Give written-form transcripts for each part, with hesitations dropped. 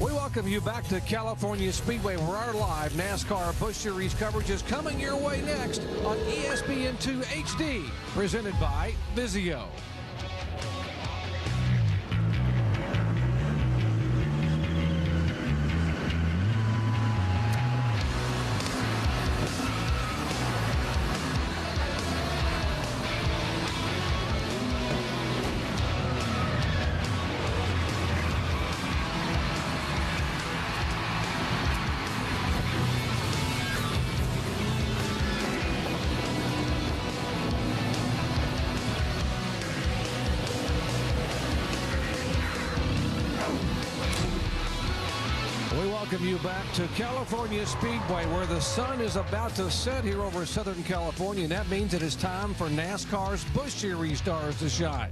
We welcome you back to California Speedway, where our live NASCAR Busch Series coverage is coming your way next on ESPN2 HD, presented by Vizio. Welcome you back to California Speedway, where the sun is about to set here over Southern California, and that means it is time for NASCAR's Busch Series stars to shine.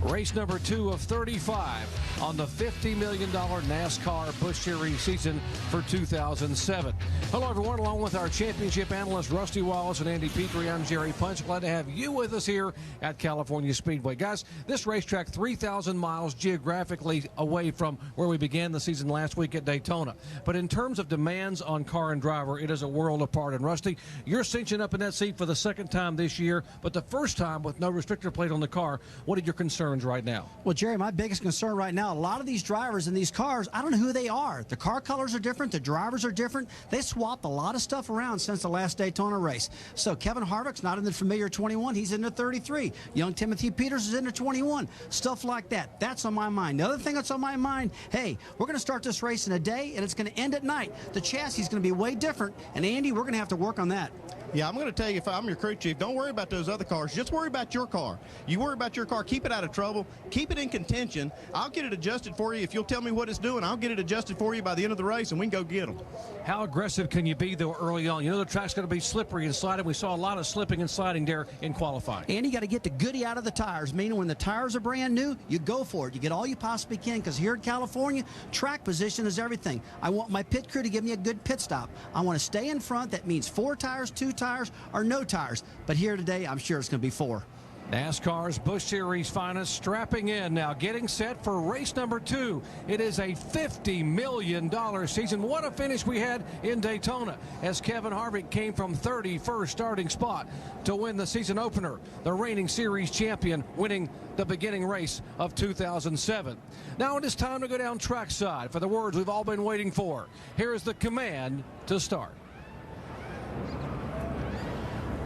Race number 2 of 35 on the $50 million NASCAR Busch Series season for 2007. Hello, everyone. Along with our championship analysts, Rusty Wallace and Andy Petrie, I'm Jerry Punch. Glad to have you with us here at California Speedway. Guys, this racetrack 3,000 miles geographically away from where we began the season last week at Daytona. But in terms of demands on car and driver, it is a world apart. And Rusty, you're cinching up in that seat for the second time this year, but the first time with no restrictor plate on the car. What are your concerns right now? Well, Jerry, my biggest concern right now, a lot of these drivers in these cars, I don't know who they are. The car colors are different. The drivers are different. They swapped a lot of stuff around since the last Daytona race. So Kevin Harvick's not in the familiar 21. He's in the 33. Young Timothy Peters is in the 21. Stuff like that. That's on my mind. The other thing that's on my mind, hey, we're going to start this race in a day, and it's going to end at night. The chassis is going to be way different. And, Andy, we're going to have to work on that. Yeah, I'm going to tell you, if I'm your crew chief, don't worry about those other cars. Just worry about your car. You worry about your car. Keep it out of trouble. Keep it in contention. I'll get it adjusted for you. If you'll tell me what it's doing, I'll get it adjusted for you by the end of the race, and we can go get them. How aggressive can you be, though, early on? You know the track's going to be slippery and sliding. We saw a lot of slipping and sliding there in qualifying. And you got to get the goodie out of the tires, meaning when the tires are brand new, you go for it. You get all you possibly can, because here in California, track position is everything. I want my pit crew to give me a good pit stop. I want to stay in front. That means 4 tires, 2 tires, or no tires. But here today, I'm sure it's going to be 4. NASCAR's Busch Series finest strapping in now, getting set for race number 2. It is a $50 million season. What a finish we had in Daytona, as Kevin Harvick came from 31st starting spot to win the season opener. The reigning series champion winning the beginning race of 2007. Now it is time to go down trackside for the words we've all been waiting for. Here is the command to start.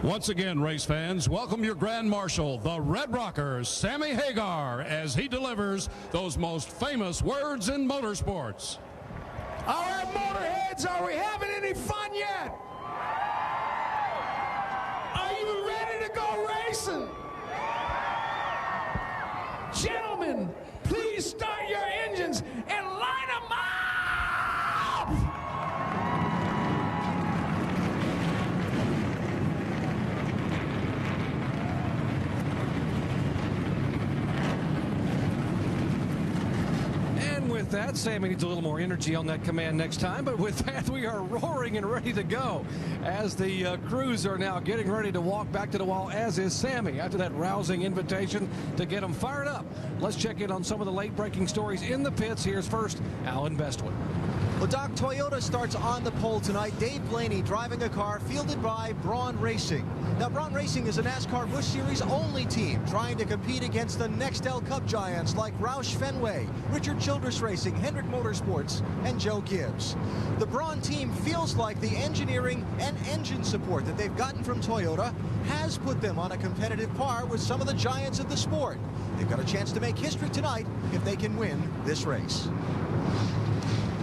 Once again, race fans, welcome your Grand Marshal, the Red Rockers, Sammy Hagar, as he delivers those most famous words in motorsports. All right, motorheads, are we having any fun yet? Are you ready to go racing? Gentlemen, please start your engines and line them up! With that, Sammy needs a little more energy on that command next time, but with that, we are roaring and ready to go as the crews are now getting ready to walk back to the wall, as is Sammy, after that rousing invitation to get them fired up. Let's check in on some of the late-breaking stories in the pits. Here's first Alan Bestwood. Well, Doc, Toyota starts on the pole tonight. Dave Blaney driving a car fielded by Braun Racing. Now, Braun Racing is a NASCAR Busch Series only team trying to compete against the Nextel Cup giants like Roush Fenway, Richard Childress Racing, Hendrick Motorsports, and Joe Gibbs. The Braun team feels like the engineering and engine support that they've gotten from Toyota has put them on a competitive par with some of the giants of the sport. They've got a chance to make history tonight if they can win this race.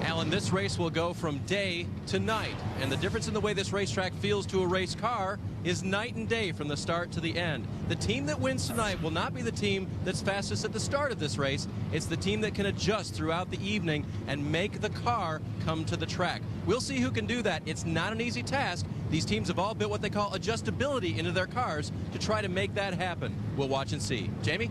Alan, this race will go from day to night, and the difference in the way this racetrack feels to a race car is night and day from the start to the end. The team that wins tonight will not be the team that's fastest at the start of this race. It's the team that can adjust throughout the evening and make the car come to the track. We'll see who can do that. It's not an easy task. These teams have all built what they call adjustability into their cars to try to make that happen. We'll watch and see. Jamie?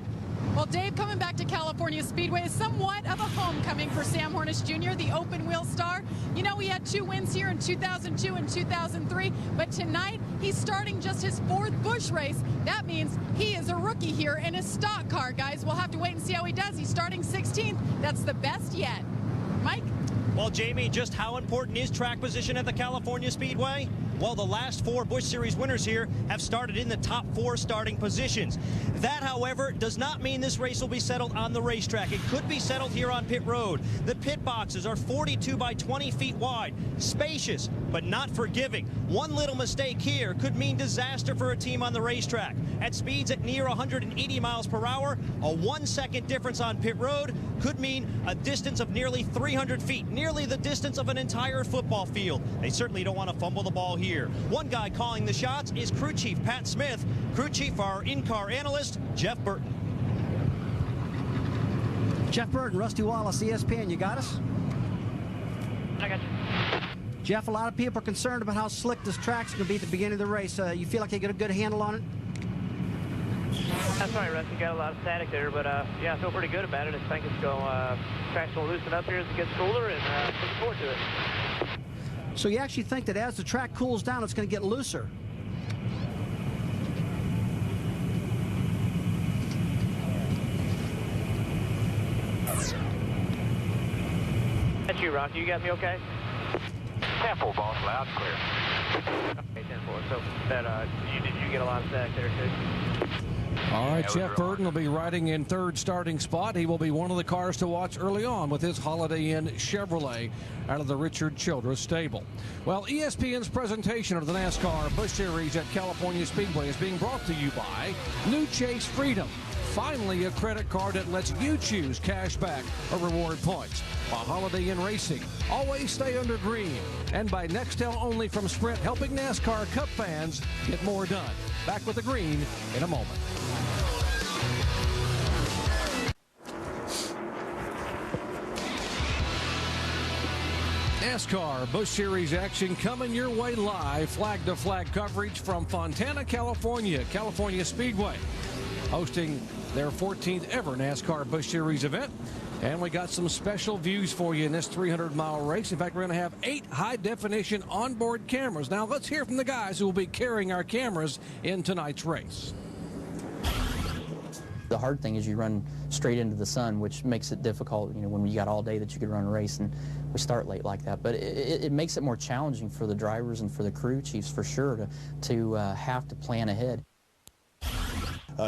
Well, Dave, coming back to California Speedway is somewhat of a homecoming for Sam Hornish Jr., the open-wheel star. You know, he had 2 wins here in 2002 and 2003, but tonight he's starting just his 4th Busch race. That means he is a rookie here in his stock car, guys. We'll have to wait and see how he does. He's starting 16th. That's the best yet. Mike? Well, Jamie, just how important is track position at the California Speedway? Well, the last 4 Busch Series winners here have started in the top 4 starting positions. That, however, does not mean this race will be settled on the racetrack. It could be settled here on pit road. The pit boxes are 42 by 20 feet wide, spacious, but not forgiving. One little mistake here could mean disaster for a team on the racetrack. At speeds at near 180 miles per hour, a 1-second difference on pit road could mean a distance of nearly 300 feet, nearly the distance of an entire football field. They certainly don't want to fumble the ball here. One guy calling the shots is crew chief Pat Smith, crew chief our in-car analyst Jeff Burton. Jeff Burton, Rusty Wallace, ESPN, you got us? I got you. Jeff, a lot of people are concerned about how slick this track's going to be at the beginning of the race. You feel like they get a good handle on it? That's right, Rusty. Got a lot of static there, but yeah, I feel pretty good about it. I think it's going track's going to loosen up here as it gets cooler, and looking forward to it. So you actually think that as the track cools down, it's going to get looser? That's you, Rocky. You got me okay? 10-4, boss. Loud and clear. Okay, 10-4. So that did you get a lot of static there too? All right, Jeff Burton will be riding in 3rd starting spot. He will be one of the cars to watch early on with his Holiday Inn Chevrolet out of the Richard Childress stable. Well, ESPN's presentation of the NASCAR Busch Series at California Speedway is being brought to you by New Chase Freedom. Finally, a credit card that lets you choose cash back or reward points. By Holiday Inn Racing, always stay under green. And by Nextel Only from Sprint, helping NASCAR Cup fans get more done. Back with the green in a moment. NASCAR Busch Series action coming your way live. Flag-to-flag coverage from Fontana, California. California Speedway hosting their 14th ever NASCAR Busch Series event. And we got some special views for you in this 300-mile race. In fact, we're going to have 8 high-definition onboard cameras. Now, let's hear from the guys who will be carrying our cameras in tonight's race. The hard thing is you run straight into the sun, which makes it difficult, you know, when you got all day that you could run a race, and we start late like that. But it makes it more challenging for the drivers and for the crew chiefs, for sure, to have to plan ahead.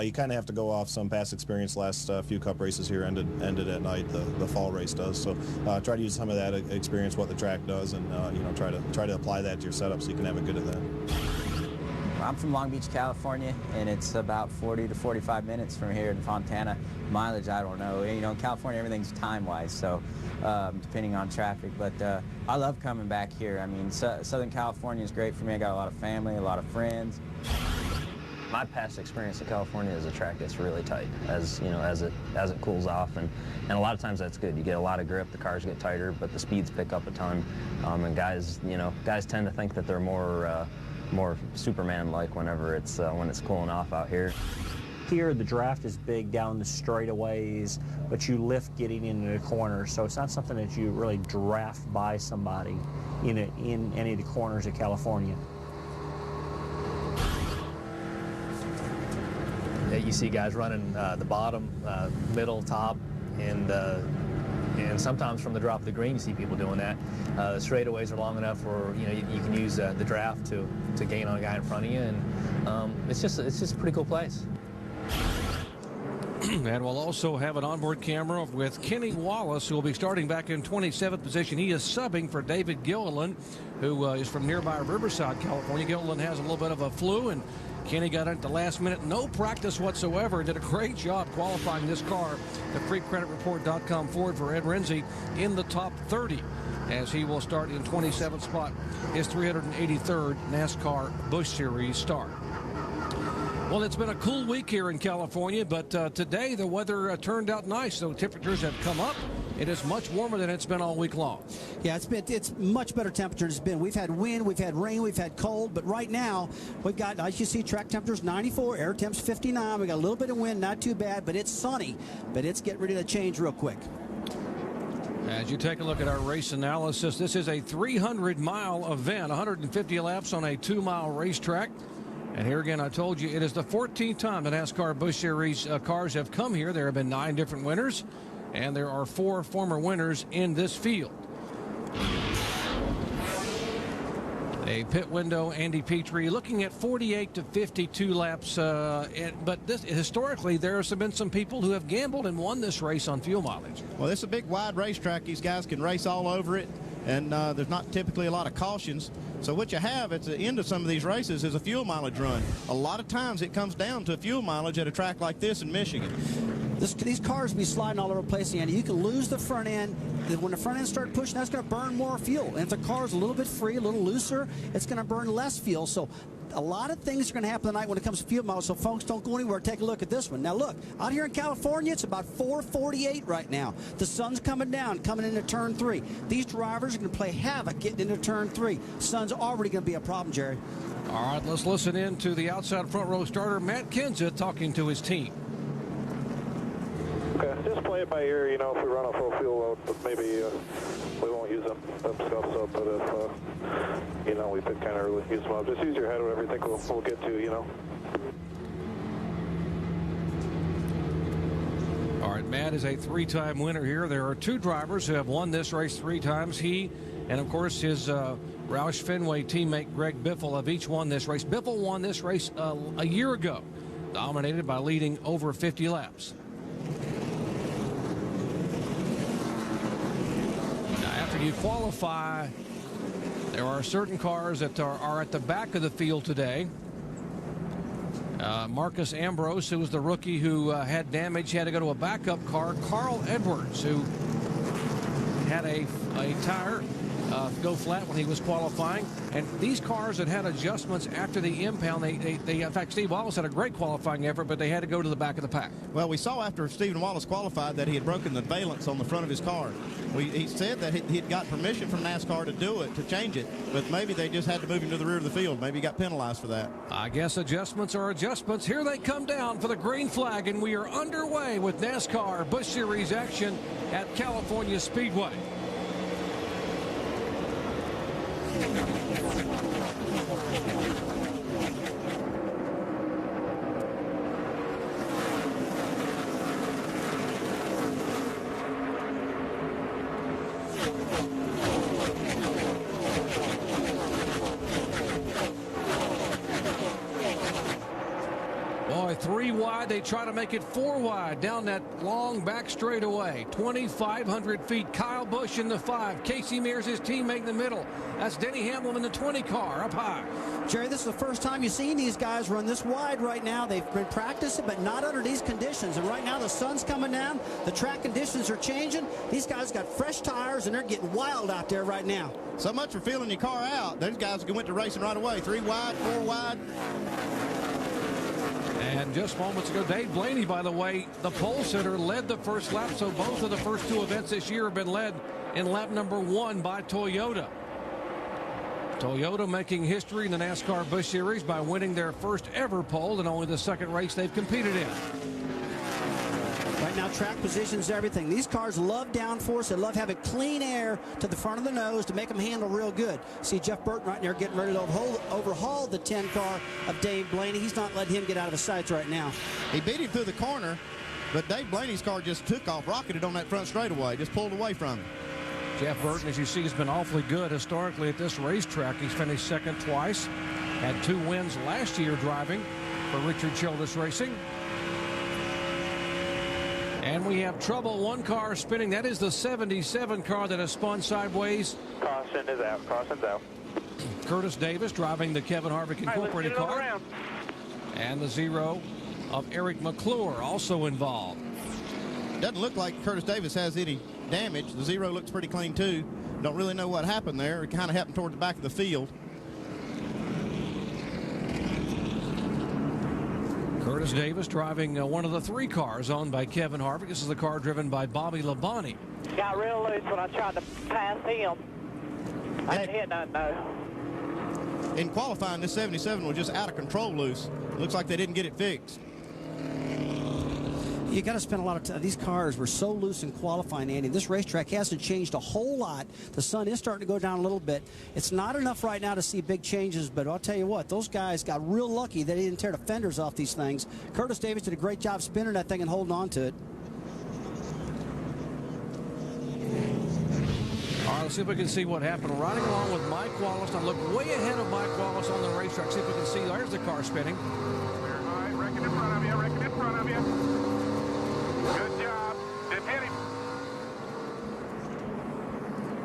You kind of have to go off some past experience. Last few Cup races here ended at night. The fall race does. So try to use some of that experience, what the track does, and you know, try to apply that to your setup so you can have a good event. I'm from Long Beach, California, and it's about 40 to 45 minutes from here in Fontana. Mileage, I don't know. You know, in California, everything's time-wise, so depending on traffic. But I love coming back here. I mean, Southern California is great for me. I got a lot of family, a lot of friends. My past experience in California is a track gets really tight as you know, as it cools off, and a lot of times that's good. You get a lot of grip, the cars get tighter, but the speeds pick up a ton, and guys tend to think that they're more Superman-like whenever it's when it's cooling off out here. Here, the draft is big down the straightaways, but you lift getting into the corners, so it's not something that you really draft by somebody in any of the corners of California. You see guys running the bottom, middle, top, and sometimes from the drop of the green you see people doing that. The straightaways are long enough where you can use the draft to gain on a guy in front of you, and it's just a pretty cool place. And we'll also have an onboard camera with Kenny Wallace, who will be starting back in 27th position. He is subbing for David Gilliland, who is from nearby Riverside, California. Gilliland has a little bit of a flu, and Kenny got in at the last minute, no practice whatsoever, did a great job qualifying this car. The freecreditreport.com Ford for Ed Renzi in the top 30, as he will start in 27th spot, his 383rd NASCAR Busch Series start. Well, it's been a cool week here in California, but today the weather turned out nice, so temperatures have come up. It is much warmer than it's been all week long. Yeah, it's much better temperature than it's been. We've had wind, we've had rain, we've had cold, but right now we've got, as you see, track temperatures 94, air temps 59. We got a little bit of wind, not too bad, but it's sunny. But it's getting ready to change real quick. As you take a look at our race analysis, this is a 300-mile event, 150 laps on a 2-mile racetrack. And here again, I told you, it is the 14th time the NASCAR Busch Series cars have come here. There have been 9 different winners, and there are 4 former winners in this field. A pit window, Andy Petrie, looking at 48 to 52 laps. But historically, there have been some people who have gambled and won this race on fuel mileage. Well, it's a big, wide racetrack. These guys can race all over it, and there's not typically a lot of cautions. So what you have at the end of some of these races is a fuel mileage run. A lot of times it comes down to fuel mileage at a track like this in Michigan. These cars will be sliding all over the place, Andy. You can lose the front end. When the front end start pushing, that's going to burn more fuel. And if the car's a little bit free, a little looser, it's going to burn less fuel. So a lot of things are going to happen tonight when it comes to fuel mileage. So folks, don't go anywhere. Take a look at this one. Now look, out here in California, it's about 448 right now. The sun's coming down, coming into turn 3. These drivers are going to play havoc getting into turn 3. Sun's already going to be a problem, Jerry. All right, let's listen in to the outside front row starter, Matt Kenseth, talking to his team. Okay, just play it by ear, you know, if we run a full fuel load, but maybe we won't use them scuffs up, but if, you know, we could kind of really use them up. Just use your head, whatever you think we'll get to, you know. All right, Matt is a 3-time winner here. There are 2 drivers who have won this race 3 times. He and, of course, his Roush Fenway teammate Greg Biffle have each won this race. Biffle won this race a year ago, dominated by leading over 50 laps. You qualify, there are certain cars that are at the back of the field today. Marcus Ambrose, who was the rookie who had damage, had to go to a backup car. Carl Edwards, who had a tire go flat when he was qualifying. And these cars that had adjustments after the impound, they in fact, Steve Wallace had a great qualifying effort, but they had to go to the back of the pack. Well, we saw after Stephen Wallace qualified that he had broken the valance on the front of his car. He said that he'd got permission from NASCAR to do it, to change it, but maybe they just had to move him to the rear of the field. Maybe he got penalized for that. I guess adjustments are adjustments. Here they come down for the green flag, and we are underway with NASCAR Busch Series action at California Speedway. Boy, 3 wide. They try to make it 4 wide down that long back straightaway. 2,500 feet. Kyle Busch in the 5. Casey Mears, his teammate, in the middle. That's Denny Hamlin in the 20 car up high. Jerry, this is the first time you've seen these guys run this wide right now. They've been practicing, but not under these conditions. And right now the sun's coming down. The track conditions are changing. These guys got fresh tires, and they're getting wild out there right now. So much for feeling your car out. Those guys went to racing right away. 3 wide, 4 wide. And just moments ago, Dave Blaney, by the way, the pole sitter, led the first lap. So both of the first 2 events this year have been led in lap number 1 by Toyota. Toyota making history in the NASCAR Busch Series by winning their first ever pole and only the 2nd race they've competed in. Right now, track positions, everything. These cars love downforce. They love having clean air to the front of the nose to make them handle real good. See Jeff Burton right there getting ready to overhaul the 10 car of Dave Blaney. He's not letting him get out of his sights right now. He beat him through the corner, but Dave Blaney's car just took off, rocketed on that front straightaway, just pulled away from him. Jeff Burton, as you see, has been awfully good historically at this racetrack. He's finished 2nd twice. Had 2 wins last year driving for Richard Childress Racing. And we have trouble. 1 car spinning. That is the 77 car that has spun sideways. Caution is out. Caution's out. Curtis Davis driving the Kevin Harvick Incorporated car. And the 0 of Eric McClure also involved. Doesn't look like Curtis Davis has any damage. The 0 looks pretty clean too. Don't really know what happened there. It kind of happened toward the back of the field. Curtis Davis driving one of the 3 cars owned by Kevin Harvick. This is the car driven by Bobby Labonte. Got real loose when I tried to pass him. I didn't hit nothing, though. In qualifying, this 77 was just out of control loose. Looks like they didn't get it fixed. You got to spend a lot of time. These cars were so loose in qualifying, Andy. This racetrack hasn't changed a whole lot. The sun is starting to go down a little bit. It's not enough right now to see big changes, but I'll tell you what, those guys got real lucky that they didn't tear the fenders off these things. Curtis Davis did a great job spinning that thing and holding on to it. All right, let's see if we can see what happened. Riding along with Mike Wallace. Now look way ahead of Mike Wallace on the racetrack. See if we can see. There's the car spinning. All right, record in front of you, record in front of you. Good job. Didn't hit him.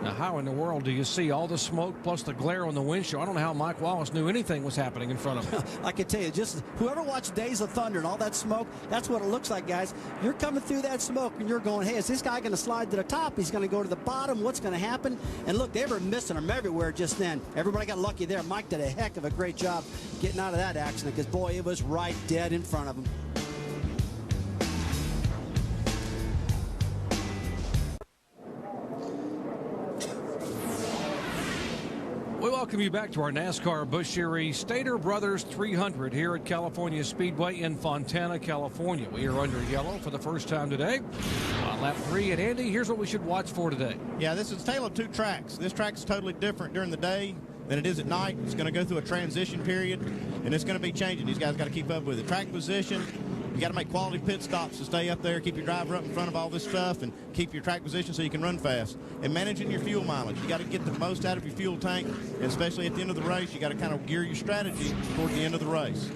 Now, how in the world do you see all the smoke plus the glare on the windshield? I don't know how Mike Wallace knew anything was happening in front of him. I can tell you, just whoever watched Days of Thunder and all that smoke, that's what it looks like, guys. You're coming through that smoke and you're going, hey, is this guy going to slide to the top? He's going to go to the bottom. What's going to happen? And look, they were missing him everywhere just then. Everybody got lucky there. Mike did a heck of a great job getting out of that accident because, boy, it was right dead in front of him. We welcome you back to our NASCAR Busch Series Stater Brothers 300 here at California Speedway in Fontana, California. We are under yellow for the first time today on lap 3. And Andy, here's what we should watch for today. Yeah, this is a tale of two tracks. This track is totally different during the day than it is at night. It's going to go through a transition period, and it's going to be changing. These guys got to keep up with it. Track position, you got to make quality pit stops to stay up there, keep your driver up in front of all this stuff, and keep your track position so you can run fast. And managing your fuel mileage. You got to get the most out of your fuel tank, and especially at the end of the race, you got to kind of gear your strategy toward the end of the race.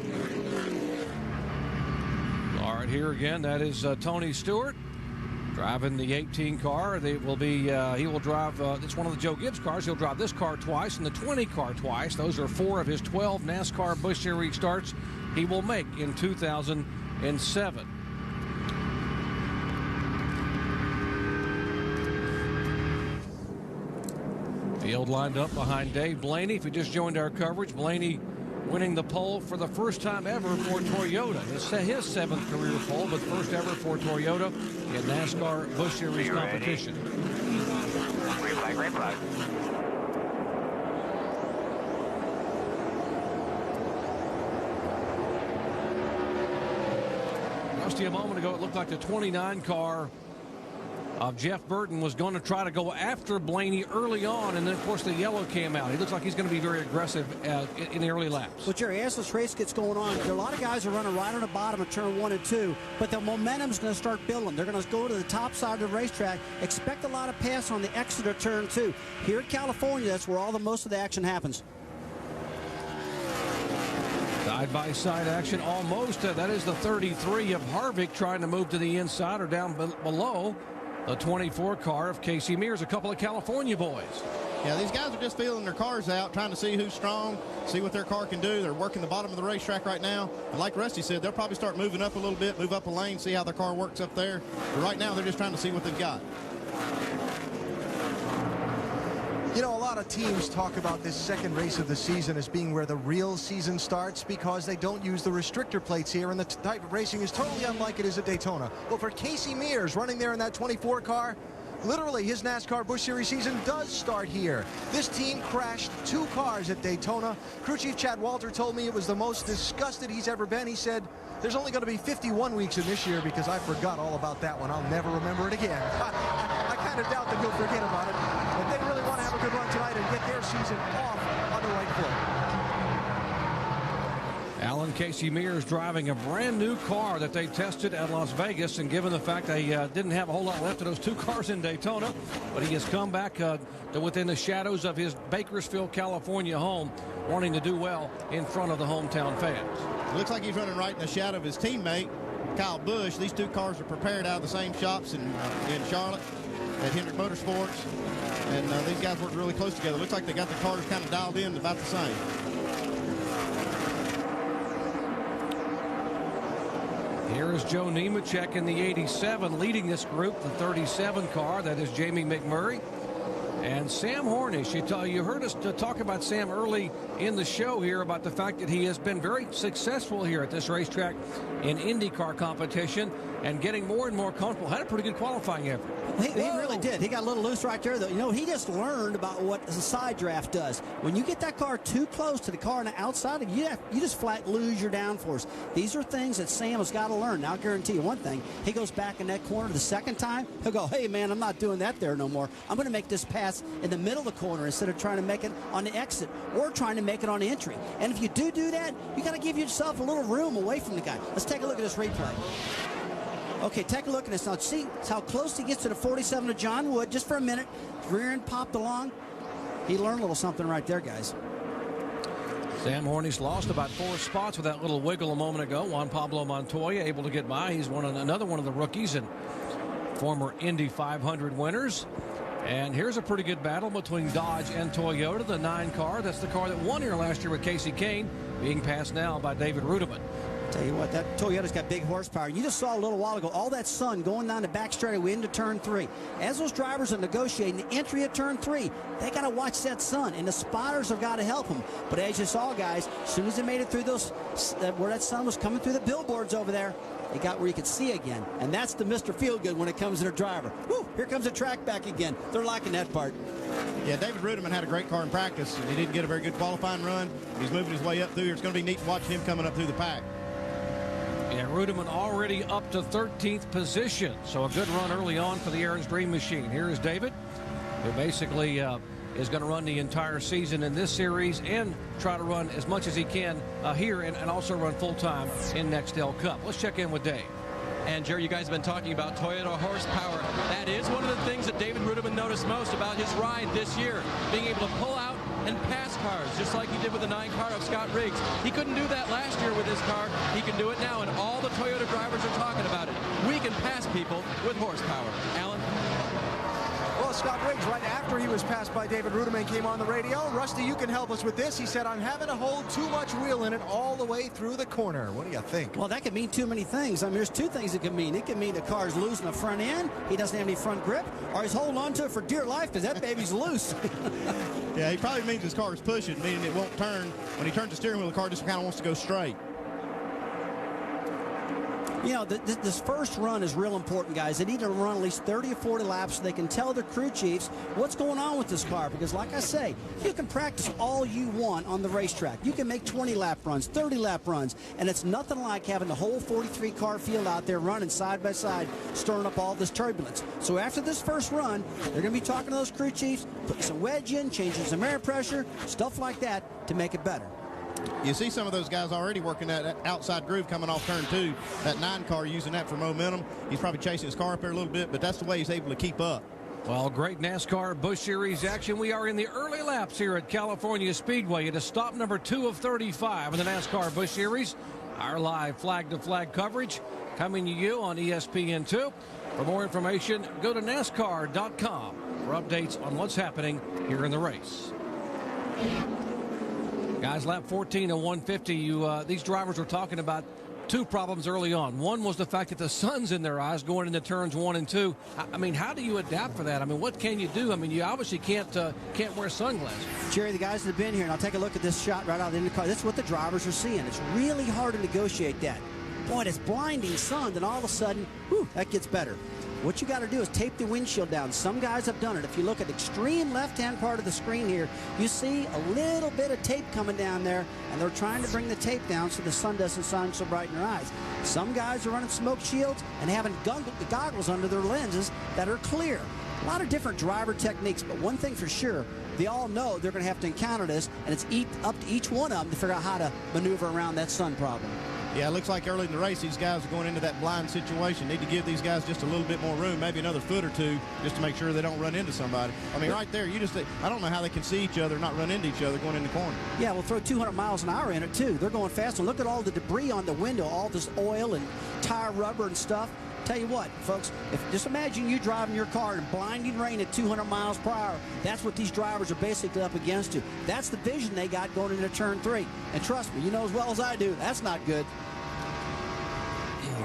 All right, here again, that is Tony Stewart driving the 18 car. They will be, he will drive, it's one of the Joe Gibbs cars. He'll drive this car twice and the 20 car twice. Those are 4 of his 12 NASCAR Busch Series starts he will make in 2007. Field lined up behind Dave Blaney. If you just joined our coverage, Blaney winning the pole for the first time ever for Toyota. It's his 7th career pole, but first ever for Toyota in NASCAR Busch Series competition. Green flag, green flag. Rusty, a moment ago, it looked like the 29 car of Jeff Burton was going to try to go after Blaney early on, and then, of course, the yellow came out. He looks like he's going to be very aggressive in the early laps. Well, Jerry, as this race gets going on, there are a lot of guys who are running right on the bottom of turn 1 and 2, but the momentum's going to start building. They're going to go to the top side of the racetrack, expect a lot of pass on the exit of turn 2. Here in California, that's where most of the action happens. Side-by-side action almost. That is the 33 of Harvick trying to move to the inside or down below the 24 car of Casey Mears, a couple of California boys. Yeah, these guys are just feeling their cars out, trying to see who's strong, see what their car can do. They're working the bottom of the racetrack right now. And like Rusty said, they'll probably start moving up a little bit, move up a lane, see how their car works up there. But right now, they're just trying to see what they've got. You know, a lot of teams talk about this second race of the season as being where the real season starts because they don't use the restrictor plates here, and the type of racing is totally unlike it is at Daytona. Well, for Casey Mears running there in that 24 car, literally his NASCAR Busch Series season does start here. This team crashed 2 cars at Daytona. Crew Chief Chad Walter told me it was the most disgusted he's ever been. He said, there's only going to be 51 weeks in this year because I forgot all about that one. I'll never remember it again. I kind of doubt that he'll forget about it. But they really want to have a good run tonight and get their season off on the right foot. Alan Casey Mears driving a brand new car that they tested at Las Vegas, and given the fact they didn't have a whole lot left of those 2 cars in Daytona, but he has come back to within the shadows of his Bakersfield, California home, wanting to do well in front of the hometown fans. It looks like he's running right in the shadow of his teammate, Kyle Busch. These 2 cars are prepared out of the same shops in Charlotte at Hendrick Motorsports, and these guys work really close together. Looks like they got the cars kind of dialed in about the same. Here is Joe Nemechek in the 87 leading this group, the 37 car. That is Jamie McMurray. And Sam Hornish, you heard us talk about Sam early in the show here about the fact that he has been very successful here at this racetrack in IndyCar competition and getting more and more comfortable. Had a pretty good qualifying effort. He really did. He got a little loose right there, though. You know, he just learned about what the side draft does. When you get that car too close to the car on the outside, you just flat lose your downforce. These are things that Sam has got to learn. Now, I'll guarantee you one thing. He goes back in that corner the second time, he'll go, hey, man, I'm not doing that there no more. I'm going to make this pass in the middle of the corner instead of trying to make it on the exit or trying to make it on the entry. And if you do that, you got to give yourself a little room away from the guy. Let's take a look at this replay. Okay, take a look at this. Now, see how close he gets to the 47 of John Wood just for a minute. Rear end popped along. He learned a little something right there, guys. Sam Hornish lost about 4 spots with that little wiggle a moment ago. Juan Pablo Montoya able to get by. He's another one of the rookies and former Indy 500 winners. And here's a pretty good battle between Dodge and Toyota, the 9 car. That's the car that won here last year with Casey Kane, being passed now by David Rudiman. Tell you what, that Toyota's got big horsepower. You just saw a little while ago all that sun going down the back straightaway into turn 3. As those drivers are negotiating the entry of turn 3, they got to watch that sun, and the spotters have got to help them. But as you saw, guys, as soon as they made it through those, where that sun was coming through the billboards over there, they got where you could see again. And that's the Mr. Feelgood when it comes to their driver. Woo, here comes the track back again. They're liking that part. Yeah, David Rudiman had a great car in practice, and he didn't get a very good qualifying run. He's moving his way up through here. It's going to be neat to watch him coming up through the pack. Yeah, Rudiman already up to 13th position. So a good run early on for the Aaron's Dream Machine. Here is David, who basically is going to run the entire season in this series and try to run as much as he can here and also run full-time in Nextel Cup. Let's check in with Dave. And, Jerry, you guys have been talking about Toyota horsepower. That is one of the things that David Rudiman noticed most about his ride this year, being able to pull out and pass cars, just like he did with the 9 car of Scott Riggs. He couldn't do that last year with his car. He can do it now, and all the Toyota drivers are talking about it. We can pass people with horsepower. Alan? Well, Scott Riggs, right after he was passed by David Rudiman, came on the radio. Rusty, you can help us with this. He said, I'm having to hold too much wheel in it all the way through the corner. What do you think? Well, that could mean too many things. I mean, there's 2 things it can mean. It can mean the car's losing the front end, he doesn't have any front grip, or he's holding on to it for dear life because that baby's loose. Yeah, he probably means his car is pushing, meaning it won't turn. When he turns the steering wheel, the car just kind of wants to go straight. You know, this first run is real important, guys. They need to run at least 30 or 40 laps so they can tell their crew chiefs what's going on with this car. Because, like I say, you can practice all you want on the racetrack. You can make 20-lap runs, 30-lap runs, and it's nothing like having the whole 43-car field out there running side by side, stirring up all this turbulence. So after this first run, they're going to be talking to those crew chiefs, putting some wedge in, changing some air pressure, stuff like that to make it better. You see some of those guys already working that outside groove coming off turn 2. That 9 car using that for momentum. He's probably chasing his car up there a little bit, but that's the way he's able to keep up. Well, great NASCAR Busch Series action. We are in the early laps here at California Speedway. It is stop number 2 of 35 in the NASCAR Busch Series. Our live flag-to-flag coverage coming to you on ESPN2. For more information, go to NASCAR.com for updates on what's happening here in the race. Guys, lap 14 of 150, these drivers were talking about 2 problems early on. One was the fact that the sun's in their eyes going into turns 1 and 2. I mean, how do you adapt for that? I mean, what can you do? I mean, you obviously can't wear sunglasses. Jerry, the guys that have been here, and I'll take a look at this shot right out of the end of the car. That's what the drivers are seeing. It's really hard to negotiate that. Boy, it's blinding sun, then all of a sudden, whew, that gets better. What you got to do is tape the windshield down. Some guys have done it. If you look at the extreme left-hand part of the screen here, you see a little bit of tape coming down there, and they're trying to bring the tape down so the sun doesn't shine so bright in their eyes. Some guys are running smoke shields and having goggles under their lenses that are clear. A lot of different driver techniques, but one thing for sure, they all know they're going to have to encounter this, and it's up to each one of them to figure out how to maneuver around that sun problem. Yeah, it looks like early in the race, these guys are going into that blind situation. Need to give these guys just a little bit more room, maybe another foot or 2, just to make sure they don't run into somebody. I mean, right there, I don't know how they can see each other, not run into each other going in the corner. Yeah, we'll throw 200 miles an hour in it, too. They're going fast. And look at all the debris on the window, all this oil and tire rubber and stuff. Tell you what, folks, just imagine you driving your car in blinding rain at 200 miles per hour. That's what these drivers are basically up against you. That's the vision they got going into turn 3. And trust me, you know as well as I do, that's not good.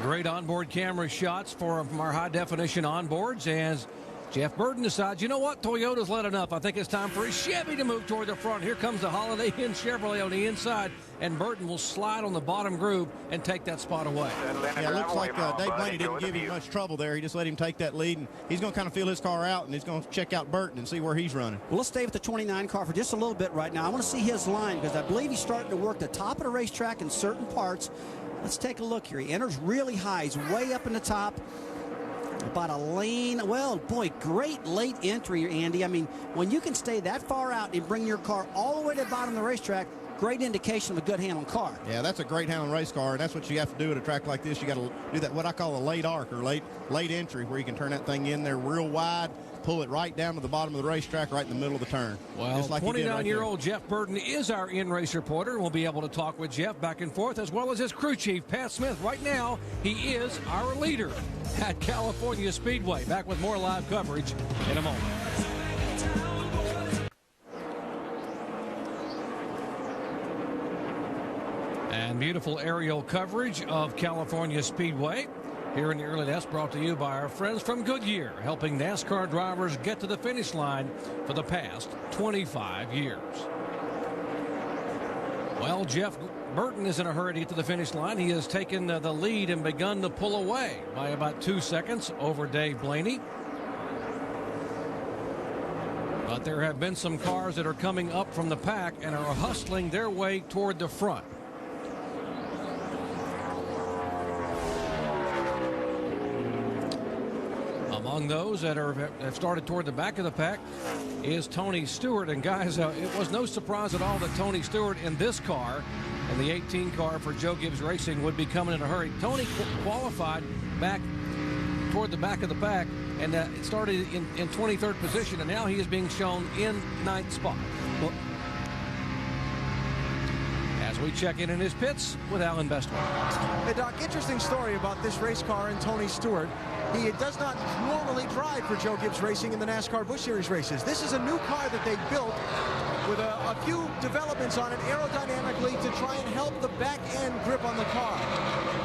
Great onboard camera shots from our high-definition onboards as Jeff Burton decides, you know what, Toyota's let enough. I think it's time for his Chevy to move toward the front. Here comes the Holiday Inn Chevrolet on the inside, and Burton will slide on the bottom groove and take that spot away. Yeah, it looks like Dave Blaney didn't give him much trouble there. He just let him take that lead, and he's going to kind of feel his car out, and he's going to check out Burton and see where he's running. Well, let's stay with the 29 car for just a little bit right now. I want to see his line because I believe he's starting to work the top of the racetrack in certain parts. Let's take a look here. He enters really high. He's way up in the top. About a lane. Well, boy, great late entry, Andy. I mean, when you can stay that far out and bring your car all the way to the bottom of the racetrack, great indication of a good handling car. Yeah, that's a great handling race car, and that's what you have to do at a track like this. You got to do that, what I call a late arc or late entry, where you can turn that thing in there real wide, pull it right down to the bottom of the racetrack, right in the middle of the turn. Well, like 29-year-old Jeff Burton is our in-race reporter. We'll be able to talk with Jeff back and forth, as well as his crew chief, Pat Smith. Right now, he is our leader at California Speedway. Back with more live coverage in a moment. And beautiful aerial coverage of California Speedway here in the early days, brought to you by our friends from Goodyear, helping NASCAR drivers get to the finish line for the past 25 years. Well, Jeff Burton is in a hurry to get to the finish line. He has taken the lead and begun to pull away by about 2 seconds over Dave Blaney. But there have been some cars that are coming up from the pack and are hustling their way toward the front. Among those that have started toward the back of the pack is Tony Stewart. And guys, it was no surprise at all that Tony Stewart in this car, and the 18 car for Joe Gibbs Racing, would be coming in a hurry. Tony qualified back toward the back of the pack, and it started in 23rd position, and now he is being shown in 9th spot. Well, as we check in his pits with Alan Bestwick. Hey, Doc, interesting story about this race car and Tony Stewart. He does not normally drive for Joe Gibbs Racing in the NASCAR Busch Series races. This is a new car that they built with a few developments on it aerodynamically to try and help the back end grip on the car.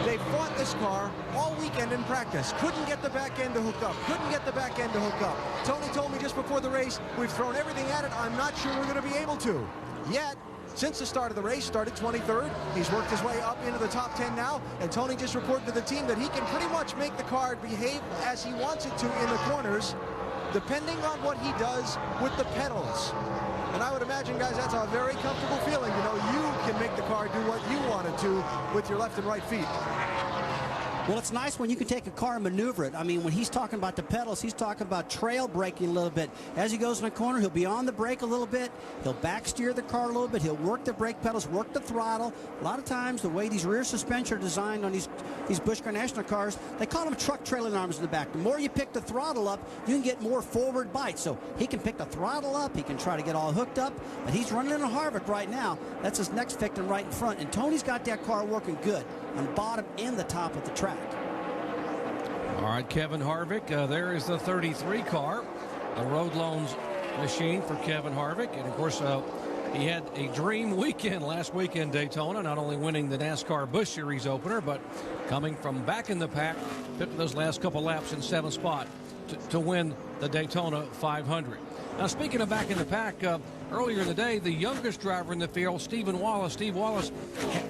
They fought this car all weekend in practice. Couldn't get the back end to hook up. Couldn't get the back end to hook up. Tony told me just before the race, we've thrown everything at it. I'm not sure we're going to be able to. Yet, since the start of the race, started 23rd. He's worked his way up into the top 10 now, and Tony just reported to the team that he can pretty much make the car behave as he wants it to in the corners, depending on what he does with the pedals. And I would imagine, guys, that's a very comfortable feeling. You know, you can make the car do what you want it to with your left and right feet. Well, it's nice when you can take a car and maneuver it. I mean, when he's talking about the pedals, he's talking about trail braking a little bit. As he goes in the corner, he'll be on the brake a little bit. He'll back steer the car a little bit. He'll work the brake pedals, work the throttle. A lot of times, the way these rear suspensions are designed on these Busch Car National cars, they call them truck trailing arms in the back. The more you pick the throttle up, you can get more forward bite. So he can pick the throttle up. He can try to get all hooked up. But he's running in a Harvick right now. That's his next victim right in front. And Tony's got that car working good on bottom and the top of the track. All right, Kevin Harvick, there is the 33 car, the Road Loans machine for Kevin Harvick. And, of course, he had a dream weekend last weekend, Daytona, not only winning the NASCAR Busch Series opener, but coming from back in the pack, picking those last couple laps in 7th spot to win the Daytona 500. Now, speaking of back in the pack, earlier in the day, the youngest driver in the field, Steve Wallace,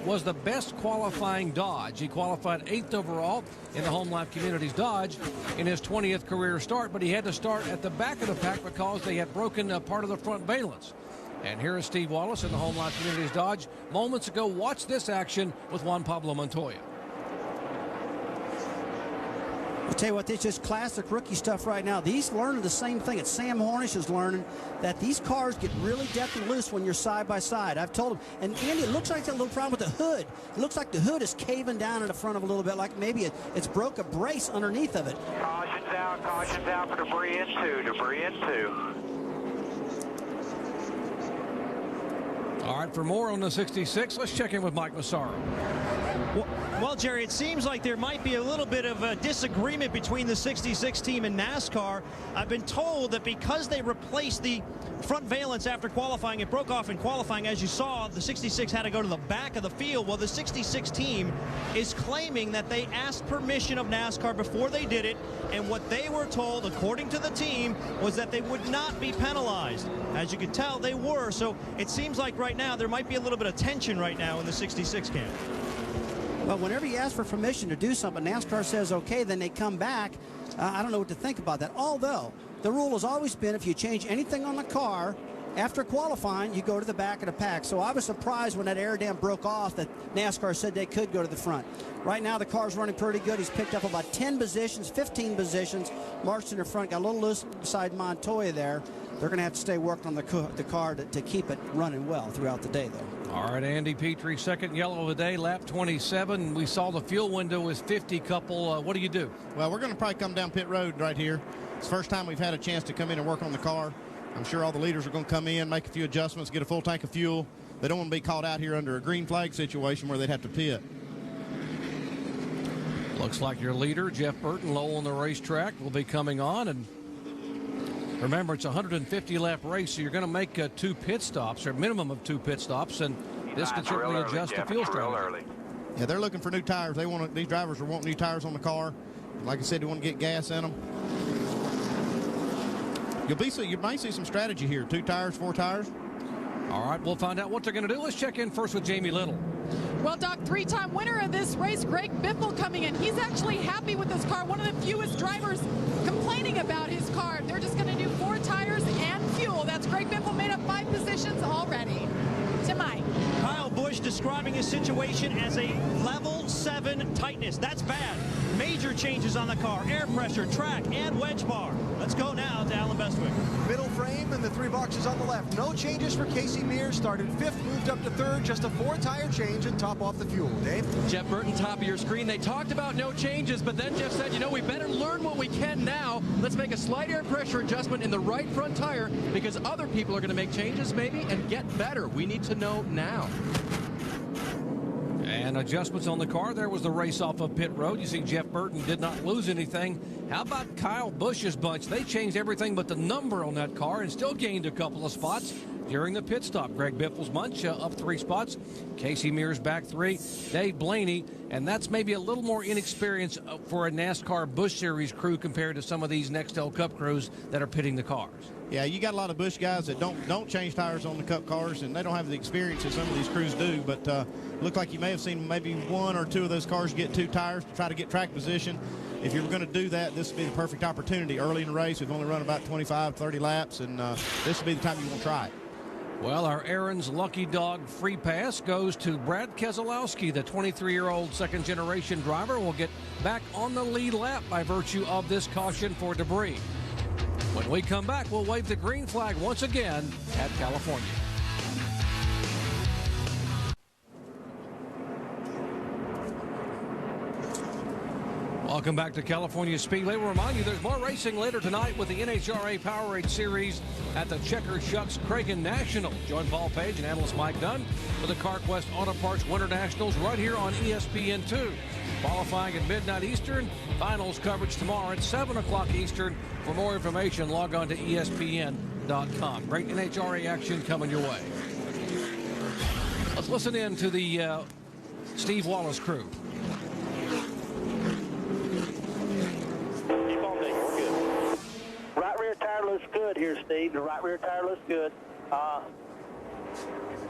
was the best qualifying Dodge. He qualified 8th overall in the Home Life Communities Dodge in his 20th career start, but he had to start at the back of the pack because they had broken part of the front valence. And here is Steve Wallace in the Home Life Communities Dodge moments ago. Watch this action with Juan Pablo Montoya. I'll tell you what, it's just classic rookie stuff right now. He's learning the same thing that Sam Hornish is learning, that these cars get really depth and loose when you're side by side. I've told him, and Andy, it looks like that little problem with the hood. It looks like the hood is caving down in the front of a little bit, like maybe it's broke a brace underneath of it. Caution's out for debris in two. All right, for more on the 66, let's check in with Mike Massaro. Well, Jerry, it seems like there might be a little bit of a disagreement between the 66 team and NASCAR. I've been told that because they replaced the front valence after qualifying, it broke off in qualifying. As you saw, the 66 had to go to the back of the field. Well, the 66 team is claiming that they asked permission of NASCAR before they did it, and what they were told, according to the team, was that they would not be penalized. As you can tell, they were. So it seems like right now there might be a little bit of tension right now in the 66 camp. Well, whenever you ask for permission to do something, NASCAR says okay, then they come back. I don't know what to think about that. Although the rule has always been if you change anything on the car after qualifying, you go to the back of the pack. So I was surprised when that air dam broke off that NASCAR said they could go to the front. Right now the car's running pretty good. He's picked up about 10 positions, 15 positions, marched in the front, got a little loose beside Montoya there. They're going to have to stay working on the car to keep it running well throughout the day, though. All right, Andy Petrie, second yellow of the day, lap 27. We saw the fuel window was 50 couple. What do you do? Well, we're going to probably come down pit road right here. It's the first time we've had a chance to come in and work on the car. I'm sure all the leaders are going to come in, make a few adjustments, get a full tank of fuel. They don't want to be caught out here under a green flag situation where they'd have to pit. Looks like your leader, Jeff Burton, low on the racetrack, will be coming on. And remember, it's a 150-lap race, so you're going to make 2 pit stops, or a minimum of 2 pit stops, and this can certainly adjust the fuel strategy. Yeah, they're looking for new tires. These drivers are wanting new tires on the car. Like I said, they want to get gas in them. You might see some strategy here. 2 tires, 4 tires. All right, we'll find out what they're going to do. Let's check in first with Jamie Little. Well, Doc, 3-time winner of this race, Greg Biffle coming in. He's actually happy with this car. One of the fewest drivers complaining about his car. They're just going to do 4 tires and fuel. That's Greg Biffle, made up 5 positions already. To Mike. Kyle Busch describing his situation as a level 7 tightness. That's bad. Major changes on the car, air pressure, track, and wedge bar. Let's go now to Alan Bestwick. Middle frame and the 3 boxes on the left. No changes for Casey Mears. Started 5th, moved up to 3rd. Just a 4-tire change and top off the fuel. Dave? Jeff Burton, top of your screen. They talked about no changes, but then Jeff said, you know, we better learn what we can now. Let's make a slight air pressure adjustment in the right front tire because other people are going to make changes maybe and get better. We need to know now. And adjustments on the car. There was the race off of pit road. You see Jeff Burton did not lose anything. How about Kyle Busch's bunch? They changed everything but the number on that car and still gained a couple of spots during the pit stop. Greg Biffle's bunch up 3 spots. Casey Mears back 3. Dave Blaney. And that's maybe a little more inexperience for a NASCAR Busch Series crew compared to some of these Nextel Cup crews that are pitting the cars. Yeah, you got a lot of Busch guys that don't change tires on the Cup cars, and they don't have the experience that some of these crews do. But looked like you may have seen maybe 1 or 2 of those cars get 2 tires to try to get track position. If you're going to do that, this would be the perfect opportunity. Early in the race, we've only run about 25, 30 laps, and this would be the time you want to try it. Well, our Aaron's Lucky Dog free pass goes to Brad Keselowski, the 23-year-old second-generation driver. Will get back on the lead lap by virtue of this caution for debris. When we come back, we'll wave the green flag once again at California. Welcome back to California Speedway. We'll remind you there's more racing later tonight with the NHRA Powerade Series at the Checker Shucks Cragen National. Join Paul Page and analyst Mike Dunn for the CarQuest Auto Parts Winter Nationals right here on ESPN2. Qualifying at midnight Eastern. Finals coverage tomorrow at 7 o'clock Eastern. For more information, log on to ESPN.com. Great NHRA action coming your way. Let's listen in to the Steve Wallace crew. Right rear tire looks good here, Steve. The right rear tire looks good.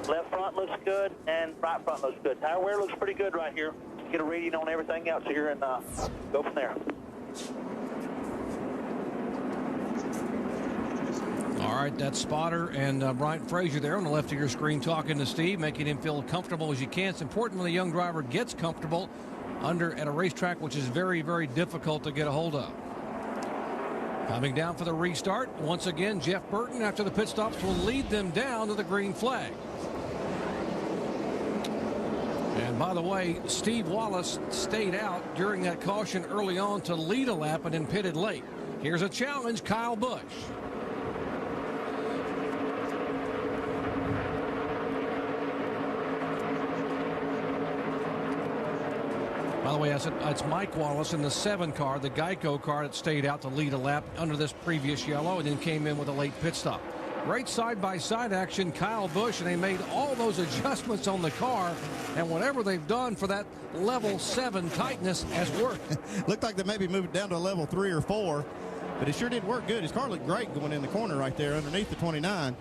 Left front looks good, and right front looks good. Tire wear looks pretty good right here. Get a reading on everything else here and go from there. All right, that's Spotter and Bryant Frazier there on the left of your screen talking to Steve, making him feel comfortable as you can. It's important when a young driver gets comfortable at a racetrack which is very, very difficult to get a hold of. Coming down for the restart, once again, Jeff Burton, after the pit stops, will lead them down to the green flag. And by the way, Steve Wallace stayed out during that caution early on to lead a lap and then pitted late. Here's a challenge, Kyle Busch. By the way, it's Mike Wallace in the 7 car, the Geico car that stayed out to lead a lap under this previous yellow and then came in with a late pit stop. Great side-by-side action, Kyle Busch, and they made all those adjustments on the car, and whatever they've done for that level 7 tightness has worked. Looked like they maybe moved down to a level 3 or 4, but it sure did work good. His car looked great going in the corner right there underneath the 29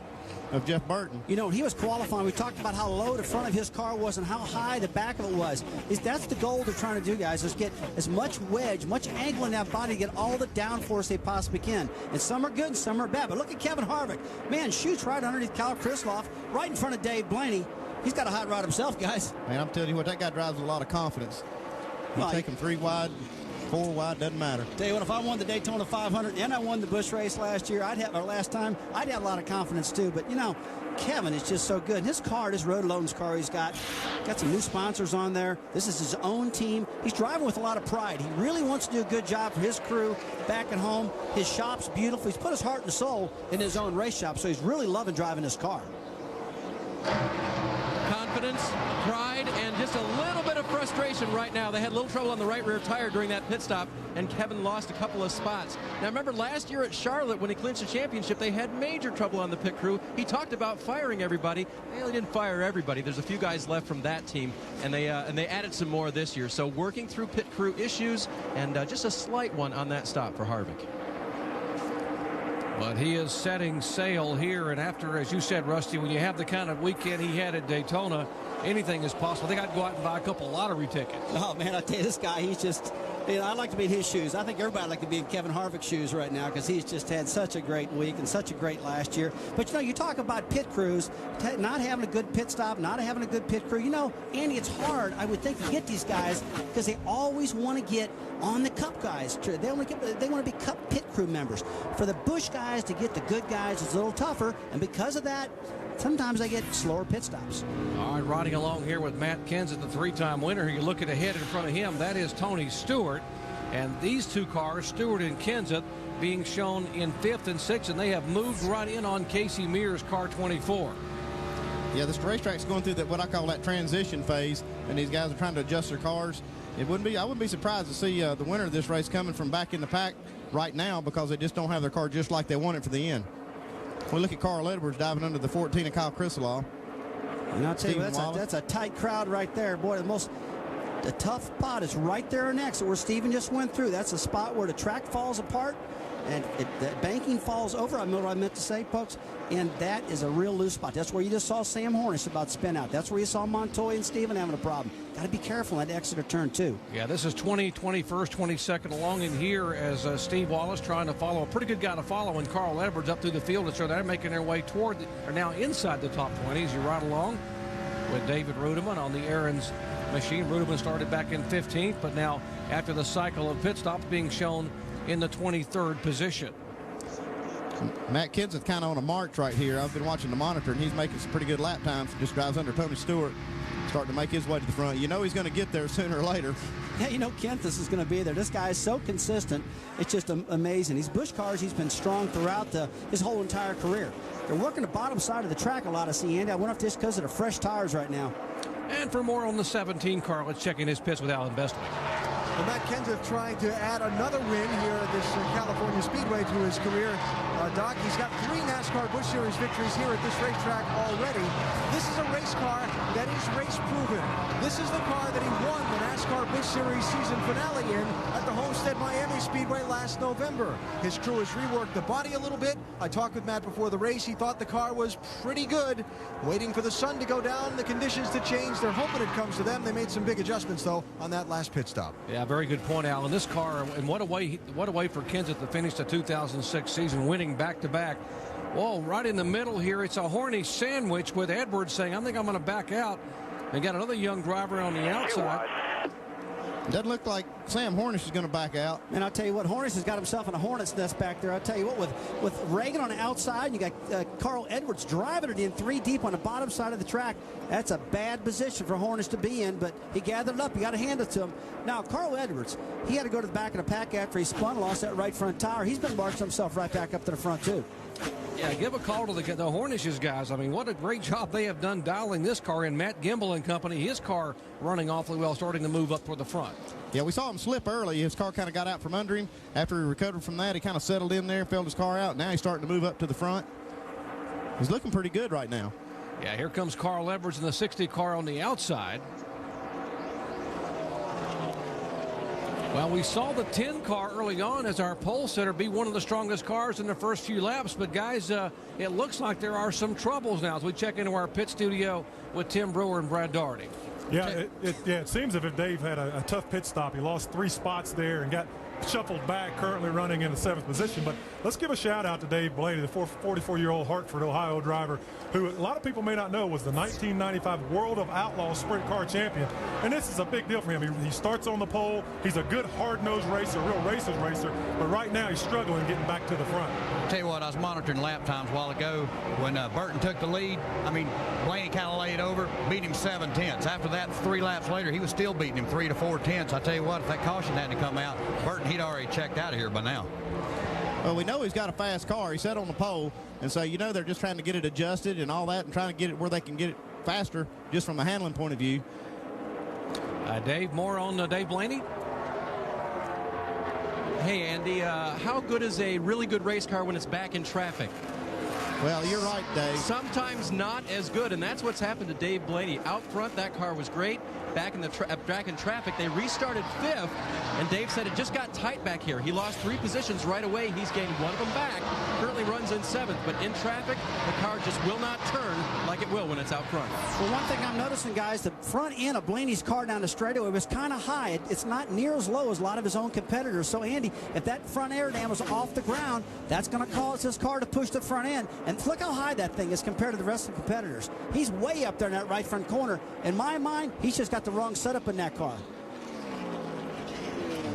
of Jeff Burton. You know, when he was qualifying, we talked about how low the front of his car was and how high the back of it was. That's the goal they're trying to do, guys, is get as much wedge, much angle in that body to get all the downforce they possibly can. And some are good and some are bad. But look at Kevin Harvick. Man, shoots right underneath Kyle Krisloff, right in front of Dave Blaney. He's got a hot rod himself, guys. Man, I'm telling you what, that guy drives with a lot of confidence. You take him 3 wide, 4 wide, doesn't matter. Tell you what, if I won the Daytona 500 and I won the Busch race last time, I'd have a lot of confidence too. But you know, Kevin is just so good. His car, this Road Loans car he's got some new sponsors on there. This is his own team. He's driving with a lot of pride. He really wants to do a good job for his crew back at home. His shop's beautiful. He's put his heart and soul in his own race shop, so he's really loving driving his car. Confidence, pride, and just a little bit of frustration right now. They had a little trouble on the right rear tire during that pit stop, and Kevin lost a couple of spots. Now remember last year at Charlotte when he clinched the championship, they had major trouble on the pit crew. He talked about firing everybody. Well, he didn't fire everybody. There's a few guys left from that team, and they added some more this year. So working through pit crew issues, and just a slight one on that stop for Harvick. But he is setting sail here, and after, as you said, Rusty, when you have the kind of weekend he had at Daytona, anything is possible. They got to go out and buy a couple lottery tickets. Oh, man, I tell you, this guy, he's just, you know, I'd like to be in his shoes. I think everybody would like to be in Kevin Harvick's shoes right now because he's just had such a great week and such a great last year. But, you know, you talk about pit crews, not having a good pit stop, not having a good pit crew. You know, Andy, it's hard, I would think, to get these guys because they always want to get on the Cup guys. They want to be Cup pit crew members. For the Busch guys to get the good guys, it's a little tougher, and because of that, sometimes they get slower pit stops. All right, riding along here with Matt Kenseth, the 3-time winner. You look at ahead in front of him, that is Tony Stewart. And these two cars, Stewart and Kenseth, being shown in 5th and 6th, and they have moved right in on Casey Mears' car 24. Yeah, this racetrack's going through what I call that transition phase, and these guys are trying to adjust their cars. I wouldn't be surprised to see the winner of this race coming from back in the pack right now because they just don't have their car just like they want it for the end. We look at Carl Edwards diving under the 14 of Kyle Crisoloff. And I'll tell you, that's a tight crowd right there. Boy, the tough spot is right there next to where Steven just went through. That's a spot where the track falls apart and the banking falls over. I know what I meant to say, folks. And that is a real loose spot. That's where you just saw Sam Hornish about to spin out. That's where you saw Montoya and Steven having a problem. Got to be careful in that Exeter turn, too. Yeah, this is 20, 21st, 22nd along in here as Steve Wallace trying to follow. A pretty good guy to follow, and Carl Edwards up through the field. And so they're making their way toward, or now inside the top 20 as you ride along with David Rudeman on the Aaron's machine. Rudeman started back in 15th, but now after the cycle of pit stops being shown in the 23rd position. Matt Kenseth kind of on a march right here. I've been watching the monitor, and he's making some pretty good lap times. Just drives under Tony Stewart, starting to make his way to the front. You know he's going to get there sooner or later. Yeah, you know Kenseth is going to be there. This guy is so consistent. It's just amazing. These Busch cars, he's been strong throughout his whole entire career. They're working the bottom side of the track a lot, I see, Andy. I wonder if this because of the fresh tires right now. And for more on the 17 car, let's check in his pits with Alan Bestwick. Well, Matt Kenseth trying to add another win here at this California Speedway to his career. Doc, he's got 3 NASCAR Busch Series victories here at this racetrack already. This is a race car that is race proven. This is the car that he won the NASCAR Busch Series season finale in at the Homestead Miami Speedway last November. His crew has reworked the body a little bit. I talked with Matt before the race. He thought the car was pretty good. Waiting for the sun to go down, the conditions to change. They're hoping it comes to them. They made some big adjustments, though, on that last pit stop. Yeah, very good point, Alan. This car, and what a way for Kenseth to finish the 2006 season, winning back-to-back. Well, right in the middle here, it's a horny sandwich with Edwards saying, I think I'm going to back out. They got another young driver on the outside. Doesn't look like Sam Hornish is going to back out. And I'll tell you what, Hornish has got himself in a hornet's nest back there. I'll tell you what, with Reagan on the outside, you got Carl Edwards driving it in 3 deep on the bottom side of the track. That's a bad position for Hornish to be in, but he gathered it up. You got to hand it to him. Now, Carl Edwards, he had to go to the back of the pack after he spun, lost that right front tire. He's been marching himself right back up to the front, too. Yeah, give a call to the Hornishes guys. I mean, what a great job they have done dialing this car in. Matt Gimbel and company, his car running awfully well, starting to move up toward the front. Yeah, we saw him slip early. His car kind of got out from under him. After he recovered from that, he kind of settled in there, filled his car out. Now he's starting to move up to the front. He's looking pretty good right now. Yeah, here comes Carl Edwards in the 60 car on the outside. Well, we saw the 10 car early on as our pole sitter be one of the strongest cars in the first few laps. But, guys, it looks like there are some troubles now as we check into our pit studio with Tim Brewer and Brad Daugherty. Yeah, it seems as if Dave had a tough pit stop. He lost 3 spots there and got shuffled back, currently running in the 7th position. But let's give a shout out to Dave Blaney, the 44-year-old Hartford, Ohio driver, who a lot of people may not know was the 1995 World of Outlaws Sprint Car champion. And this is a big deal for him. He starts on the pole. He's a good hard-nosed racer, real racer's racer. But right now he's struggling getting back to the front. I'll tell you what, I was monitoring lap times a while ago when Burton took the lead. I mean, Blaney kind of laid over, beat him 7/10. After that, 3 laps later, he was still beating him 3 to 4/10. I tell you what, if that caution hadn't come out, Burton, he'd already checked out of here by now. Well, we know he's got a fast car. He sat on the pole, and so you know they're just trying to get it adjusted and all that and trying to get it where they can get it faster just from a handling point of view. Dave, more on Dave Blaney? Hey, Andy, how good is a really good race car when it's back in traffic? Well, you're right, Dave. Sometimes not as good, and that's what's happened to Dave Blaney. Out front, that car was great. Back in traffic, they restarted 5th, and Dave said it just got tight back here. He lost 3 positions right away. He's gained 1 of them back. Currently runs in 7th, but in traffic, the car just will not turn like it will when it's out front. Well, one thing I'm noticing, guys, the front end of Blaney's car down the straightaway was kind of high. It's not near as low as a lot of his own competitors. So, Andy, if that front air dam was off the ground, that's going to cause his car to push the front end. And look how high that thing is compared to the rest of the competitors. He's way up there in that right front corner. In my mind, he's just got the wrong setup in that car.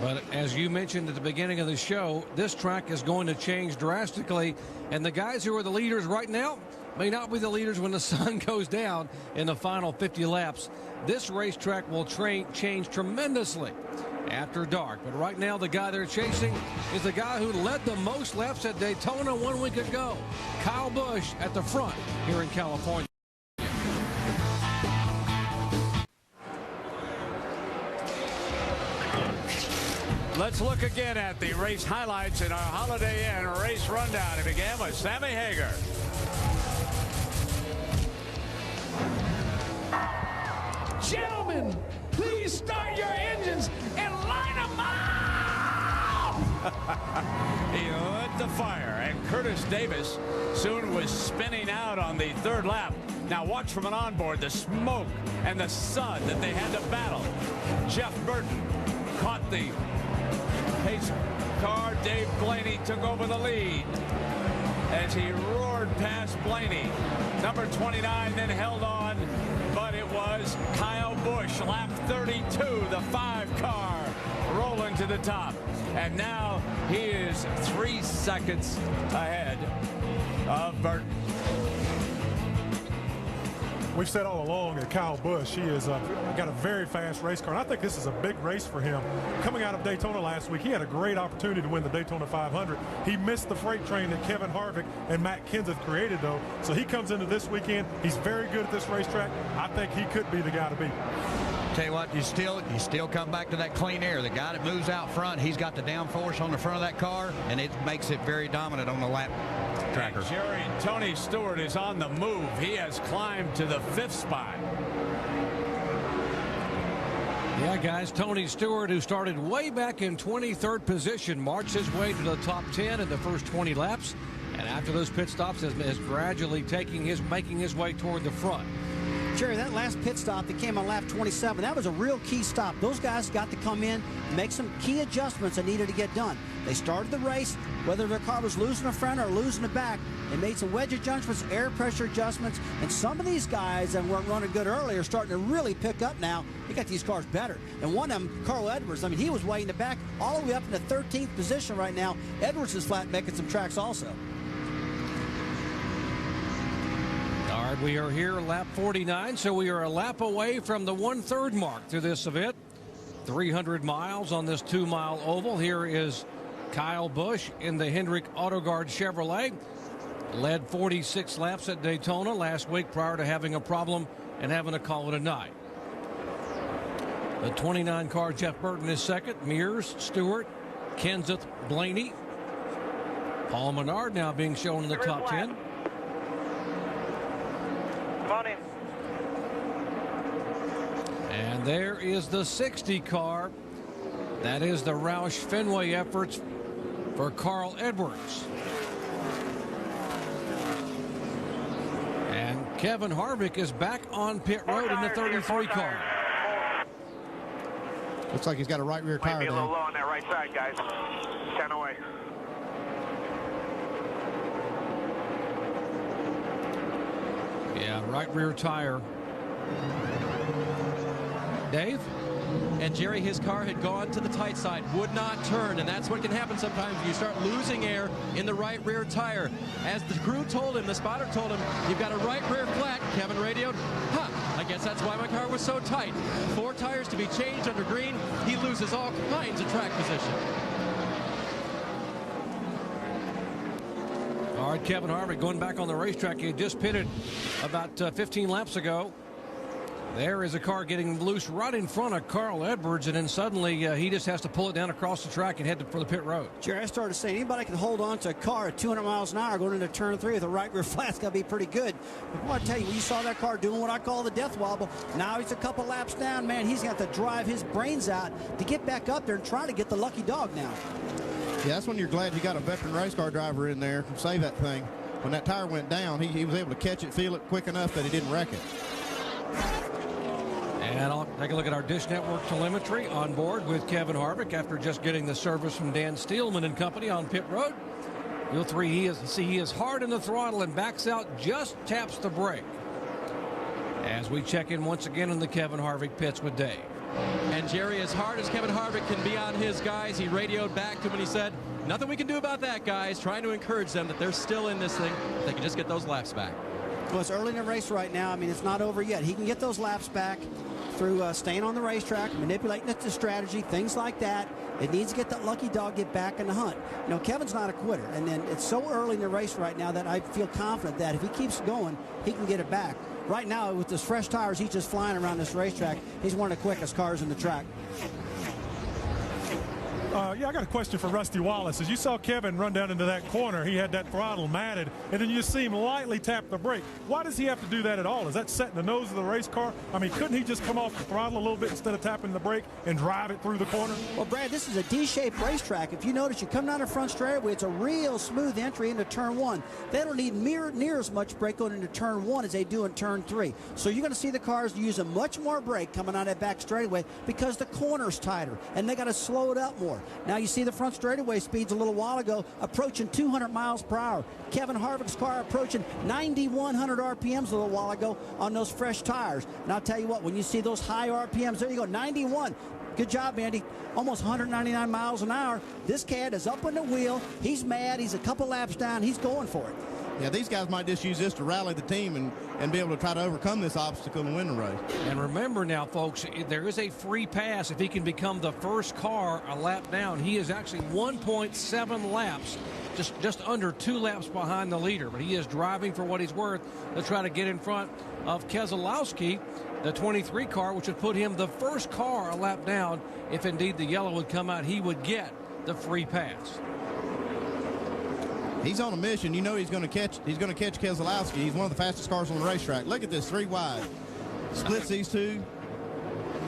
But as you mentioned at the beginning of the show, this track is going to change drastically, and the guys who are the leaders right now may not be the leaders when the sun goes down in the final 50 laps. This racetrack will change tremendously after dark. But right now, the guy they're chasing is the guy who led the most laps at Daytona 1 week ago, Kyle Busch, at the front here in California. Let's look again at the race highlights in our Holiday Inn race rundown. It began with Sammy Hagar. Gentlemen, please start your engines and line them up! He lit the fire, and Curtis Davis soon was spinning out on the 3rd lap. Now watch from an onboard, the smoke and the sun that they had to battle. Jeff Burton caught the pace car. Dave Blaney took over the lead as he roared past Blaney. Number 29 then held on, but it was Kyle Busch, lap 32, the 5 car, rolling to the top. And now he is 3 seconds ahead of Burton. We've said all along that Kyle Busch, he has got a very fast race car. And I think this is a big race for him. Coming out of Daytona last week, he had a great opportunity to win the Daytona 500. He missed the freight train that Kevin Harvick and Matt Kenseth created, though. So he comes into this weekend. He's very good at this racetrack. I think he could be the guy to beat. Tell you what, you still come back to that clean air. The guy that moves out front, he's got the downforce on the front of that car, and it makes it very dominant on the lap tracker. Jerry Tony Stewart is on the move. He has climbed to the 5th spot. Yeah, guys, Tony Stewart, who started way back in 23rd position, marched his way to the top 10 in the first 20 laps, and after those pit stops is gradually making his way toward the front. Jerry, that last pit stop that came on lap 27, that was a real key stop. Those guys got to come in, make some key adjustments that needed to get done. They started the race, whether their car was losing a front or losing the back. They made some wedge adjustments, air pressure adjustments, and some of these guys that weren't running good earlier are starting to really pick up now. They got these cars better. And one of them, Carl Edwards, I mean, he was way in the back all the way up in the 13th position right now. Edwards is flat making some tracks also. All right, we are here lap 49, so we are a lap away from the 1/3 mark through this event. 300 miles on this 2-mile oval. Here is Kyle Busch in the Hendrick AutoGuard Chevrolet. Led 46 laps at Daytona last week prior to having a problem and having to call it a night. The 29 car, Jeff Burton is second. Mears, Stewart, Kenseth, Blaney. Paul Menard now being shown in the top 10. And there is the 60 car. That is the Roush Fenway efforts for Carl Edwards. And Kevin Harvick is back on pit road in the 33 car. Looks like he's got a right rear tire Might be a little down. low on that right side, guys. 10 away. Yeah, right rear tire. Dave? And Jerry, his car had gone to the tight side, would not turn, and that's what can happen sometimes when you start losing air in the right rear tire. As the crew told him, the spotter told him, you've got a right rear flat. Kevin radioed, I guess that's why my car was so tight. 4 tires to be changed under green. He loses all kinds of track position. All right, Kevin Harvick going back on the racetrack. He had just pitted about 15 laps ago. There is a car getting loose right in front of Carl Edwards, and then suddenly he just has to pull it down across the track and head for the pit road. Jerry, I started saying anybody can hold on to a car at 200 miles an hour going into turn 3 with a right rear flat's got to be pretty good. But I want to tell you, when you saw that car doing what I call the death wobble, now he's a couple laps down, man. He's got to drive his brains out to get back up there and try to get the lucky dog now. Yeah, that's when you're glad you got a veteran race car driver in there to save that thing. When that tire went down, he was able to catch it, feel it quick enough that he didn't wreck it. And I'll take a look at our Dish Network telemetry on board with Kevin Harvick after just getting the service from Dan Steelman and company on pit road. Wheel 3, he is hard in the throttle and backs out, just taps the brake. As we check in once again in the Kevin Harvick pits with Dave. And Jerry, as hard as Kevin Harvick can be on his guys, he radioed back to him and he said, nothing we can do about that, guys, trying to encourage them that they're still in this thing. If they can just get those laps back. Well, it's early in the race right now. I mean, it's not over yet. He can get those laps back through staying on the racetrack, manipulating the strategy, things like that. It needs to get that lucky dog, get back in the hunt. You know, Kevin's not a quitter, and then it's so early in the race right now that I feel confident that if he keeps going, he can get it back. Right now, with his fresh tires, he's just flying around this racetrack. He's one of the quickest cars in the track. Yeah, I got a question for Rusty Wallace. As you saw Kevin run down into that corner, he had that throttle matted, and then you see him lightly tap the brake. Why does he have to do that at all? Is that setting the nose of the race car? I mean, couldn't he just come off the throttle a little bit instead of tapping the brake and drive it through the corner? Well, Brad, this is a D-shaped racetrack. If you notice, you come down the front straightaway, it's a real smooth entry into turn 1. They don't need near as much brake going into turn 1 as they do in turn 3. So you're going to see the cars use a much more brake coming out of that back straightaway because the corner's tighter, and they got to slow it up more. Now you see the front straightaway speeds a little while ago approaching 200 miles per hour. Kevin Harvick's car approaching 9,100 RPMs a little while ago on those fresh tires. And I'll tell you what, when you see those high RPMs, there you go, 91. Good job, Andy. Almost 199 miles an hour. This cat is up on the wheel. He's mad. He's a couple laps down. He's going for it. Yeah, these guys might just use this to rally the team and be able to try to overcome this obstacle and win the race. And remember now, folks, there is a free pass if he can become the first car a lap down. He is actually 1.7 laps, just under 2 laps behind the leader. But he is driving for what he's worth to try to get in front of Keselowski, the 23 car, which would put him the first car a lap down. If indeed the yellow would come out, he would get the free pass. He's on a mission. You know he's going to catch Keselowski. He's one of the fastest cars on the racetrack. Look at this, 3 wide. Splits these two.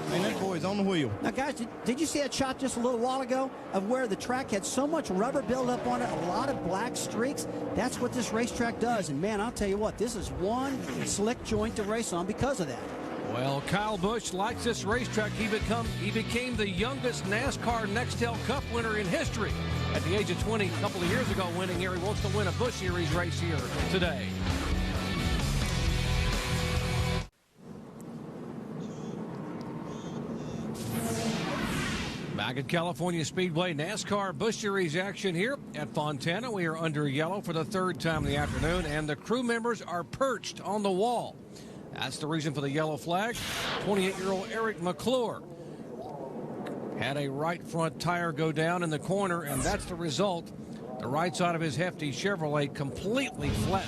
Man, that boy's on the wheel. Now, guys, did you see that shot just a little while ago of where the track had so much rubber buildup on it, a lot of black streaks? That's what this racetrack does. And, man, I'll tell you what, this is one slick joint to race on because of that. Well, Kyle Busch likes this racetrack. He became the youngest NASCAR Nextel Cup winner in history. At the age of 20, a couple of years ago, winning here. He wants to win a Busch Series race here today. Back at California Speedway, NASCAR Busch Series action here at Fontana. We are under yellow for the 3rd time in the afternoon, and the crew members are perched on the wall. That's the reason for the yellow flag. 28-year-old Eric McClure had a right front tire go down in the corner, and that's the result. The right side of his hefty Chevrolet completely flat.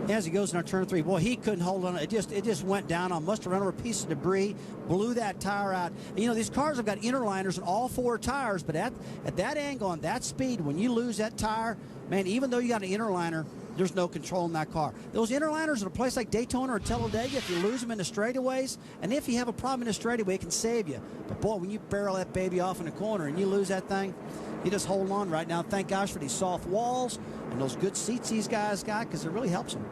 As he goes in our turn 3, boy, he couldn't hold on. It just went down on. Must have run over a piece of debris, blew that tire out. And, you know, these cars have got interliners in all 4 tires, but at that angle, on that speed, when you lose that tire, man, even though you got an interliner, there's no control in that car. Those interliners at a place like Daytona or Talladega, if you lose them in the straightaways, and if you have a problem in the straightaway, it can save you. But, boy, when you barrel that baby off in the corner and you lose that thing, you just hold on right now. Thank gosh for these soft walls and those good seats these guys got, because it really helps them.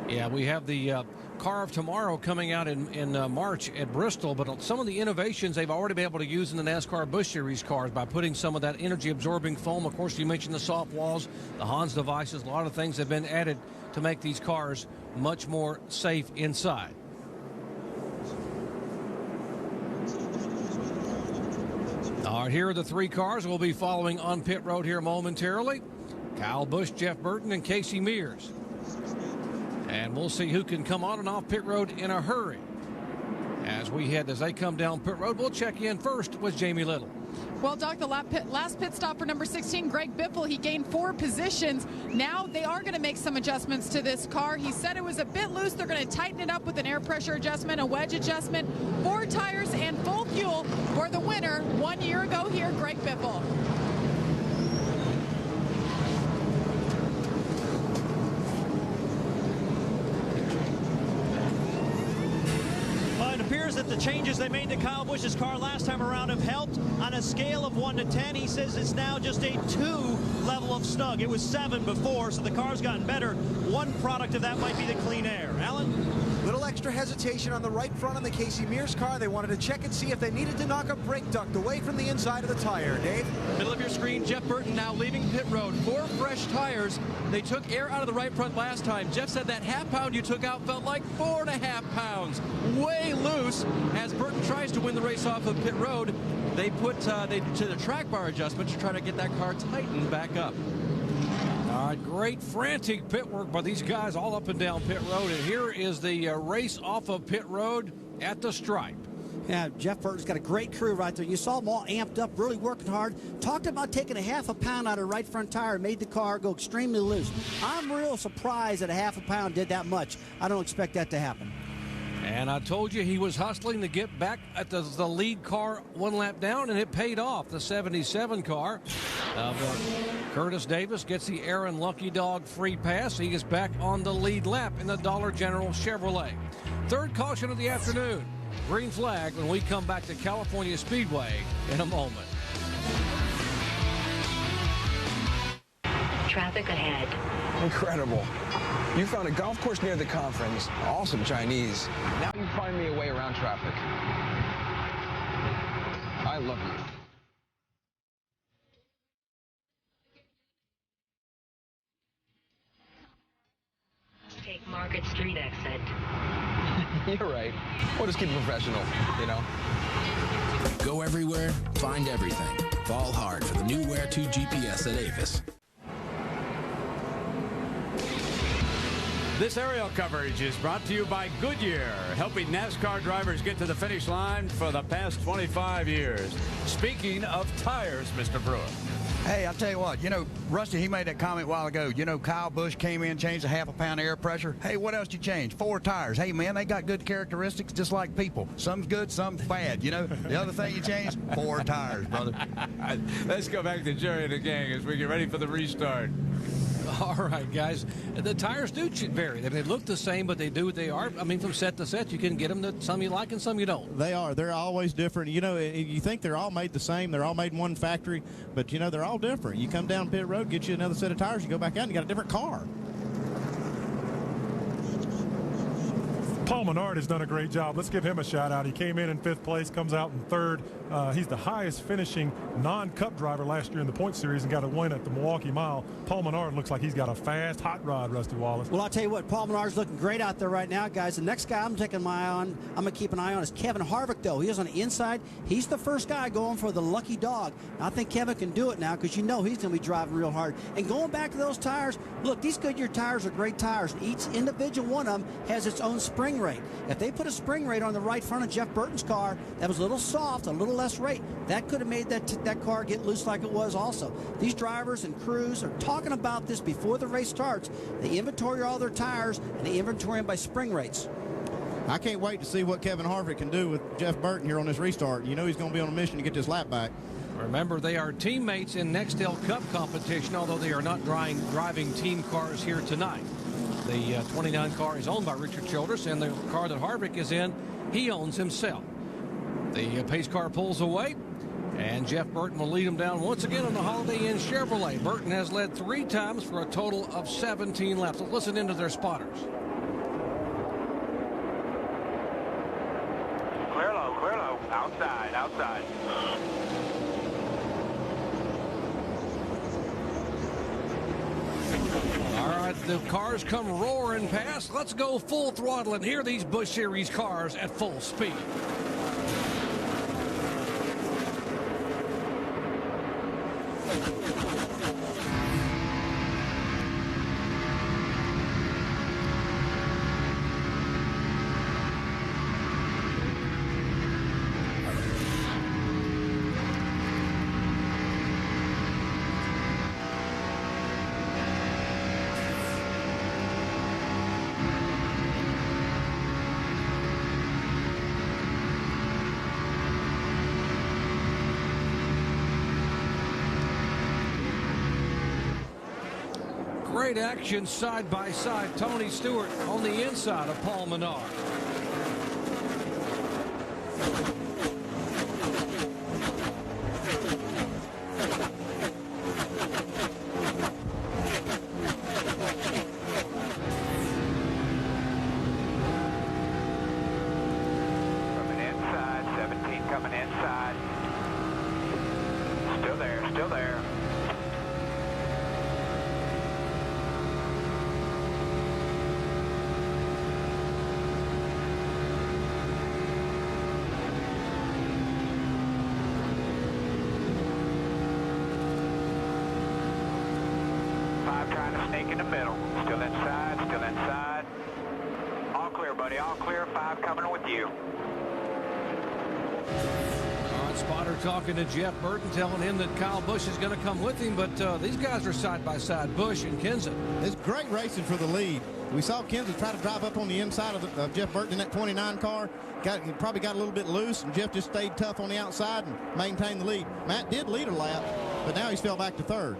Yeah, we have the car of tomorrow coming out in March at Bristol, but some of the innovations they've already been able to use in the NASCAR Busch Series cars by putting some of that energy-absorbing foam. Of course, you mentioned the soft walls, the Hans devices. A lot of things have been added to make these cars much more safe inside. All right, here are the three cars we'll be following on pit road here momentarily. Kyle Busch, Jeff Burton, and Casey Mears. And we'll see who can come on and off pit road in a hurry. As they come down pit road, we'll check in first with Jamie Little. Well, Doc, the last pit stop for number 16, Greg Biffle, he gained 4 positions. Now they are going to make some adjustments to this car. He said it was a bit loose. They're going to tighten it up with an air pressure adjustment, a wedge adjustment, 4 tires, and full fuel for the winner 1 year ago here, Greg Biffle. It appears that the changes they made to Kyle Busch's car last time around have helped. On a scale of 1 to 10, he says it's now just a 2 level of snug. It was 7 before, so the car's gotten better. One product of that might be the clean air. Alan? Little extra hesitation on the right front of the Casey Mears car. They wanted to check and see if they needed to knock a brake duct away from the inside of the tire. Dave? Middle of your screen, Jeff Burton now leaving pit road. 4 fresh tires. They took air out of the right front last time. Jeff said that half-pound you took out felt like 4.5 pounds. Way loose. As Burton tries to win the race off of pit road, they put the track bar adjustment to try to get that car tightened back up. All right, great frantic pit work by these guys all up and down pit road. And here is the race off of pit road at the stripe. Yeah, Jeff Burton's got a great crew right there. You saw them all amped up, really working hard. Talked about taking a half a pound out of right front tire, made the car go extremely loose. I'm real surprised that a half a pound did that much. I don't expect that to happen. And I told you he was hustling to get back at the lead car 1 lap down, and it paid off. The 77 car of Curtis Davis gets the Aaron Lucky Dog free pass. He is back on the lead lap in the Dollar General Chevrolet. Third caution of the afternoon. Green flag when we come back to California Speedway in a moment. Traffic ahead. Incredible. You found a golf course near the conference. Awesome Chinese. Now you find me a way around traffic. I love you. Take Market Street exit. You're right. We'll just keep it professional, you know? Go everywhere, find everything. Fall hard for the new Wear 2 GPS at Avis. This aerial coverage is brought to you by Goodyear, helping NASCAR drivers get to the finish line for the past 25 years. Speaking of tires, Mr. Brewer. Hey, I'll tell you what, Rusty, he made that comment a while ago. Kyle Busch came in, changed a half a pound of air pressure. Hey, what else you changed? 4 tires. Hey, man, they got good characteristics just like people. Some's good, some's bad. The other thing you changed? 4 tires, brother. Let's go back to Jerry and the gang as we get ready for the restart. All right, guys. The tires do vary. They look the same, but they are. I mean, from set to set, you can get them that some you like and some you don't. They are. They're always different. You think they're all made the same. They're all made in one factory, but, they're all different. You come down pit road, get you another set of tires, you go back out, and you got a different car. Paul Menard has done a great job. Let's give him a shout out. He came in 5th place, comes out in 3rd. He's the highest finishing non-Cup driver last year in the point series and got a win at the Milwaukee Mile. Paul Menard looks like he's got a fast, hot rod, Rusty Wallace. Well, I'll tell you what, Paul Menard's looking great out there right now, guys. The next guy I'm going to keep an eye on is Kevin Harvick, though. He is on the inside. He's the first guy going for the lucky dog. I think Kevin can do it now because he's going to be driving real hard. And going back to those tires, look, these Goodyear tires are great tires. Each individual one of them has its own spring rate. If they put a spring rate on the right front of Jeff Burton's car that was a little soft, a little less rate, that could have made that car get loose like it was also. These drivers and crews are talking about this before the race starts. They inventory all their tires, and they inventory them by spring rates. I can't wait to see what Kevin Harvick can do with Jeff Burton here on this restart. He's going to be on a mission to get this lap back. Remember, they are teammates in Nextel Cup competition, although they are not driving team cars here tonight. The 29 car is owned by Richard Childress, and the car that Harvick is in, he owns himself. The pace car pulls away, and Jeff Burton will lead him down once again on the Holiday Inn Chevrolet. Burton has led 3 times for a total of 17 laps. Let's listen into their spotters. outside. All right, the cars come roaring past. Let's go full throttle and hear these Busch Series cars at full speed. Great action side by side. Tony Stewart on the inside of Paul Menard. Coming inside, 17 coming inside. Still there, still there. Trying to sneak in the middle. Still inside, still inside. All clear, buddy, all clear. 5 coming with you. All right, Spotter talking to Jeff Burton, telling him that Kyle Busch is going to come with him, but these guys are side by side, Busch and Kenseth. It's great racing for the lead. We saw Kenseth try to drive up on the inside of Jeff Burton in that 29 car. He probably got a little bit loose, and Jeff just stayed tough on the outside and maintained the lead. Matt did lead a lap, but now he's fell back to third.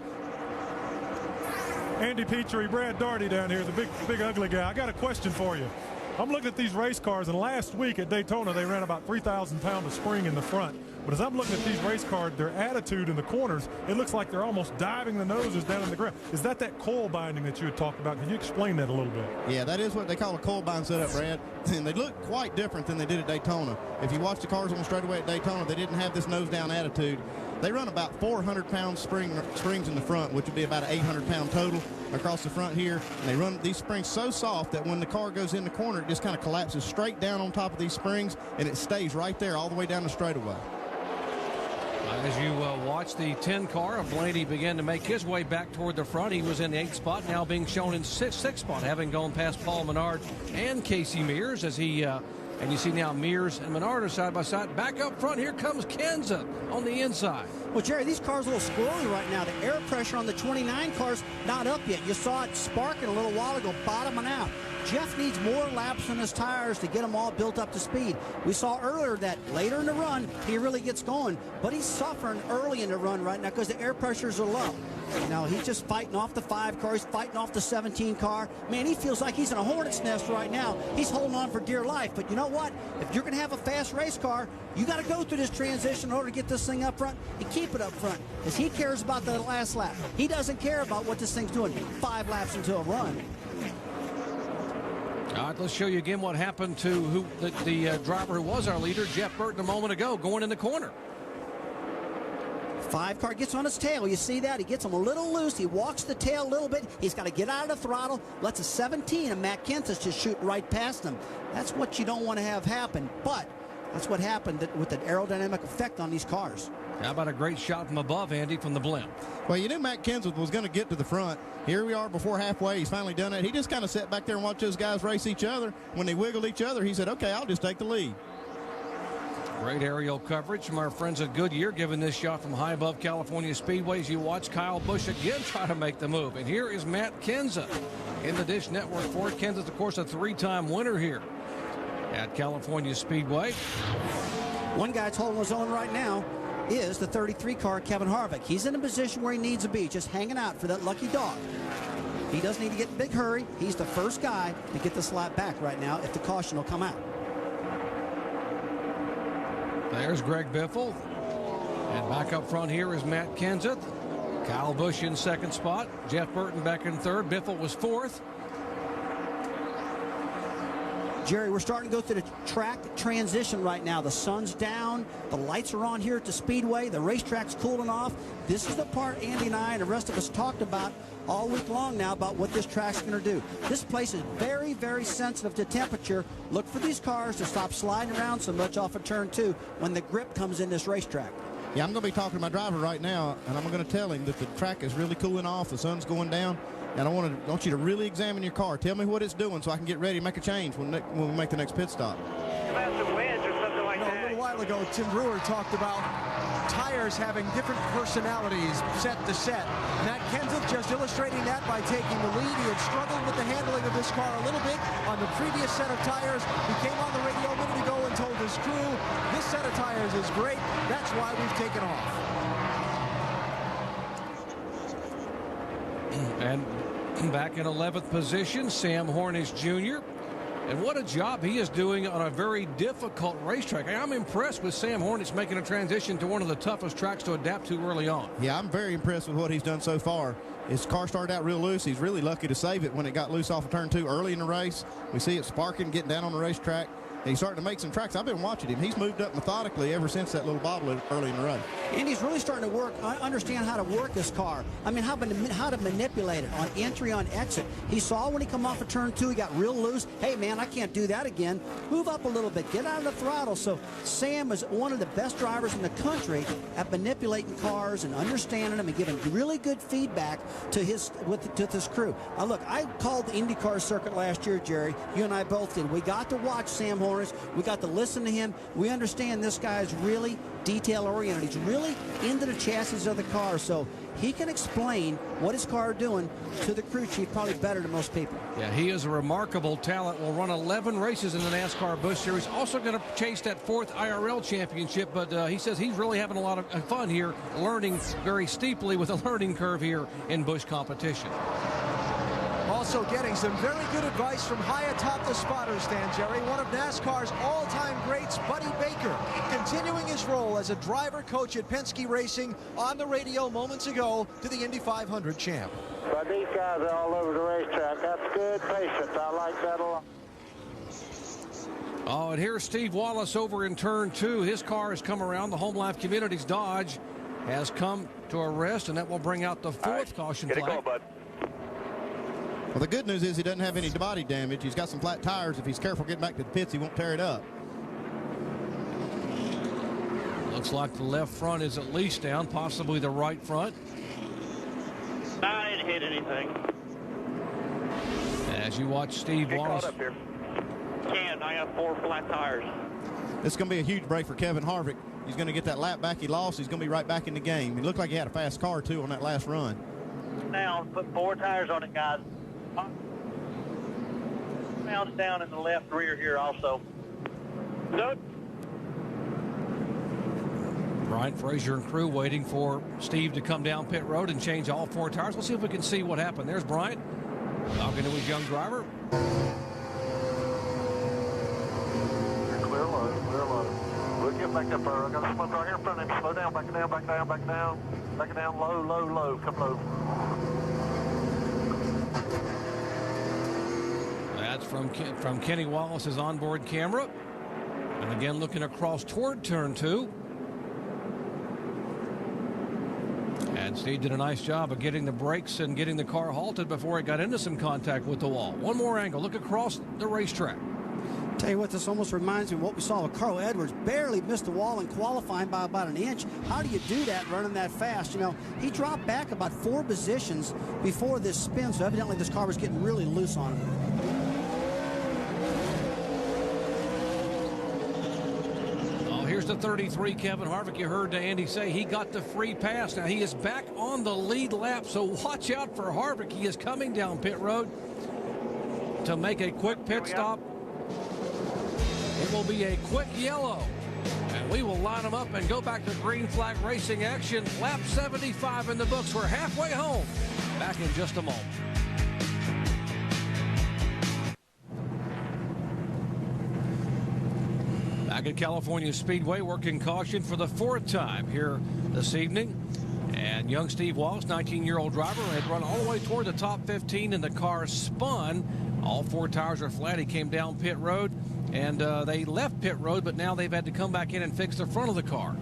Andy Petrie, Brad Daugherty down here, the big ugly guy. I got a question for you. I'm looking at these race cars, and last week at Daytona they ran about 3,000 pounds of spring in the front. But as I'm looking at these race cars, their attitude in the corners, it looks like they're almost diving the noses down in the ground. Is that coil binding that you had talked about? Can you explain that a little bit? Yeah, that is what they call a coil bind setup, Brad. And they look quite different than they did at Daytona. If you watch the cars on the straightaway at Daytona, they didn't have this nose down attitude. They run about 400-pound springs in the front, which would be about an 800-pound total across the front here. And they run these springs so soft that when the car goes in the corner, it just kind of collapses straight down on top of these springs, and it stays right there all the way down the straightaway. As you watch the 10 car, Blaney began to make his way back toward the front. He was in the 8th spot, now being shown in 6th spot, having gone past Paul Menard and Casey Mears as he and you see now Mears and Menard are side by side. Back up front, here comes Kenseth on the inside. Well, Jerry, these cars are a little squirrely right now. The air pressure on the 29 cars not up yet. You saw it sparking a little while ago, bottoming out. Jeff needs more laps on his tires to get them all built up to speed. We saw earlier that later in the run, he really gets going, but he's suffering early in the run right now because the air pressures are low. Now, he's just fighting off the 5 car. He's fighting off the 17 car. Man, he feels like he's in a hornet's nest right now. He's holding on for dear life. But you know what? If you're going to have a fast race car, you got to go through this transition in order to get this thing up front and keep it up front because he cares about the last lap. He doesn't care about what this thing's doing 5 laps into a run. All right, let's show you again what happened to the driver who was our leader, Jeff Burton, a moment ago, going in the corner. 5 car gets on his tail. You see that? He gets him a little loose. He walks the tail a little bit. He's got to get out of the throttle. Lets a 17 and Matt Kenseth just shoot right past him. That's what you don't want to have happen. But that's what happened with the aerodynamic effect on these cars. How about a great shot from above, Andy, from the blimp? Well, you knew Matt Kenseth was going to get to the front. Here we are before halfway. He's finally done it. He just kind of sat back there and watched those guys race each other. When they wiggled each other, he said, okay, I'll just take the lead. Great aerial coverage from our friends at Goodyear, giving this shot from high above California Speedway as you watch Kyle Busch again try to make the move. And here is Matt Kenseth in the Dish Network for it. Kenseth, of course, a 3-time winner here at California Speedway. One guy that's holding his own right now is the 33 car, Kevin Harvick. He's in a position where he needs to be, just hanging out for that lucky dog. He doesn't need to get in a big hurry. He's the first guy to get this lap back right now if the caution will come out. There's Greg Biffle. And back up front here is Matt Kenseth. Kyle Busch in 2nd spot. Jeff Burton back in 3rd. Biffle was 4th. Jerry, we're starting to go through the track transition right now. The sun's down. The lights are on here at the Speedway. The racetrack's cooling off. This is the part Andy and I and the rest of us talked about all week long now about what this track's going to do. This place is very, very sensitive to temperature. Look for these cars to stop sliding around so much off of turn 2 when the grip comes in this racetrack. Yeah, I'm going to be talking to my driver right now, and I'm going to tell him that the track is really cooling off. The sun's going down. And I want you to really examine your car. Tell me what it's doing so I can get ready to make a change when we make the next pit stop. Some wedge or something like that. A little while ago, Tim Brewer talked about tires having different personalities set to set. Matt Kenseth just illustrating that by taking the lead. He had struggled with the handling of this car a little bit on the previous set of tires. He came on the radio a minute ago and told his crew, this set of tires is great. That's why we've taken off. And back in 11th position, Sam Hornish Jr. And what a job he is doing on a very difficult racetrack. I'm impressed with Sam Hornish making a transition to one of the toughest tracks to adapt to early on. Yeah, I'm very impressed with what he's done so far. His car started out real loose. He's really lucky to save it when it got loose off of turn 2 early in the race. We see it sparking, getting down on the racetrack. And he's starting to make some tracks. I've been watching him. He's moved up methodically ever since that little bobble early in the race. And he's really starting to understand how to work this car. I mean, how to manipulate it on entry, on exit. He saw when he come off of turn 2, he got real loose. Hey, man, I can't do that again. Move up a little bit. Get out of the throttle. So Sam is one of the best drivers in the country at manipulating cars and understanding them and giving really good feedback to his crew. Now, look, I called the IndyCar circuit last year, Jerry. You and I both did. We got to watch Sam Hornish. We got to listen to him. We understand this guy is really detail-oriented. He's really into the chassis of the car, so he can explain what his car is doing to the crew chief probably better than most people. Yeah, he is a remarkable talent. Will run 11 races in the NASCAR Busch Series. Also going to chase that 4th IRL championship, but he says he's really having a lot of fun here, learning very steeply with a learning curve here in Busch competition. Also getting some very good advice from high atop the spotter stand, Jerry. One of NASCAR's all-time greats, Buddy Baker, continuing his role as a driver coach at Penske Racing on the radio moments ago to the Indy 500 champ. But these guys are all over the racetrack. That's good patience. I like that a lot. Oh, and here's Steve Wallace over in turn 2. His car has come around. The Home Life Communities Dodge has come to a rest, and that will bring out the 4th caution flag. Get it going, bud. Well, the good news is he doesn't have any body damage. He's got some flat tires. If he's careful getting back to the pits, he won't tear it up. Looks like the left front is at least down, possibly the right front. I didn't hit anything. As you watch Steve Wallace. Up here. I have 4 flat tires. This is going to be a huge break for Kevin Harvick. He's going to get that lap back he lost. He's going to be right back in the game. He looked like he had a fast car, too, on that last run. Now, put 4 tires on it, guys. Mounts down in the left rear here also. Nope. Brian Frazier and crew waiting for Steve to come down pit road and change all 4 tires. We'll see if we can see what happened. There's Bryant talking to his young driver. Clear low, clear low. We'll get back up there. I got a split right here in front of him. Slow down, back it down, back it down, back it down. Back it down, low, low, low. Come low. That's from Kenny Wallace's onboard camera. And again, looking across toward turn 2. And Steve did a nice job of getting the brakes and getting the car halted before it got into some contact with the wall. One more angle. Look across the racetrack. Tell you what, this almost reminds me of what we saw with Carl Edwards. Barely missed the wall in qualifying by about an inch. How do you do that running that fast? You know, he dropped back about 4 positions before this spin, so evidently this car was getting really loose on him. Here's the 33, Kevin Harvick. You heard Andy say he got the free pass. Now he is back on the lead lap, so watch out for Harvick. He is coming down pit road to make a quick pit stop. It will be a quick yellow, and we will line them up and go back to green flag racing action. Lap 75 in the books. We're halfway home. Back in just a moment. Back at California Speedway, working caution for the 4th time here this evening. And young Steve Wallace, 19-year-old driver, had run all the way toward the top 15, and the car spun. All 4 tires are flat. He came down pit road, and they left pit road, but now they've had to come back in and fix the front of the car.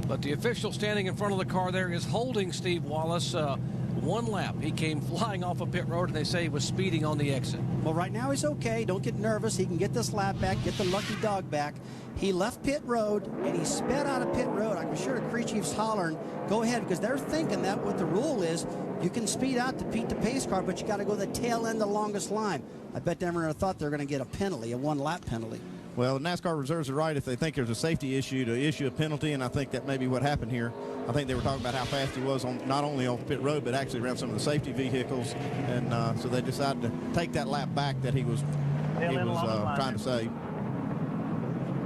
But the official standing in front of the car there is holding Steve Wallace 1 lap. He came flying off of pit road, and they say he was speeding on the exit. Well, right now he's okay. Don't get nervous. He can get this lap back, get the lucky dog back. He left pit road, and he sped out of pit road. I'm sure the crew chief's hollering, go ahead, because they're thinking that what the rule is, you can speed out to beat the pace car, but you got to go the tail end, the longest line. I bet they never thought they were going to get a penalty, a 1-lap penalty. Well, NASCAR reserves the right if they think there's a safety issue to issue a penalty, and I think that may be what happened here. I think they were talking about how fast he was on not only on pit road, but actually around some of the safety vehicles, and so they decided to take that lap back that he was trying to save.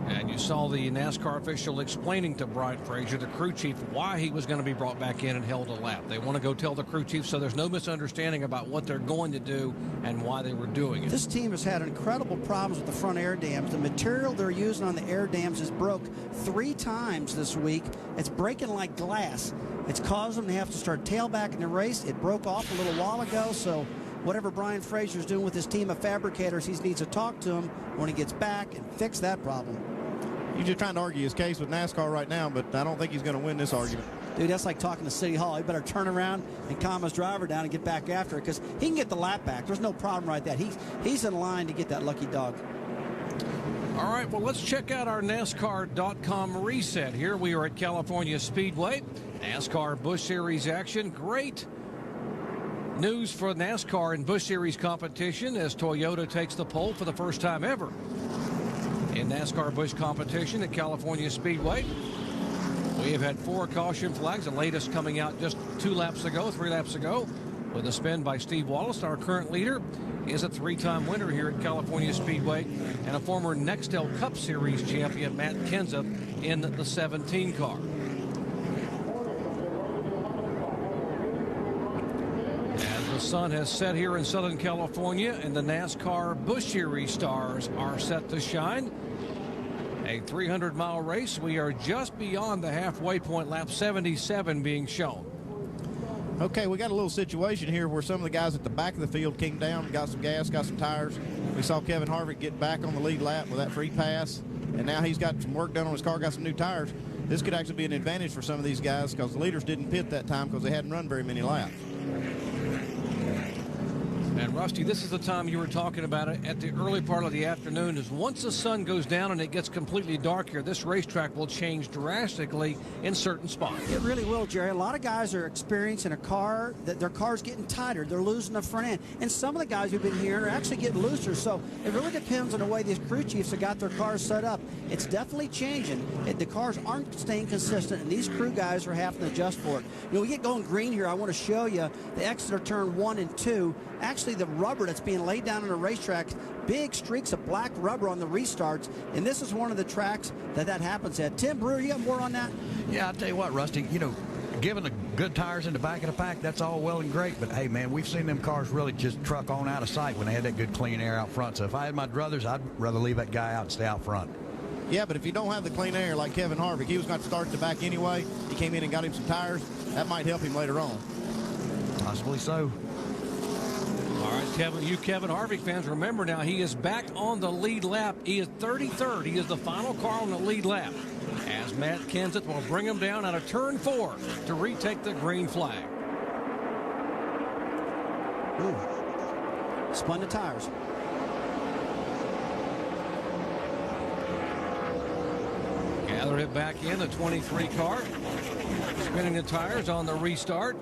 And you saw the NASCAR official explaining to Brian Frazier, the crew chief, why he was going to be brought back in and held a lap. They want to go tell the crew chief so there's no misunderstanding about what they're going to do and why they were doing it. This team has had incredible problems with the front air dams. The material they're using on the air dams is broke 3 times this week. It's breaking like glass. It's caused them to have to start tailbacking the race. It broke off a little while ago, so whatever Brian Frazier's doing with his team of fabricators, he needs to talk to them when he gets back and fix that problem. He's just trying to argue his case with NASCAR right now, but I don't think he's going to win this argument. Dude, that's like talking to City Hall. He better turn around and calm his driver down and get back after it, because he can get the lap back. There's no problem right there. He's in line to get that lucky dog. All right, well, let's check out our NASCAR.com reset here. We are at California Speedway. NASCAR Busch Series action. Great news for NASCAR in Busch Series competition as Toyota takes the pole for the first time ever in NASCAR Busch competition at California Speedway. We have had 4 caution flags, the latest coming out just 3 laps ago, with a spin by Steve Wallace. Our current leader is a 3-time winner here at California Speedway and a former Nextel Cup Series champion, Matt Kenseth, in the 17 car. As the sun has set here in Southern California and the NASCAR Busch Series stars are set to shine. A 300-mile race. We are just beyond the halfway point, lap 77 being shown. Okay, we got a little situation here where some of the guys at the back of the field came down, got some gas, got some tires. We saw Kevin Harvick get back on the lead lap with that free pass, and now he's got some work done on his car, got some new tires. This could actually be an advantage for some of these guys because the leaders didn't pit that time because they hadn't run very many laps. And Rusty, this is the time you were talking about it at the early part of the afternoon, is once the sun goes down and it gets completely dark here, this racetrack will change drastically in certain spots. It really will, Jerry. A lot of guys are experiencing a car that their car's getting tighter. They're losing the front end. And some of the guys who've been here are actually getting looser. So it really depends on the way these crew chiefs have got their cars set up. It's definitely changing. The cars aren't staying consistent, and these crew guys are having to adjust for it. You know, we get going green here. I want to show you the Exeter turn 1 and 2. Actually, the rubber that's being laid down on the racetrack, big streaks of black rubber on the restarts, and this is one of the tracks that happens at. Tim Brewer, you got more on that? Yeah, I'll tell you what, Rusty, you know, giving the good tires in the back of the pack, that's all well and great, but hey, man, we've seen them cars really just truck on out of sight when they had that good clean air out front. So if I had my druthers, I'd rather leave that guy out and stay out front. Yeah, but if you don't have the clean air like Kevin Harvick, he was going to start at the back anyway. He came in and got him some tires. That might help him later on. Possibly so. All right, Kevin Harvick fans, remember now he is back on the lead lap. He is 33rd. He is the final car on the lead lap as Matt Kenseth will bring him down out of turn 4 to retake the green flag. Ooh. Spun the tires. Gathered it back in, the 23 car. Spinning the tires on the restart.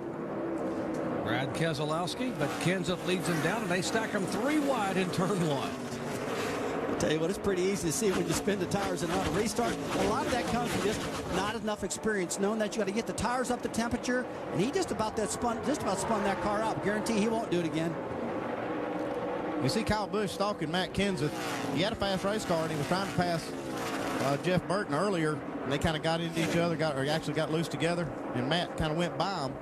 Brad Keselowski, but Kenseth leads him down, and they stack him 3 wide in turn 1. I'll tell you what, it's pretty easy to see when you spin the tires and on a restart. A lot of that comes from just not enough experience, knowing that you got to get the tires up to temperature, and he just about spun that car out. Guarantee he won't do it again. You see Kyle Busch stalking Matt Kenseth. He had a fast race car, and he was trying to pass Jeff Burton earlier, and they kind of got into each other, actually got loose together, and Matt kind of went by him.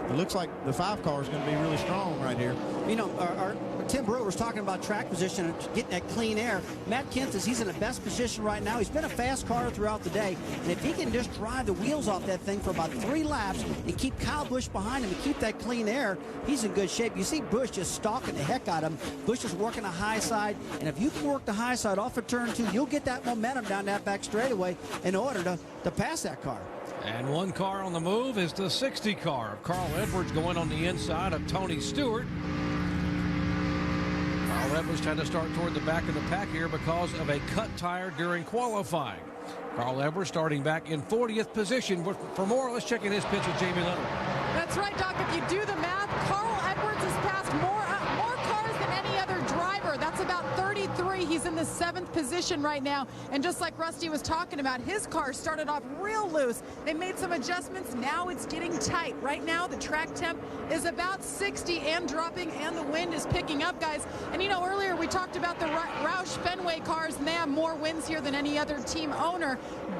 It looks like the 5 car is going to be really strong right here. You know, our Tim Brewer was talking about track position and getting that clean air. Matt Kenseth, he's in the best position right now. He's been a fast car throughout the day, and if he can just drive the wheels off that thing for about 3 laps and keep Kyle Busch behind him and keep that clean air, he's in good shape. You see Busch just stalking the heck out of him. Busch is working the high side, and if you can work the high side off of turn 2, you'll get that momentum down that back straightaway in order to pass that car. And one car on the move is the 60 car of Carl Edwards going on the inside of Tony Stewart. Carl Edwards trying to start toward the back of the pack here because of a cut tire during qualifying. Carl Edwards starting back in 40th position. For more, let's check in his pitch with Jamie Leonard. That's right, Doc. If you do the math, Carl Edwards has passed more cars than any other driver. That's about 33. He's in the 7th position right now. And just like Rusty was talking about, his car started off real loose. They made some adjustments. Now it's getting tight. Right now, the track temp is about 60 and dropping, and the wind is picking up, guys. And you know, earlier we talked about the Roush Fenway cars, and they have more wins here than any other team owner.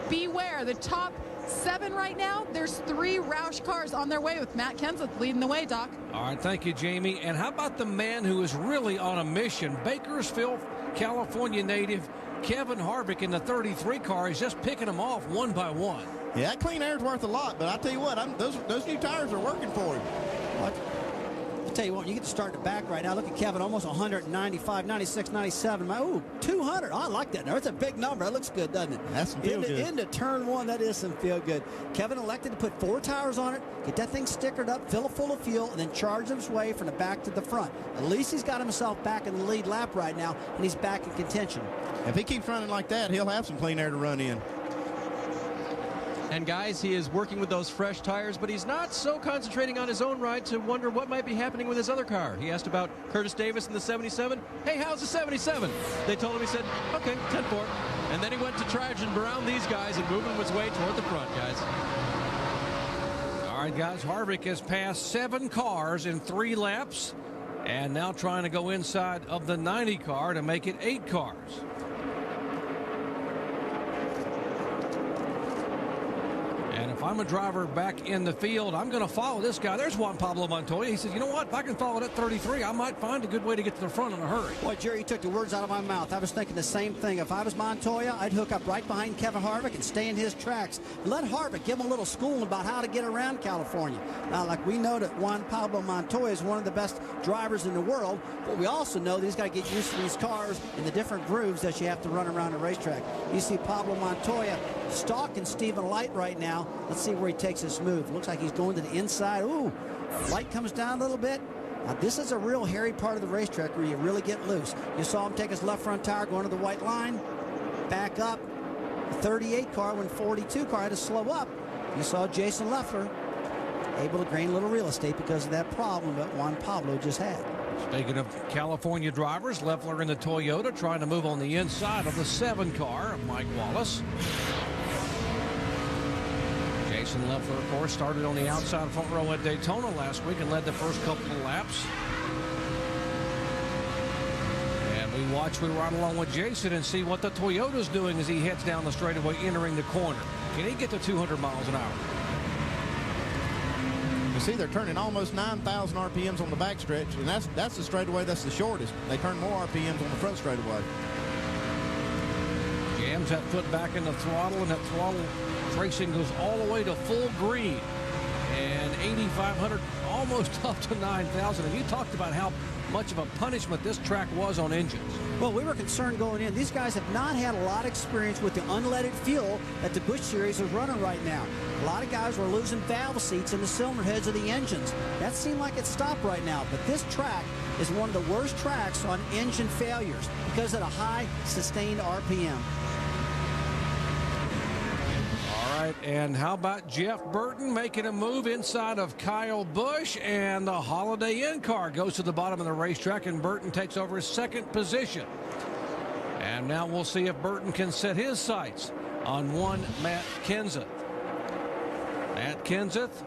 Beware, the top 7 right now, there's 3 Roush cars on their way with Matt Kenseth leading the way, Doc. All right, thank you, Jamie. And how about the man who is really on a mission? Bakersfield, California native Kevin Harvick in the 33 car is just picking them off one by one. Yeah, that clean air is worth a lot, but I'll tell you what, those new tires are working for him. I'll tell you what, you get to start the back right now. Look at Kevin, almost 195, 96, 97. Ooh, 200. Oh, I like that number. It's a big number. That looks good, doesn't it? That's some feel good. Into turn 1, that is some feel good. Kevin elected to put 4 tires on it, get that thing stickered up, fill it full of fuel, and then charge his way from the back to the front. At least he's got himself back in the lead lap right now, and he's back in contention. If he keeps running like that, he'll have some clean air to run in. And guys, he is working with those fresh tires, but he's not so concentrating on his own ride to wonder what might be happening with his other car. He asked about Curtis Davis in the 77. Hey, how's the 77? They told him, he said, okay, 10-4. And then he went to trudging around these guys and moving his way toward the front, guys. All right, guys, Harvick has passed 7 cars in 3 laps and now trying to go inside of the 90 car to make it 8 cars. And if I'm a driver back in the field, I'm going to follow this guy. There's Juan Pablo Montoya. He says, you know what? If I can follow that 33, I might find a good way to get to the front in a hurry. Boy, Jerry, you took the words out of my mouth. I was thinking the same thing. If I was Montoya, I'd hook up right behind Kevin Harvick and stay in his tracks. Let Harvick give him a little schooling about how to get around California. Now, like we know that Juan Pablo Montoya is one of the best drivers in the world, but we also know that he's got to get used to these cars and the different grooves that you have to run around the racetrack. You see Pablo Montoya stalking Stephen Light right now. Let's see where he takes his move. Looks like he's going to the inside. Ooh, Light comes down a little bit. Now, this is a real hairy part of the racetrack where you really get loose. You saw him take his left front tire going to the white line, back up. The 38 car, when 42 car had to slow up. You saw Jason Leffler able to gain a little real estate because of that problem that Juan Pablo just had. Speaking of California drivers, Leffler in the Toyota trying to move on the inside of the 7 car of Mike Wallace. Jason Leffler, of course, started on the outside front row at Daytona last week and led the first couple of laps. And we ride along with Jason and see what the Toyota's doing as he heads down the straightaway entering the corner. Can he get to 200 miles an hour? You see, they're turning almost 9,000 RPMs on the back stretch, and that's the straightaway that's the shortest. They turn more RPMs on the front straightaway. Jams that foot back in the throttle, and that throttle tracing goes all the way to full green. And 8,500 almost up to 9,000. And you talked about how much of a punishment this track was on engines. Well, we were concerned going in. These guys have not had a lot of experience with the unleaded fuel that the Busch Series is running right now. A lot of guys were losing valve seats in the cylinder heads of the engines. That seemed like it stopped right now. But this track is one of the worst tracks on engine failures because of the high sustained RPM. All right, and how about Jeff Burton making a move inside of Kyle Busch, and the Holiday Inn car goes to the bottom of the racetrack, and Burton takes over his 2nd position. And now we'll see if Burton can set his sights on one Matt Kenseth. Matt Kenseth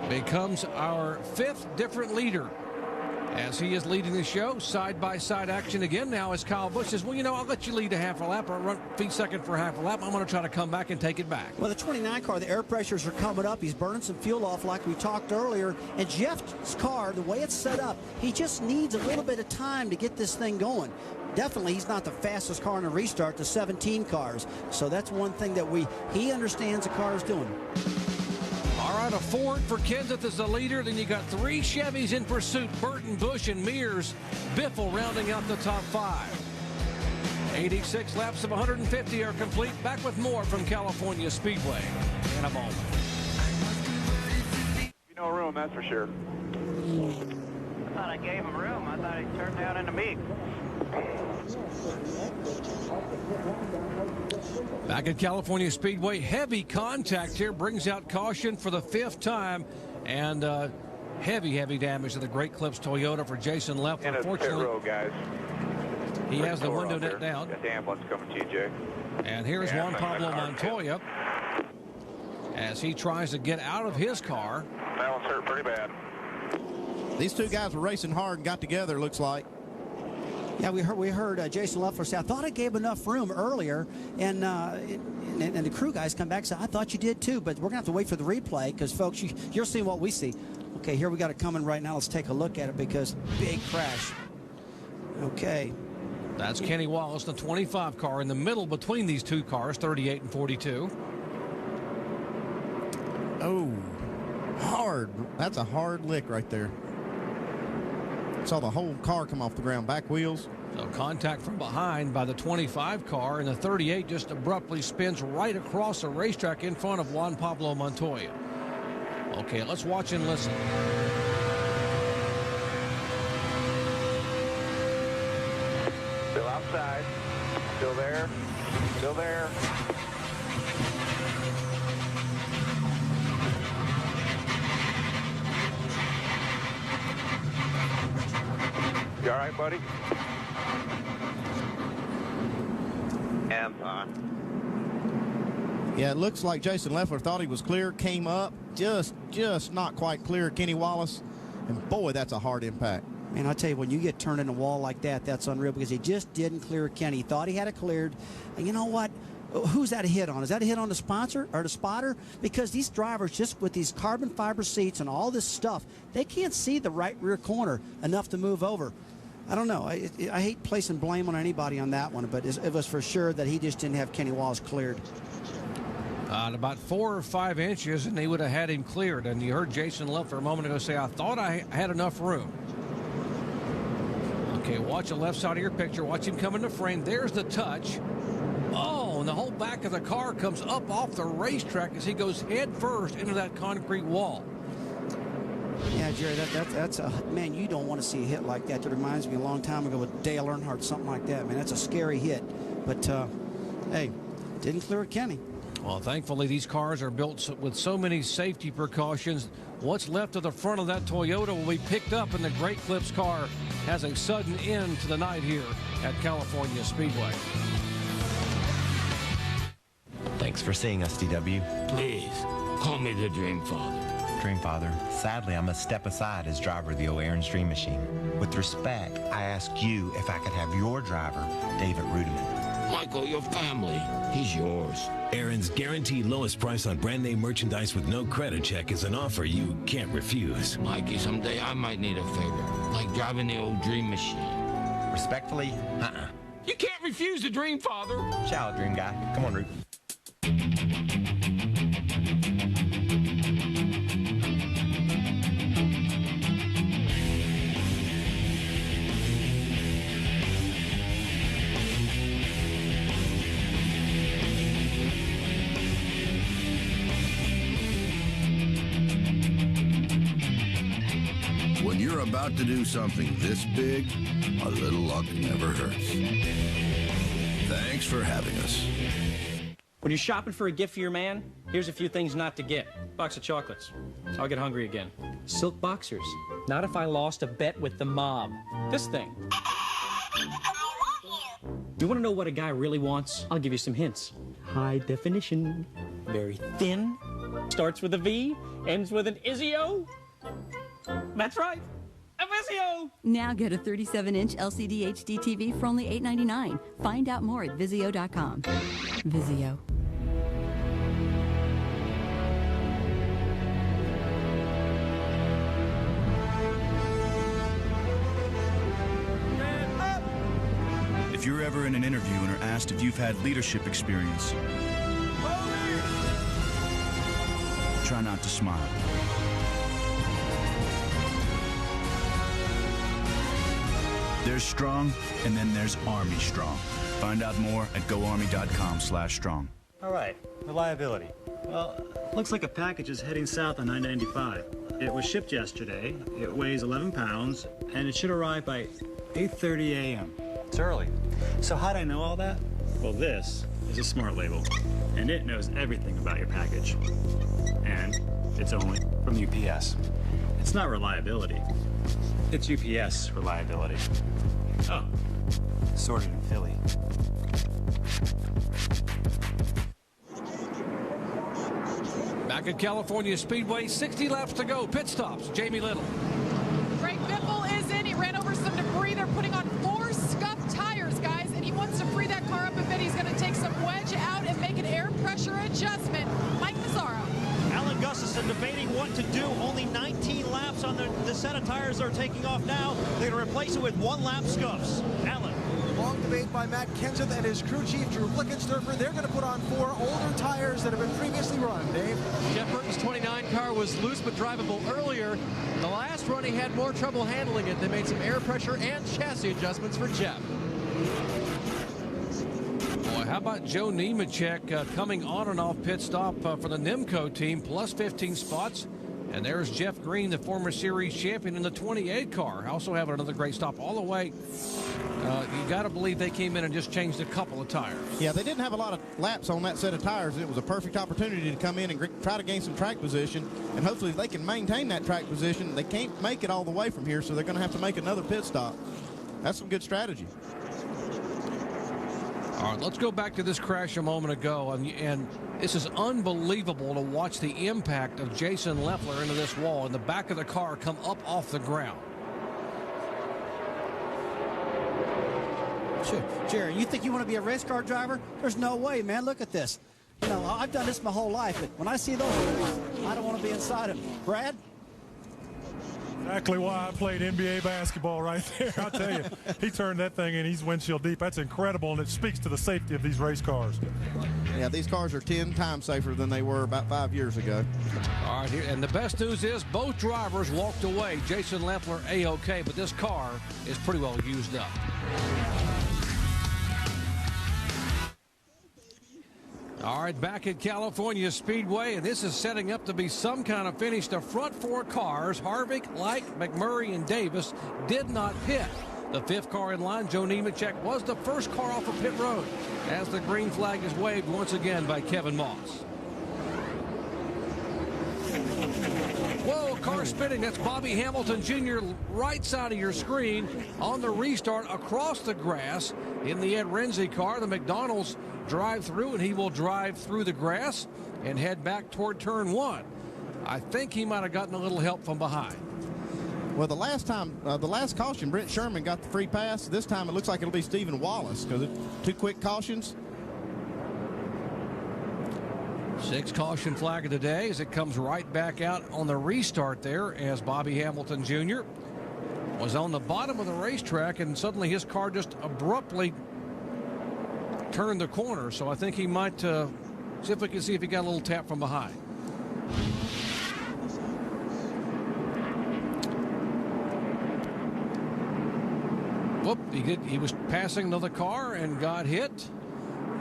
becomes our 5th different leader As he is leading the show, side-by-side action again now as Kyle Busch says, well, you know, I'll let you lead a half a lap or run feet second for half a lap. I'm going to try to come back and take it back. Well, the 29 car, the air pressures are coming up. He's burning some fuel off like we talked earlier. And Jeff's car, the way it's set up, he just needs a little bit of time to get this thing going. Definitely, he's not the fastest car in a restart, the 17 cars. So that's one thing that he understands the car is doing. All right, a Ford for Kenseth is the leader. Then you got 3 Chevys in pursuit. Burton, Busch, and Mears. Biffle rounding out the top 5. 86 laps of 150 are complete. Back with more from California Speedway in a moment. No room, that's for sure. I thought I gave him room. I thought he turned down into me. Back at California Speedway, heavy contact here brings out caution for the 5th time, and heavy damage to the Great Clips Toyota for Jason Leffler. Unfortunately, row, guys. He has the window net down. Got the ambulance coming to you, Jay. And here's Juan Pablo Montoya as he tries to get out of his car. That one's hurt pretty bad. These two guys were racing hard and got together, looks like. Yeah, we heard Jason Leffler say, I thought I gave enough room earlier, and the crew guys come back and say, I thought you did too, but we're going to have to wait for the replay because, folks, you're seeing what we see. Okay, here we got it coming right now. Let's take a look at it because big crash. Okay. That's Kenny Wallace, the 25 car in the middle between these two cars, 38 and 42. Oh, hard. That's a hard lick right there. Saw the whole car come off the ground, back wheels. So contact from behind by the 25 car, and the 38 just abruptly spins right across the racetrack in front of Juan Pablo Montoya. Okay, let's watch and listen. Still outside. Still there. Still there. You all right, buddy? I'm fine. Yeah, it looks like Jason Leffler thought he was clear, came up, just not quite clear. Kenny Wallace, and boy, that's a hard impact. Man, I tell you, when you get turned in a wall like that, that's unreal because he just didn't clear Kenny. He thought he had it cleared. And you know what? Who's that a hit on? Is that a hit on the sponsor or the spotter? Because these drivers, just with these carbon fiber seats and all this stuff, they can't see the right rear corner enough to move over. I don't know. I hate placing blame on anybody on that one, but it was for sure that he just didn't have Kenny Wallace cleared. About 4 or 5 inches, and they would have had him cleared. And you heard Jason Leffler a moment ago say, I thought I had enough room. Okay, watch the left side of your picture. Watch him come into frame. There's the touch. Oh, and the whole back of the car comes up off the racetrack as he goes head first into that concrete wall. Yeah, Jerry, that's a, man, you don't want to see a hit like that. That reminds me a long time ago with Dale Earnhardt, something like that. Man, that's a scary hit. But, hey, didn't clear Kenny. Well, thankfully, these cars are built with so many safety precautions. What's left of the front of that Toyota will be picked up, and the Great Clips car has a sudden end to the night here at California Speedway. Thanks for seeing us, DW. Please, call me the Dream Father. Dream Father, sadly, I must step aside as driver of the O'Aaron's Dream Machine. With respect, I ask you if I could have your driver, David Rudiman. Michael, your family, he's yours. Aaron's guaranteed lowest price on brand name merchandise with no credit check is an offer you can't refuse. Mikey, someday I might need a favor, like driving the old Dream Machine. Respectfully, You can't refuse the Dream Father. Ciao, Dream Guy. Come on, Root. When you're about to do something this big, a little luck never hurts. Thanks for having us. When you're shopping for a gift for your man, here's a few things not to get. Box of chocolates. I'll get hungry again. Silk boxers. Not if I lost a bet with the mob. This thing. You want to know what a guy really wants? I'll give you some hints. High definition. Very thin. Starts with a V. Ends with an Izzy-O. That's right. A Vizio! Now get a 37-inch LCD HD TV for only $8.99. Find out more at Vizio.com. Vizio. If you're ever in an interview and are asked if you've had leadership experience, try not to smile. There's strong, and then there's Army Strong. Find out more at goarmy.com/strong. All right, reliability. Well, looks like a package is heading south on 995. It was shipped yesterday, it weighs 11 pounds, and it should arrive by 8:30 a.m. It's early. So how'd I know all that? Well, this is a smart label, and it knows everything about your package. And it's only from UPS. It's not reliability. It's UPS reliability. Oh, sorted in Philly. Back at California Speedway, 60 laps to go. Pit stops. Jamie Little. Greg Biffle is in. He ran over some debris. They're putting on 4 scuffed tires, guys, and he wants to free that car up a bit. He's going to take some wedge out and make an air pressure adjustment. Mike Mazzaro. Alan Gustafson debating what to do. Only 19 laps on the set of tires they're taking off now. They're going to replace it with 1-lap scuffs. Alan. Long debate by Matt Kenseth and his crew chief, Drew Blickensderfer. They're going to put on 4 older tires that have been previously run, Dave. Jeff Burton's 29 car was loose but drivable earlier. The last run, he had more trouble handling it. They made some air pressure and chassis adjustments for Jeff. Boy, how about Joe Nemechek coming on and off pit stop for the Nemco team, plus 15 spots. And there's Jeff Green, the former series champion in the 28 car, also having another great stop all the way. You got to believe they came in and just changed a couple of tires. Yeah, they didn't have a lot of laps on that set of tires. It was a perfect opportunity to come in and try to gain some track position, and hopefully they can maintain that track position. They can't make it all the way from here, so they're going to have to make another pit stop. That's some good strategy. All right, let's go back to this crash a moment ago, and this is unbelievable to watch the impact of Jason Leffler into this wall and the back of the car come up off the ground. Sure, Jerry, you think you want to be a race car driver? There's no way, man. Look at this. You know, I've done this my whole life, but when I see those things, I don't want to be inside them. Brad? Exactly why I played NBA basketball right there. I'll tell you, he turned that thing in. He's windshield deep. That's incredible, and it speaks to the safety of these race cars. Yeah, these cars are 10 times safer than they were about 5 years ago. All right, and the best news is both drivers walked away. Jason Leffler, A-OK, but this car is pretty well used up. All right, back at California Speedway, and this is setting up to be some kind of finish. The front 4 cars, Harvick, Light, McMurray, and Davis, did not pit. The 5th car in line, Joe Nemechek, was the first car off of pit road as the green flag is waved once again by Kevin Moss. Whoa, car spinning. That's Bobby Hamilton Jr. right side of your screen on the restart across the grass in the Ed Renzi car. The McDonald's drive through, and he will drive through the grass and head back toward turn 1. I think he might have gotten a little help from behind. Well, the last caution, Brent Sherman got the free pass. This time it looks like it'll be Stephen Wallace because it's 2 quick cautions. 6th caution flag of the day as it comes right back out on the restart there as Bobby Hamilton Jr. was on the bottom of the racetrack, and suddenly his car just abruptly turned the corner. So I think he might see if we can see if he got a little tap from behind. Whoop, he was passing another car and got hit.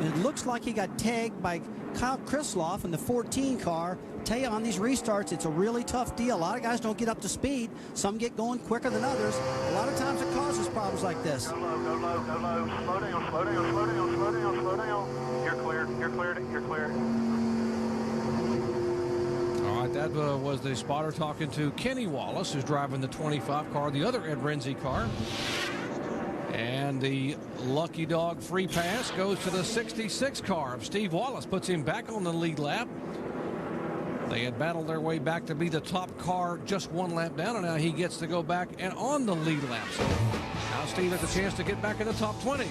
It looks like he got tagged by Kyle Krisloff in the 14 car. Tell you, on these restarts, it's a really tough deal. A lot of guys don't get up to speed. Some get going quicker than others. A lot of times it causes problems like this. Go low, go low, go low. Slow down, slow down, slow down, slow down, slow down. You're clear, you're clear, you're clear. All right, that was the spotter talking to Kenny Wallace, who's driving the 25 car, the other Ed Renzi car. And the lucky dog free pass goes to the 66 car of Steve Wallace, puts him back on the lead lap. They had battled their way back to be the top car just one lap down, and now he gets to go back and on the lead lap. So now Steve has a chance to get back in the top 20.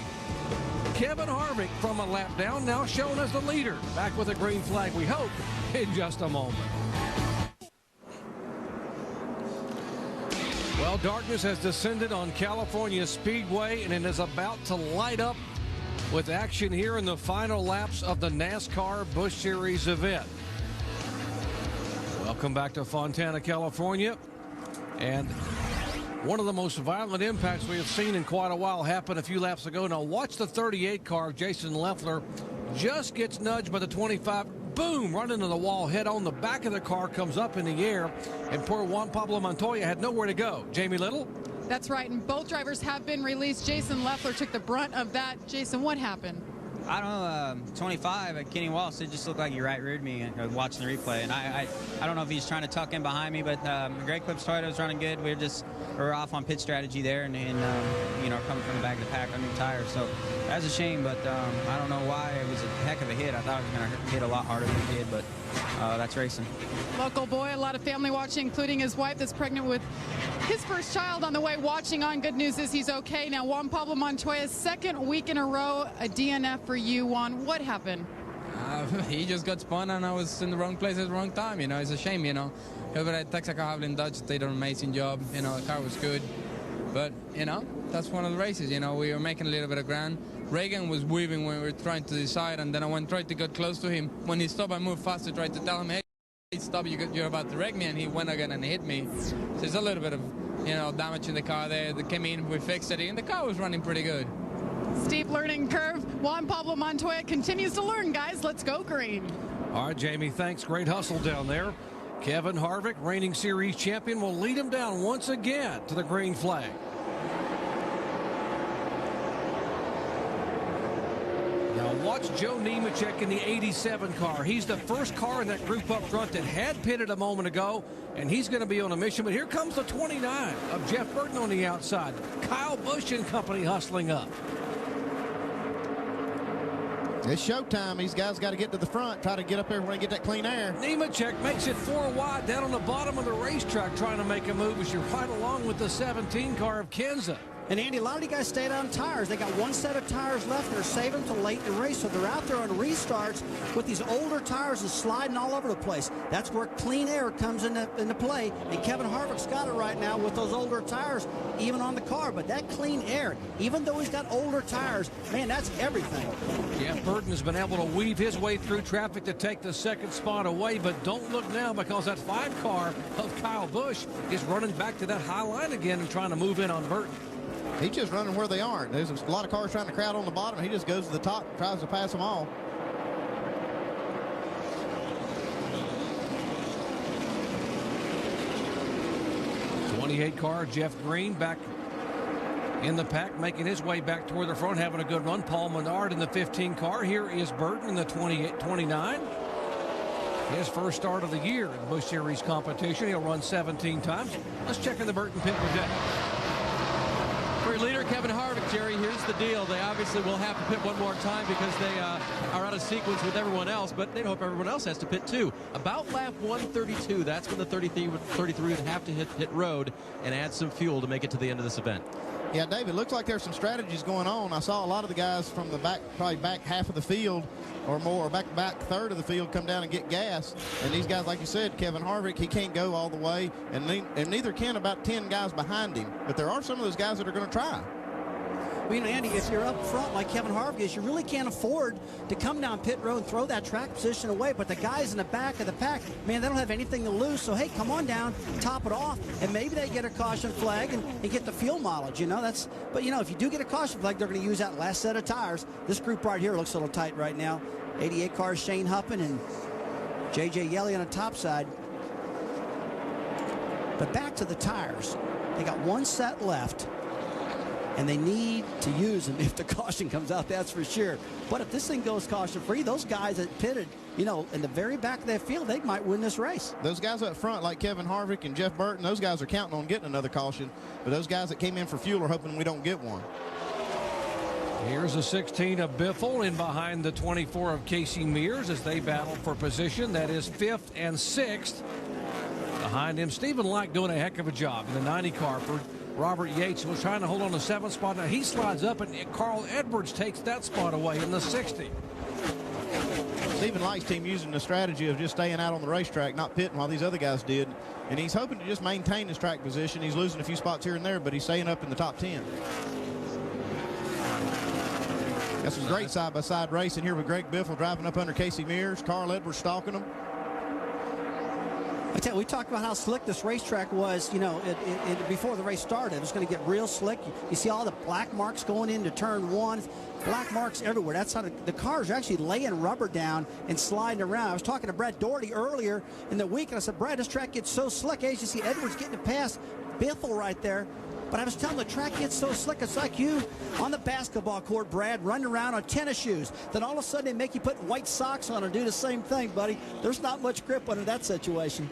Kevin Harvick from a lap down, now shown as the leader. Back with a green flag, we hope, in just a moment. Well, darkness has descended on California Speedway, and it is about to light up with action here in the final laps of the NASCAR Busch Series event. Welcome back to Fontana, California. And one of the most violent impacts we have seen in quite a while happened a few laps ago. Now watch the 38 car of Jason Leffler just gets nudged by the 25. Boom, run into the wall head on. The back of the car comes up in the air, and poor Juan Pablo Montoya had nowhere to go. Jamie Little? That's right, and both drivers have been released. Jason Leffler took the brunt of that. Jason, what happened? I don't know, 25 at Kenny Wallace, it just looked like he right-reared me watching the replay. And I don't know if he's trying to tuck in behind me, but Greg Clips Toyota was running good. We're off on pit strategy there, and you know, coming from the back of the pack on new tires. So that's a shame, but I don't know why. It was a heck of a hit. I thought it was going to hit a lot harder than it did, but that's racing. Local boy, a lot of family watching, including his wife that's pregnant with his first child on the way watching on. Good news is he's okay. Now, Juan Pablo Montoya's second week in a row, a DNF for you, Juan. What happened? He just got spun and I was in the wrong place at the wrong time. You know, it's a shame, you know. Whoever at Texaco Havlin Dodge did an amazing job. You know, the car was good. But, you know, that's one of the races. You know, we were making a little bit of ground. Reagan was weaving when we were trying to decide, and then I tried to get close to him. When he stopped, I moved fast to try to tell him, hey, stop, you're about to wreck me, and he went again and hit me. So there's a little bit of, you know, damage in the car there. They came in, we fixed it, and the car was running pretty good. Steep learning curve. Juan Pablo Montoya continues to learn, guys. Let's go green. All right, Jamie, thanks. Great hustle down there. Kevin Harvick, reigning series champion, will lead him down once again to the green flag. Now watch Joe Nemechek in the 87 car. He's the first car in that group up front that had pitted a moment ago, and he's going to be on a mission. But here comes the 29 of Jeff Burton on the outside. Kyle Busch and company hustling up. It's showtime. These guys got to get to the front, try to get up there when they get that clean air. Nemechek makes it 4 wide down on the bottom of the racetrack, trying to make a move as you're right along with the 17 car of Kenza. And Andy, a lot of you guys stayed on tires. They got one set of tires left. They're saving them till late in the race, so they're out there on restarts with these older tires and sliding all over the place. That's where clean air comes into play. And Kevin Harvick's got it right now with those older tires, even on the car. But that clean air, even though he's got older tires, man, that's everything. Jeff Burton has been able to weave his way through traffic to take the second spot away, but don't look now because that 5 car of Kyle Busch is running back to that high line again and trying to move in on Burton. He's just running where they aren't. There's a lot of cars trying to crowd on the bottom. He just goes to the top and tries to pass them all. '28 car, Jeff Green, back in the pack, making his way back toward the front, having a good run. Paul Menard in the 15 car. Here is Burton in the 29. His first start of the year in the Busch Series competition. He'll run 17 times. Let's check in the Burton pit today. For leader Kevin Harvick, Jerry, here's the deal. They obviously will have to pit one more time because they are out of sequence with everyone else, but they hope everyone else has to pit too. About lap 132, that's when the 33 would have to hit road and add some fuel to make it to the end of this event. Yeah, David, looks like there's some strategies going on. I saw a lot of the guys from the back, probably back half of the field or more, or back third of the field come down and get gas. And these guys, like you said, Kevin Harvick, he can't go all the way, and neither can about 10 guys behind him. But there are some of those guys that are going to try. Well, you know, Andy, if you're up front like Kevin Harvick is, you really can't afford to come down pit road and throw that track position away. But the guys in the back of the pack, man, they don't have anything to lose. So, hey, come on down, top it off, and maybe they get a caution flag and get the fuel mileage, you know. But, you know, if you do get a caution flag, they're going to use that last set of tires. This group right here looks a little tight right now. 88 cars, Shane Huppen and J.J. Yelly on the top side. But back to the tires. They got one set left. And they need to use them if the caution comes out, that's for sure. But if this thing goes caution-free, those guys that pitted, you know, in the very back of that field, they might win this race. Those guys up front, like Kevin Harvick and Jeff Burton, those guys are counting on getting another caution. But those guys that came in for fuel are hoping we don't get one. Here's the 16 of Biffle in behind the 24 of Casey Mears as they battle for position. That is 5th and 6th. Behind him, Stephen Light doing a heck of a job in the 90 car for Robert Yates, was trying to hold on the 7th spot. Now he slides up, and Carl Edwards takes that spot away in the 60. Stephen Light's team using the strategy of just staying out on the racetrack, not pitting while these other guys did. And he's hoping to just maintain his track position. He's losing a few spots here and there, but he's staying up in the top 10. Got some great side-by-side racing here with Greg Biffle driving up under Casey Mears. Carl Edwards stalking him. I tell you, we talked about how slick this racetrack was, you know, before the race started. It was going to get real slick. You see all the black marks going into turn 1. Black marks everywhere. That's how the cars are actually laying rubber down and sliding around. I was talking to Brad Doherty earlier in the week, and I said, Brad, this track gets so slick. As you see Edwards getting past Biffle right there. But I was telling the track gets so slick, it's like you on the basketball court, Brad, running around on tennis shoes. Then all of a sudden they make you put white socks on and do the same thing, buddy. There's not much grip under that situation.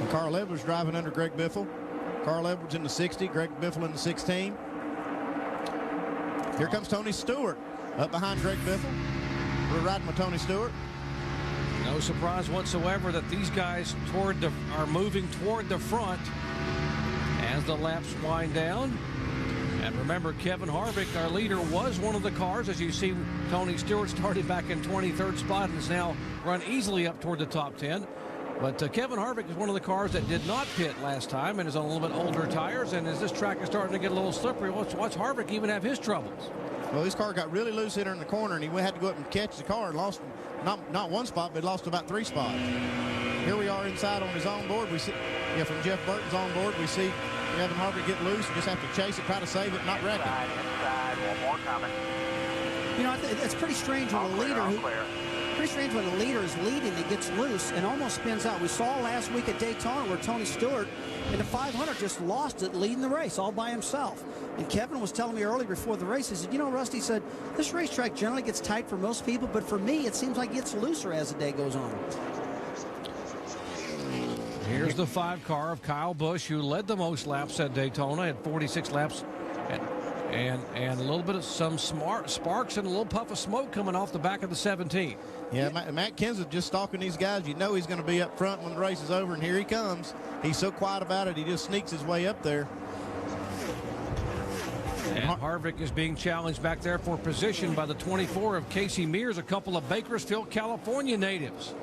And Carl Edwards driving under Greg Biffle. Carl Edwards in the 60, Greg Biffle in the 16. Here comes Tony Stewart up behind Greg Biffle. We're riding with Tony Stewart. No surprise whatsoever that these guys are moving toward the front as the laps wind down. And remember, Kevin Harvick, our leader, was one of the cars. As you see, Tony Stewart started back in 23rd spot and has now run easily up toward the top 10. But Kevin Harvick is one of the cars that did not pit last time and is on a little bit older tires. And as this track is starting to get a little slippery, watch Harvick even have his troubles. Well, his car got really loose here in the corner, and he had to go up and catch the car and lost not one spot, but lost about 3 spots. Here we are inside on his onboard. We see, from Jeff Burton's onboard, we see Kevin Harvick get loose and just have to chase it, try to save it, not wreck it. Inside, one more coming. You know, it's pretty strange when a leader is leading and gets loose and almost spins out. We saw last week at Daytona where Tony Stewart in the 500 just lost it leading the race all by himself. And Kevin was telling me earlier before the race, he said, you know, Rusty said, this racetrack generally gets tight for most people, but for me, it seems like it gets looser as the day goes on. Here's the 5 car of Kyle Busch, who led the most laps at Daytona at 46 laps. And a little bit of some sparks and a little puff of smoke coming off the back of the 17. Yeah, Matt Kenseth just stalking these guys. You know he's going to be up front when the race is over, and here he comes. He's so quiet about it, he just sneaks his way up there. And Harvick is being challenged back there for position by the 24 of Casey Mears, a couple of Bakersfield, California natives.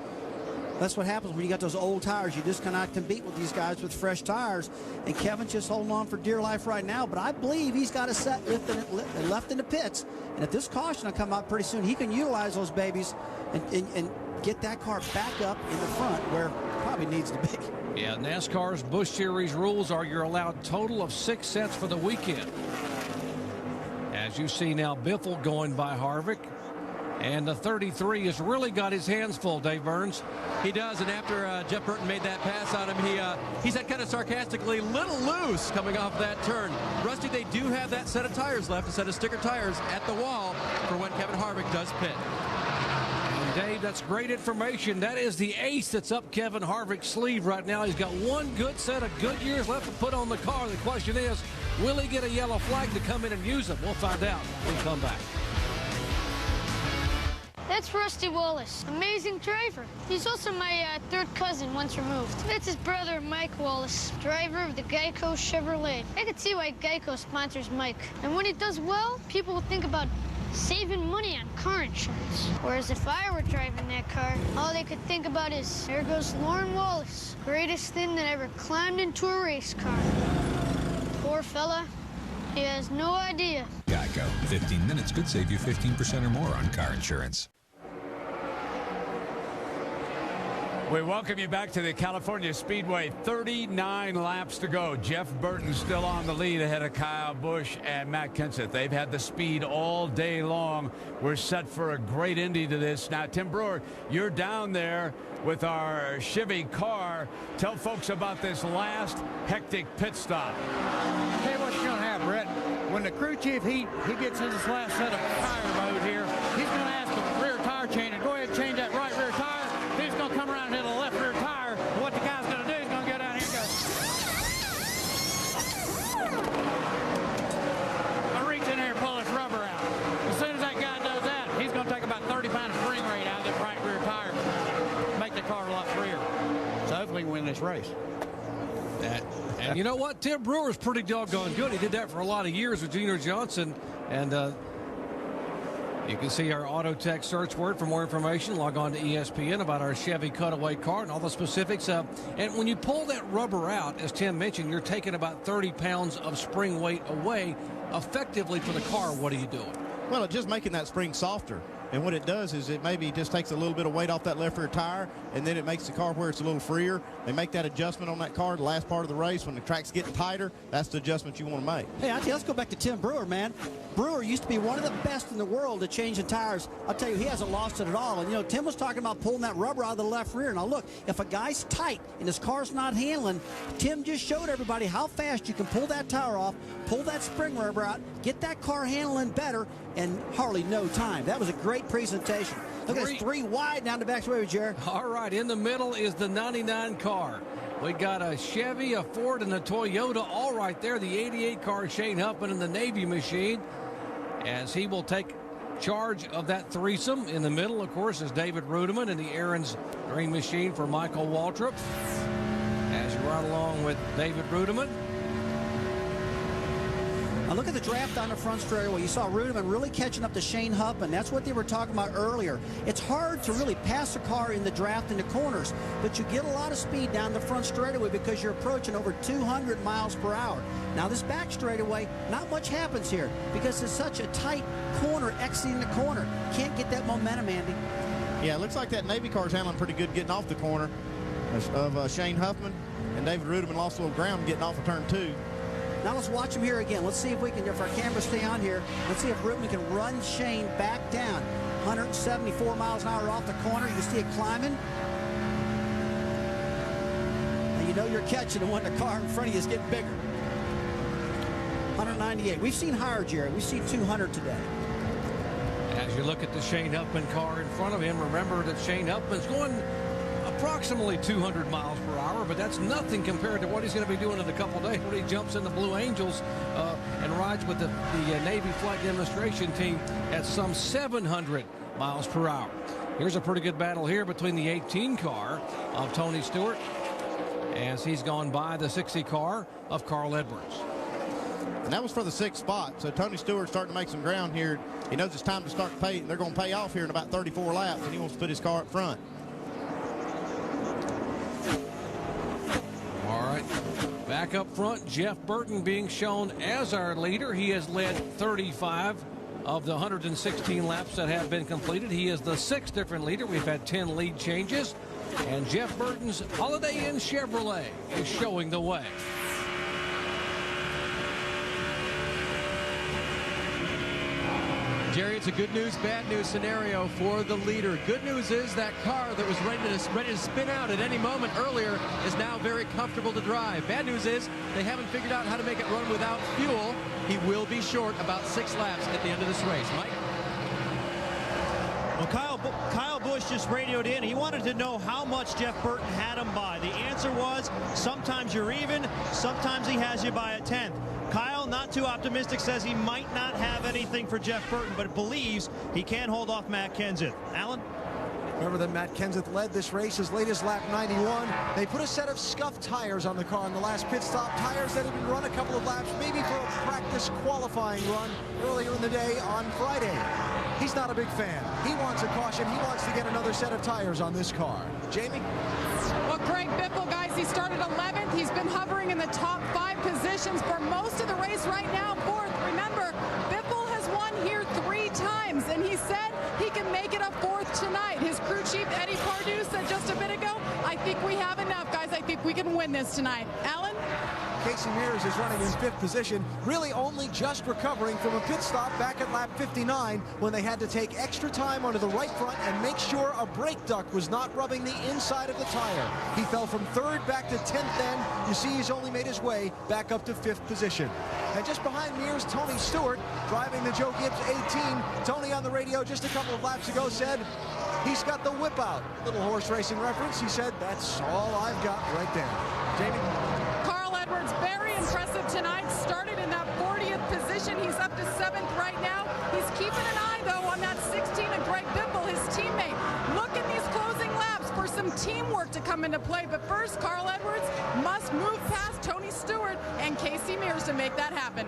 That's what happens when you got those old tires. You just cannot compete with these guys with fresh tires. And Kevin's just holding on for dear life right now. But I believe he's got a set left in the pits. And if this caution will come out pretty soon, he can utilize those babies and get that car back up in the front where it probably needs to be. Yeah, NASCAR's Busch Series rules are you're allowed total of 6 sets for the weekend. As you see now, Biffle going by Harvick. And the 33 has really got his hands full, Dave Burns. He does, and after Jeff Burton made that pass on him, he said kind of sarcastically, little loose coming off that turn. Rusty, they do have that set of tires left, a set of sticker tires at the wall for when Kevin Harvick does pit. And Dave, that's great information. That is the ace that's up Kevin Harvick's sleeve right now. He's got one good set of good years left to put on the car. The question is, will he get a yellow flag to come in and use it? We'll find out when we come back. That's Rusty Wallace, amazing driver. He's also my third cousin once removed. That's his brother, Mike Wallace, driver of the Geico Chevrolet. I can see why Geico sponsors Mike. And when he does well, people will think about saving money on car insurance. Whereas if I were driving that car, all they could think about is, there goes Lauren Wallace, greatest thing that ever climbed into a race car. Poor fella, he has no idea. Geico, 15 minutes could save you 15% or more on car insurance. We welcome you back to the California Speedway. 39 laps to go. Jeff Burton still on the lead ahead of Kyle Busch and Matt Kenseth. They've had the speed all day long. We're set for a great ending to this. Now, Tim Brewer, you're down there with our Chevy car. Tell folks about this last hectic pit stop. Hey, what you're going to have, Brett, when the crew chief, he gets in this last set of tire mode here, he's going to ask the rear tire changer to go ahead and change that right rear tire. He's going to come around and hit a left rear tire. What the guy's going to do, he's going to go down here and go. car a lot freer. So hopefully we can win this race. And you know what? Tim Brewer's pretty doggone good. He did that for a lot of years with Gino Johnson. And you can see our Auto Tech search word for more information. Log on to ESPN about our Chevy Cutaway car and all the specifics. And when you pull that rubber out, as Tim mentioned, you're taking about 30 pounds of spring weight away effectively for the car. What are you doing? Well, it's just making that spring softer. And what it does is it maybe just takes a little bit of weight off that left rear tire, and then it makes the car where it's a little freer. They make that adjustment on that car the last part of the race. When the track's getting tighter, that's the adjustment you want to make. Hey, I tell you, let's go back to Tim Brewer, man. Brewer used to be one of the best in the world to change the tires. I'll tell you, he hasn't lost it at all. And, you know, Tim was talking about pulling that rubber out of the left rear. Now, look, if a guy's tight and his car's not handling, Tim just showed everybody how fast you can pull that tire off, pull that spring rubber out, get that car handling better, and hardly no time. That was a great presentation. Look at this, 3 wide down the back straightaway, Jared. All right, in the middle is the 99 car. We got a Chevy, a Ford, and a Toyota all right there. The 88 car, Shane Huffman, and the Navy machine, as he will take charge of that threesome. In the middle, of course, is David Rudiman and the Aaron's Green Machine for Michael Waltrip. As you ride along with David Rudiman. Now look at the draft on the front straightaway. You saw Rudiman really catching up to Shane Huffman. That's what they were talking about earlier. It's hard to really pass a car in the draft in the corners, but you get a lot of speed down the front straightaway because you're approaching over 200 miles per hour. Now this back straightaway, not much happens here because it's such a tight corner exiting the corner. Can't get that momentum, Andy. Yeah, it looks like that Navy car's handling pretty good getting off the corner of Shane Huffman, and David Rudiman lost a little ground getting off of turn 2. Now let's watch him here again. Let's see if we can, if our cameras stay on here, let's see if Rudiman can run Shane back down. 174 miles an hour off the corner. You can see it climbing. And you know you're catching it when the car in front of you is getting bigger. 198. We've seen higher, Jerry. We've seen 200 today. As you look at the Shane Huffman car in front of him, remember that Shane Huffman's going approximately 200 miles per hour, but that's nothing compared to what he's going to be doing in a couple days when he jumps in the Blue Angels and rides with the Navy flight demonstration team at some 700 miles per hour. Here's a pretty good battle here between the 18 car of Tony Stewart as he's gone by the 60 car of Carl Edwards. And that was for the 6th spot. So Tony Stewart's starting to make some ground here. He knows it's time to start pay. They're going to pay off here in about 34 laps, and he wants to put his car up front. All right, back up front, Jeff Burton being shown as our leader. He has led 35 of the 116 laps that have been completed. He is the 6th different leader. We've had 10 lead changes, and Jeff Burton's Holiday Inn Chevrolet is showing the way. Jerry, it's a good news, bad news scenario for the leader. Good news is that car that was ready to spin out at any moment earlier is now very comfortable to drive. Bad news is they haven't figured out how to make it run without fuel. He will be short about 6 laps at the end of this race. Mike? Well, Kyle Busch just radioed in. He wanted to know how much Jeff Burton had him by. The answer was sometimes you're even, sometimes he has you by a 10th. Kyle, not too optimistic, says he might not have anything for Jeff Burton, but believes he can hold off Matt Kenseth. Alan? Remember that Matt Kenseth led this race as late as lap 91. They put a set of scuffed tires on the car in the last pit stop, tires that had been run a couple of laps, maybe for a practice qualifying run earlier in the day on Friday. He's not a big fan. He wants a caution. He wants to get another set of tires on this car. Jamie? Well, Craig Biffle, guys, he started 11th. He's been hovering in the top 5 positions for most of the race right now. 4th. Remember, Biffle has won here 3 times, and he said he can make it a 4th tonight. His crew chief, Eddie Pardue, said just a bit ago, I think we have enough, guys. I think we can win this tonight. Alan? Casey Mears is running in 5th position, really only just recovering from a pit stop back at lap 59 when they had to take extra time onto the right front and make sure a brake duct was not rubbing the inside of the tire. He fell from 3rd back to 10th then. You see he's only made his way back up to 5th position. And just behind Mears, Tony Stewart driving the Joe Gibbs 18. Tony on the radio just a couple of laps ago said he's got the whip out. Little horse racing reference. He said, that's all I've got right there. Jamie? Edwards, very impressive tonight. Started in that 40th position. He's up to 7th right now. He's keeping an eye, though, on that 16 and Greg Biffle, his teammate. Look at these closing laps for some teamwork to come into play. But first, Carl Edwards must move past Tony Stewart and Casey Mears to make that happen.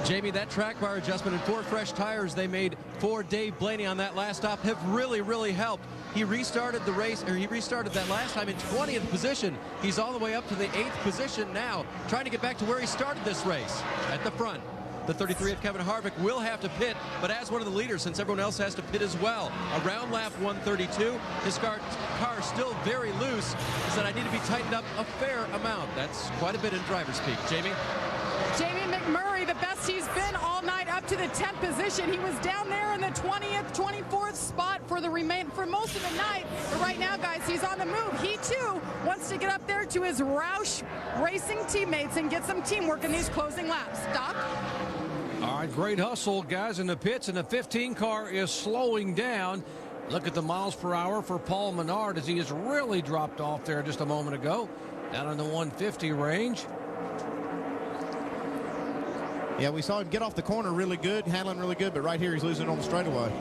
Jamie, that track bar adjustment and 4 fresh tires they made for Dave Blaney on that last stop have really helped. He restarted the race, or he restarted that last time in 20th position. He's all the way up to the 8th position now, trying to get back to where he started this race, at the front. The 33 of Kevin Harvick will have to pit, but as one of the leaders, since everyone else has to pit as well. Around lap 132, his car still very loose. He said, I need to be tightened up a fair amount. That's quite a bit in driver's peak. Jamie? Jamie McMurray, the best he's been all night, up to the 10th position. He was down there in the 20th, 24th spot for most of the night. But right now, guys, he's on the move. He, too, wants to get up there to his Roush Racing teammates and get some teamwork in these closing laps. Doc? All right, great hustle, guys, in the pits, and the 15 car is slowing down. Look at the miles per hour for Paul Menard as he has really dropped off there just a moment ago, down in the 150 range. Yeah, we saw him get off the corner really good, handling really good, but right here he's losing on the straightaway.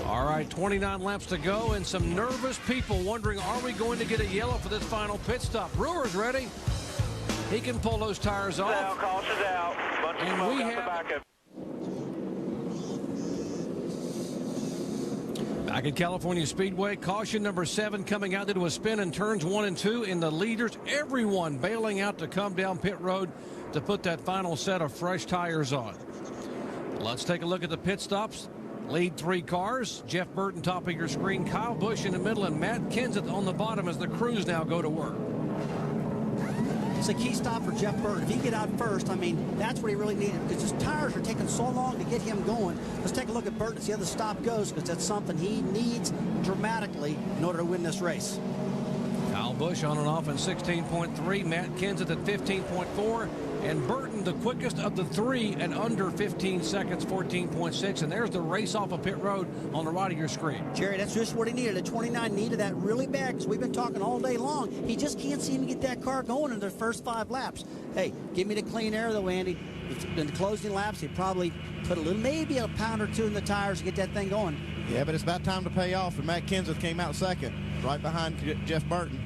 All right, 29 laps to go, and some nervous people wondering, are we going to get a yellow for this final pit stop? Brewer's ready. He can pull those tires off. Down, caution's out. Bunch of smoke out the back of. Back at California Speedway, caution number 7 coming out into a spin in turns 1 and 2 in the leaders. Everyone bailing out to come down pit road to put that final set of fresh tires on. Let's take a look at the pit stops. Lead 3 cars. Jeff Burton top of your screen. Kyle Busch in the middle and Matt Kenseth on the bottom as the crews now go to work. It's a key stop for Jeff Burton. If he get out first, I mean, that's what he really needed because his tires are taking so long to get him going. Let's take a look at Burton, see how the stop goes, because that's something he needs dramatically in order to win this race. Kyle Busch on and off in 16.3, Matt Kenseth at 15.4, and Burton the quickest of the 3 at under 15 seconds, 14.6. And there's the race off of pit road on the right of your screen. Jerry, that's just what he needed. At 29 needed that really bad because we've been talking all day long. He just can't seem to get that car going in the first 5 laps. Hey, give me the clean air though, Andy. In the closing laps, he probably put a little, maybe a pound or 2 in the tires to get that thing going. Yeah, but it's about time to pay off, and Matt Kenseth came out second, right behind Jeff Burton.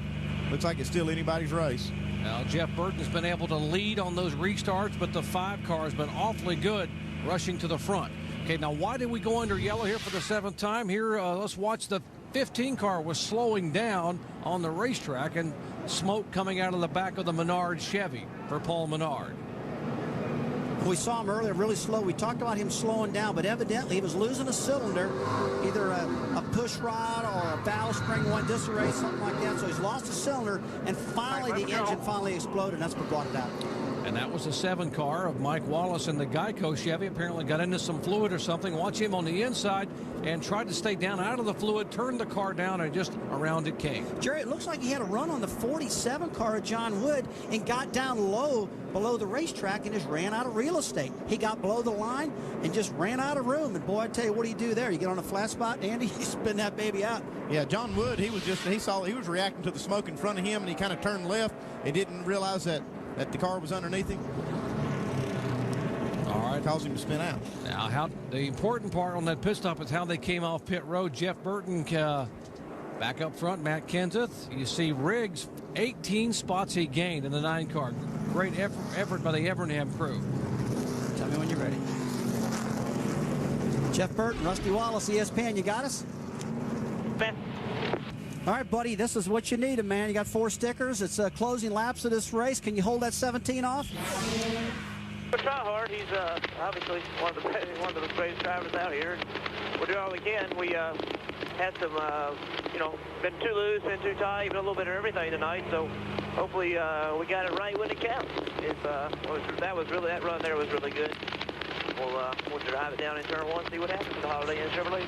Looks like it's still anybody's race. Now, Jeff Burton's been able to lead on those restarts, but the 5 car has been awfully good rushing to the front. Okay, now why did we go under yellow here for the 7th time? Here, let's watch the 15 car was slowing down on the racetrack and smoke coming out of the back of the Menard Chevy for Paul Menard. We saw him earlier really slow. We talked about him slowing down, but evidently he was losing a cylinder, either a push rod or a valve spring went disarray, something like that. So he's lost a cylinder, and finally the engine finally exploded, and that's what brought it out. And that was the 7 car of Mike Wallace in the Geico Chevy. Apparently got into some fluid or something. Watch him on the inside and tried to stay down out of the fluid, turned the car down, and just around it came. Jerry, it looks like he had a run on the 47 car of John Wood and got down low below the racetrack and just ran out of real estate. He got below the line and just ran out of room. And boy, I tell you, what do you do there? You get on a flat spot, Andy, you spin that baby out. Yeah, John Wood, he was reacting to the smoke in front of him, and he kind of turned left and didn't realize that the car was underneath him. All right. Caused him to spin out. Now, the important part on that pit stop is how they came off pit road. Jeff Burton back up front, Matt Kenseth. You see Riggs, 18 spots he gained in the 9 car. Great effort by the Evernham crew. Tell me when you're ready. Jeff Burton, Rusty Wallace, ESPN, you got us? Ben. All right, buddy, this is what you need, man. You got 4 stickers. It's closing laps of this race. Can you hold that 17 off? We'll try hard. He's obviously one of the greatest drivers out here. We'll do all we can. We had some, been too loose, been too tight, even a little bit of everything tonight. So hopefully we got it right when it counts. That run there was really good. We'll drive it down in turn 1, see what happens to the Holiday Inn Chevrolet.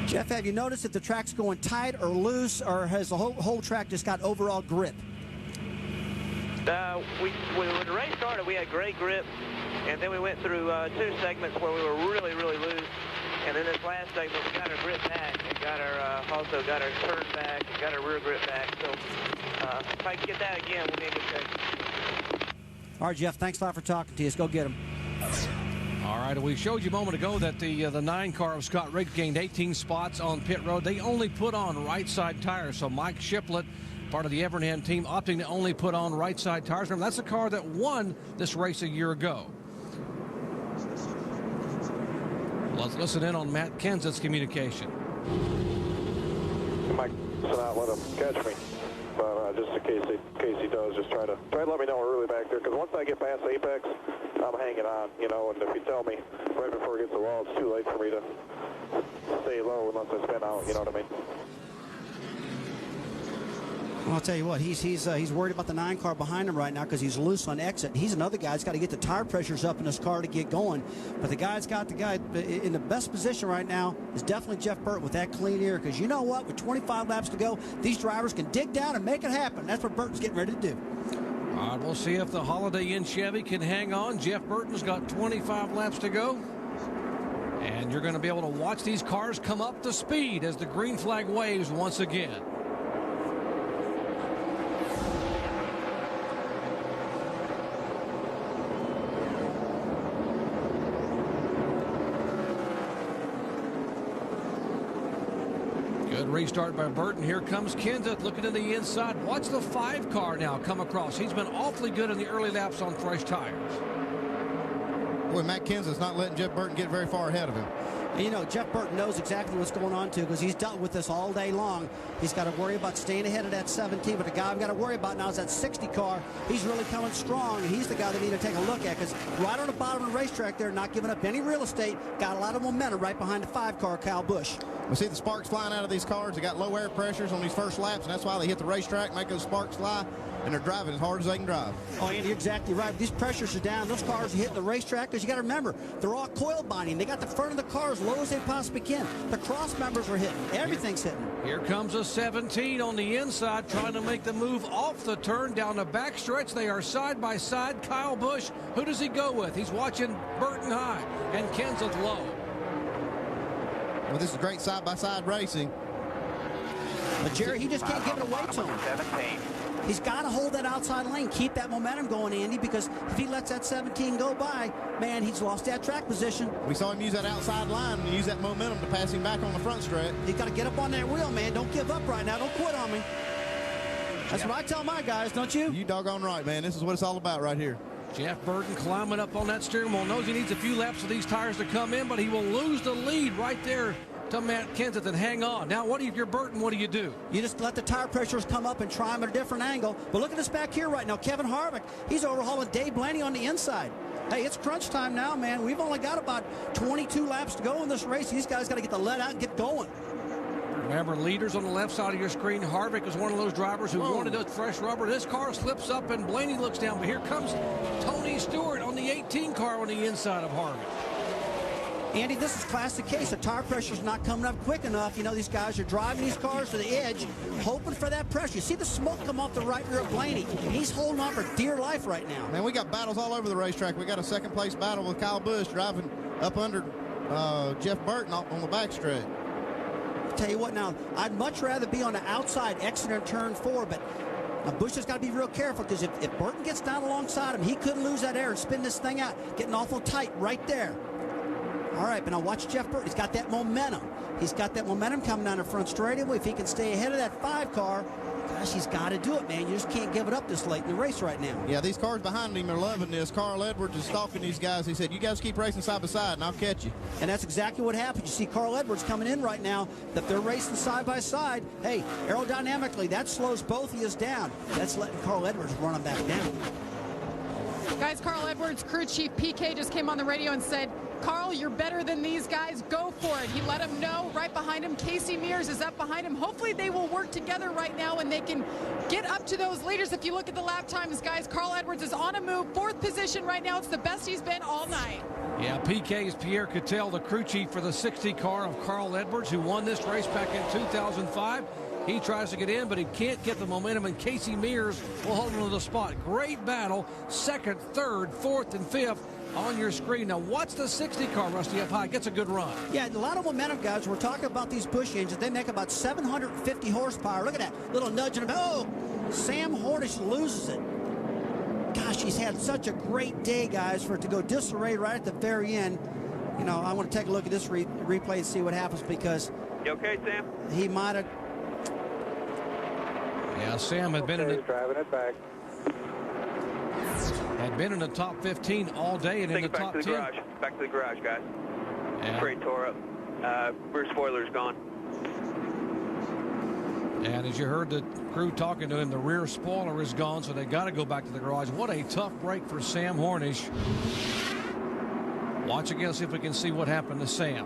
Jeff, have you noticed if the track's going tight or loose, or has the whole track just got overall grip? When the race started, we had great grip, and then we went through 2 segments where we were really, really loose. And then this last segment, we got our grip back, and also got our turn back, and got our rear grip back. So if I can get that again, we'll be in good shape. All right, Jeff, thanks a lot for talking to us. Go get him. All right, we showed you a moment ago that the 9 car of Scott Riggs gained 18 spots on pit road. They only put on right side tires, so Mike Shiplett, part of the Evernham team, opting to only put on right side tires. Remember, that's the car that won this race a year ago. Let's listen in on Matt Kenseth's communication. Mike, sit out, let him catch me. But just in case he does, just try to let me know early back there. Because once I get past Apex, I'm hanging on, you know. And if you tell me right before it gets the wall, it's too late for me to stay low unless I spin out. You know what I mean? Well, I'll tell you what, he's worried about the 9 car behind him right now because he's loose on exit. He's another guy that's got to get the tire pressures up in his car to get going. But the guy's got the guy in the best position right now is definitely Jeff Burton with that clean air, because you know what, with 25 laps to go, these drivers can dig down and make it happen. That's what Burton's getting ready to do. All right, we'll see if the Holiday Inn Chevy can hang on. Jeff Burton's got 25 laps to go. And you're going to be able to watch these cars come up to speed as the green flag waves once again. Good restart by Burton. Here comes Kenseth looking to the inside. Watch the 5 car now come across. He's been awfully good in the early laps on fresh tires. Boy, Matt Kenseth's not letting Jeff Burton get very far ahead of him. And you know, Jeff Burton knows exactly what's going on, too, because he's dealt with this all day long. He's got to worry about staying ahead of that 17, but the guy I've got to worry about now is that 60 car. He's really coming strong, and he's the guy that need to take a look at, because right on the bottom of the racetrack there, not giving up any real estate, got a lot of momentum right behind the 5 car, Kyle Busch. We see the sparks flying out of these cars. They got low air pressures on these first laps, and that's why they hit the racetrack, make those sparks fly, and they're driving as hard as they can drive. Oh, Andy, you're exactly right. These pressures are down. Those cars are hitting the racetrack, because you got to remember, they're all coil binding. They got the front of the car as low as they possibly can. The cross members are hitting. Everything's hitting. Here comes a 17 on the inside, trying to make the move off the turn down the backstretch. They are side by side. Kyle Busch, who does he go with? He's watching Burton high and Kenseth low. Well, this is great side-by-side racing. But Jerry, he just can't give it away to him. 17. He's got to hold that outside lane, keep that momentum going, Andy, because if he lets that 17 go by, man, he's lost that track position. We saw him use that outside line and use that momentum to pass him back on the front stretch. He's got to get up on that wheel, man. Don't give up right now. Don't quit on me. That's what I tell my guys, don't you? You doggone right, man. This is what it's all about right here. Jeff Burton climbing up on that steering wheel. Knows he needs a few laps of these tires to come in, but he will lose the lead right there to Matt Kenseth and hang on. Now, if you're Burton, what do? You just let the tire pressures come up and try them at a different angle. But look at this back here right now. Kevin Harvick, he's overhauling Dave Blaney on the inside. Hey, it's crunch time now, man. We've only got about 22 laps to go in this race. These guys got to get the let out and get going. Remember, leaders on the left side of your screen. Harvick is one of those drivers who wanted a fresh rubber. This car slips up and Blaney looks down. But here comes Tony Stewart on the 18 car on the inside of Harvick. Andy, this is classic case. The tire pressure's not coming up quick enough. You know, these guys are driving these cars to the edge, hoping for that pressure. You see the smoke come off the right rear of Blaney. He's holding on for dear life right now. Man, we got battles all over the racetrack. We got a second-place battle with Kyle Busch driving up under Jeff Burton on the backstretch. I'll tell you what now, I'd much rather be on the outside exiting turn 4, but now Busch has got to be real careful, because if Burton gets down alongside him, he could lose that air and spin this thing out, getting awful tight right there. All right, but now watch Jeff Burton. He's got that momentum. He's got that momentum coming down the front straightaway. If he can stay ahead of that 5 car, gosh, he's got to do it, man. You just can't give it up this late in the race right now. Yeah, these cars behind him are loving this. Carl Edwards is stalking these guys. He said, you guys keep racing side by side, and I'll catch you. And that's exactly what happened. You see Carl Edwards coming in right now, that they're racing side by side. Hey, aerodynamically, that slows both of us down. That's letting Carl Edwards run him back down. Guys, Carl Edwards, crew chief PK just came on the radio and said, Carl, you're better than these guys. Go for it. He let him know. Right behind him, Casey Mears is up behind him. Hopefully they will work together right now and they can get up to those leaders. If you look at the lap times, guys, Carl Edwards is on a move. 4th position right now. It's the best he's been all night. Yeah, PK is Pierre Cattell, the crew chief for the 60 car of Carl Edwards, who won this race back in 2005. He tries to get in, but he can't get the momentum, and Casey Mears will hold him to the spot. Great battle. 2nd, 3rd, 4th, and 5th on your screen. Now, watch the 60 car, Rusty, up high. Gets a good run. Yeah, a lot of momentum, guys. We're talking about these Busch engines. They make about 750 horsepower. Look at that little nudge in the back. Oh, Sam Hornish loses it. gosh, he's had such a great day, guys, for it to go disarray right at the very end. You know, I want to take a look at this replay and see what happens, because you okay, Sam? he might have. Yeah, Sam had been in the driving it back. Had been in the top 15 all day and in the top 10. Back to the garage, guys. Yeah. Great tore up. Rear spoiler's gone. And as you heard the crew talking to him, the rear spoiler is gone, so they got to go back to the garage. What a tough break for Sam Hornish. Watch again, see if we can see what happened to Sam.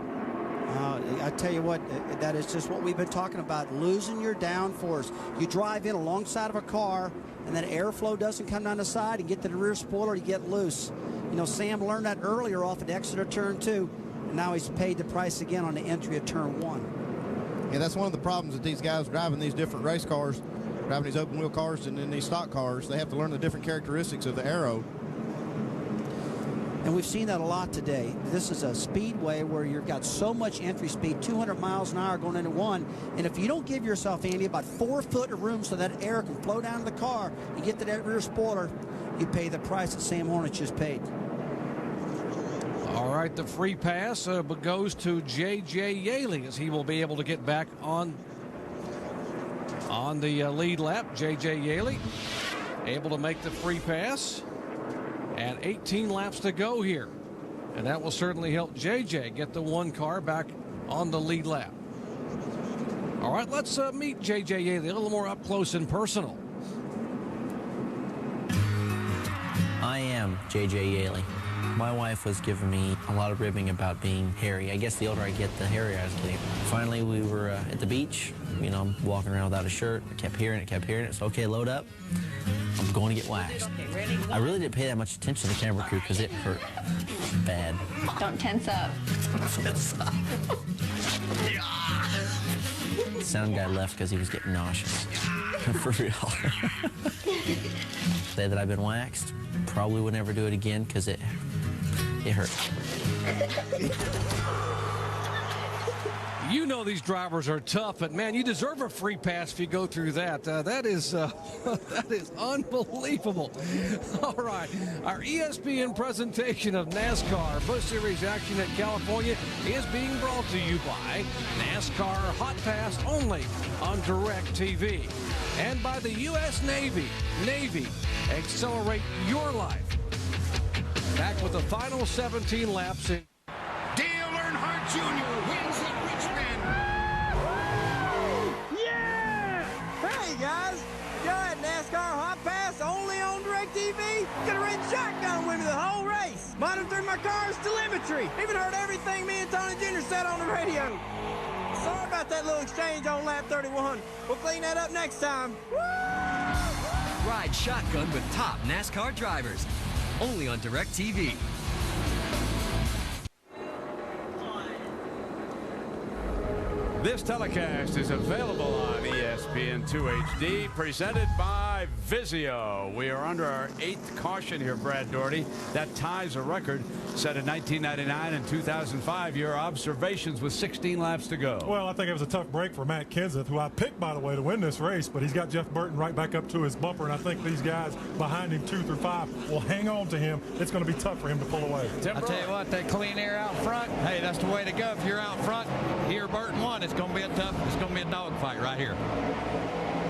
I tell you what, that is just what we've been talking about, losing your downforce. You drive in alongside of a car, and then airflow doesn't come down the side and get to the rear spoiler, you get loose. You know, Sam learned that earlier off at Exeter Turn 2, and now he's paid the price again on the entry of Turn 1. Yeah, that's one of the problems that these guys driving these different race cars, driving these open wheel cars and then these stock cars. They have to learn the different characteristics of the aero. And we've seen that a lot today. This is a speedway where you've got so much entry speed, 200 miles an hour going into one. And if you don't give yourself, Andy, about 4 foot of room so that air can flow down to the car and get to that rear spoiler, you pay the price that Sam Hornish just paid. All right, the free pass goes to J.J. Yaley, as he will be able to get back on the lead lap. J.J. Yaley able to make the free pass. And 18 laps to go here. And that will certainly help JJ get the one car back on the lead lap. All right, let's meet JJ Yaley a little more up close and personal. I am JJ Yaley. My wife was giving me a lot of ribbing about being hairy. I guess the older I get, the hairier I was getting. Finally, we were at the beach. You know, I'm walking around without a shirt. I kept hearing it. So, okay, load up. I'm going to get waxed. I really didn't pay that much attention to the camera crew because it hurt bad. Don't tense up. The sound guy left because he was getting nauseous. For real. Say that I've been waxed, probably would never do it again because it hurt. You know these drivers are tough, but man, you deserve a free pass if you go through that. That is unbelievable. All right, our ESPN presentation of NASCAR Busch Series action at California is being brought to you by NASCAR Hot Pass only on DirecTV, and by the U.S. Navy. Navy, accelerate your life. Back with the final 17 laps in. Dale Earnhardt Jr. wins at Richmond. Yeah! Hey, guys. Y'all had NASCAR Hot Pass only on DirecTV? Could have ridden shotgun with me the whole race. Monitored my car's telemetry. Even heard everything me and Tony Jr. said on the radio. Sorry about that little exchange on lap 31. We'll clean that up next time. Woo! Ride shotgun with top NASCAR drivers. Only on DirecTV. This telecast is available on ESPN 2 HD, presented by Vizio. We are under our 8th caution here, Brad Doherty. That ties a record set in 1999 and 2005. Your observations with 16 laps to go. Well, I think it was a tough break for Matt Kenseth, who I picked, by the way, to win this race, but he's got Jeff Burton right back up to his bumper, and I think these guys behind him 2 through 5 will hang on to him. It's going to be tough for him to pull away. I'll tell you what, that clean air out front, hey, that's the way to go. If you're out front, here Burton won. It's going to be a dogfight right here.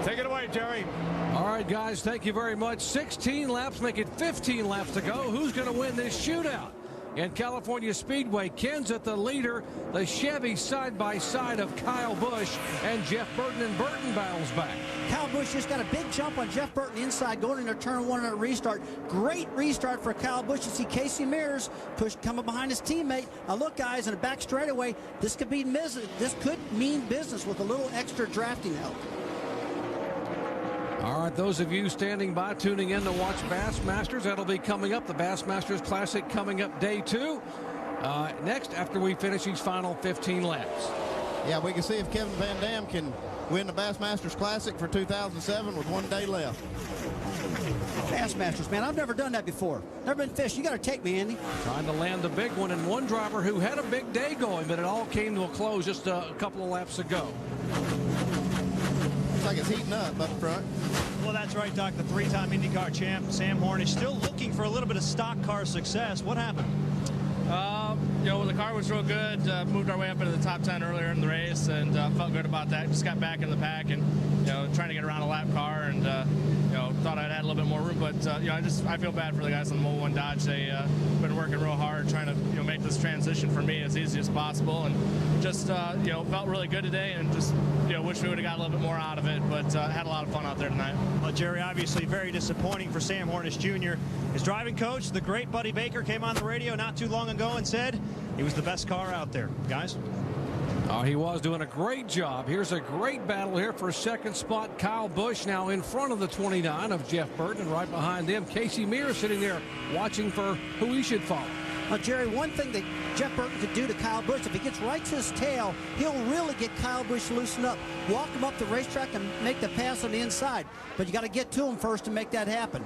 Take it away, Jerry. All right, guys, thank you very much. 16 laps, make it 15 laps to go. Who's going to win this shootout? In California Speedway, Kenseth the leader, the Chevy side-by-side of Kyle Busch and Jeff Burton, and Burton battles back. Kyle Busch just got a big jump on Jeff Burton inside going into turn 1 on a restart. Great restart for Kyle Busch. You see Casey Mears coming behind his teammate. Now look, guys, in the back straightaway, this could mean business with a little extra drafting help. All right, those of you standing by, tuning in to watch Bassmasters, that'll be coming up. The Bassmasters Classic coming up day 2. Next, after we finish these final 15 laps. Yeah, we can see if Kevin Van Dam can win the Bassmasters Classic for 2007 with 1 day left. Bassmasters, man, I've never done that before. Never been fishing. You got to take me, Andy. Trying to land the big one, and one driver who had a big day going, but it all came to a close just a couple of laps ago. like it's heating up front. Well, that's right, Doc. The three-time IndyCar champ, Sam Horn, is still looking for a little bit of stock car success. What happened? The car was real good. Moved our way up into the top 10 earlier in the race, and felt good about that. Just got back in the pack and, trying to get around a lap car, and, thought I'd had a little bit more room. But, I feel bad for the guys on the Mobile One Dodge. They been working real hard trying to, make this transition for me as easy as possible. And just, felt really good today, and just, wish we would have got a little bit more out of it. But had a lot of fun out there tonight. Well, Jerry, obviously very disappointing for Sam Hornish Jr. His driving coach, the great Buddy Baker, came on the radio not too long ago and said he was the best car out there. Guys? Oh, he was doing a great job. Here's a great battle here for second spot. Kyle Busch now in front of the 29 of Jeff Burton, and right behind them, Casey Mears sitting there watching for who he should follow. Jerry, one thing that Jeff Burton could do to Kyle Busch, if he gets right to his tail, he'll really get Kyle Busch loosened up, walk him up the racetrack and make the pass on the inside. But you got to get to him first to make that happen.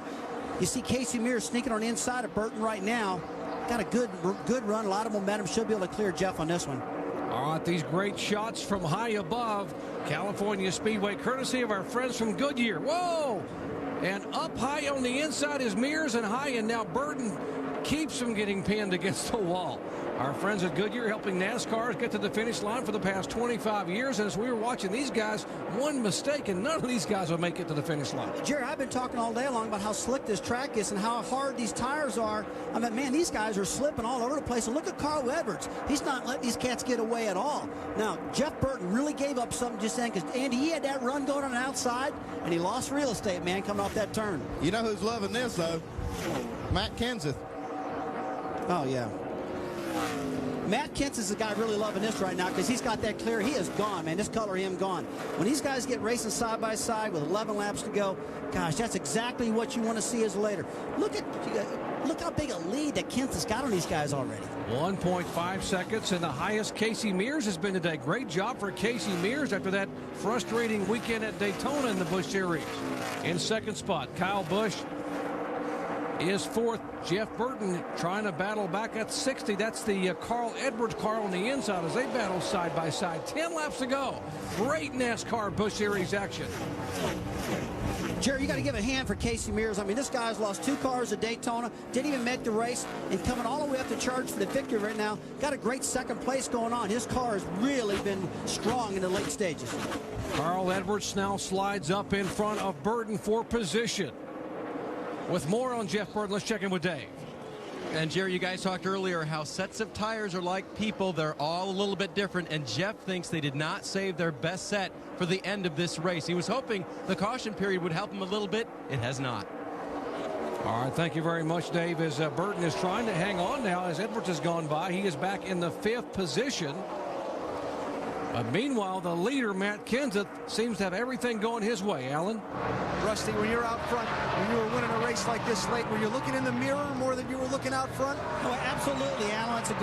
You see Casey Mears sneaking on the inside of Burton right now. Got a good run, a lot of momentum. Should be able to clear Jeff on this one. All right, these great shots from high above California Speedway, courtesy of our friends from Goodyear. Whoa! And up high on the inside is Mears, and high, and now Burton keeps him getting pinned against the wall. Our friends at Goodyear helping NASCARs get to the finish line for the past 25 years. And as we were watching these guys, one mistake and none of these guys will make it to the finish line. Jerry, I've been talking all day long about how slick this track is and how hard these tires are. I mean, man, these guys are slipping all over the place. And look at Carl Edwards. He's not letting these cats get away at all. Now, Jeff Burton really gave up something just then because, Andy, he had that run going on the outside, and he lost real estate, man, coming off that turn. You know who's loving this, though? Matt Kenseth. Oh, yeah. Matt Kenseth is the guy really loving this right now because he's got that clear. He is gone, man. This color him gone. When these guys get racing side by side with 11 laps to go, gosh, that's exactly what you want to see as later. Look how big a lead that Kenseth's got on these guys already. 1.5 seconds, and the highest Casey Mears has been today. Great job for Casey Mears after that frustrating weekend at Daytona in the Busch Series. In second spot, Kyle Busch is fourth. Jeff Burton trying to battle back at 60. That's the Carl Edwards car on the inside as they battle side by side. 10 laps to go. Great NASCAR Busch Series action. Jerry, you got to give a hand for Casey Mears. I mean, this guy's lost 2 cars at Daytona, didn't even make the race, and coming all the way up to charge for the victory right now. Got a great second place going on. His car has really been strong in the late stages. Carl Edwards now slides up in front of Burton for position. With more on Jeff Burton, let's check in with Dave. And Jerry, you guys talked earlier how sets of tires are like people. They're all a little bit different, and Jeff thinks they did not save their best set for the end of this race. He was hoping the caution period would help him a little bit. It has not. All right, thank you very much, Dave. As Burton is trying to hang on now as Edwards has gone by. He is back in the 5th position. But meanwhile, the leader, Matt Kenseth, seems to have everything going his way. Alan? Rusty, when you're out front, when you were winning a race like this late, were you looking in the mirror more than you were looking out front? Oh, absolutely, Alan. That's a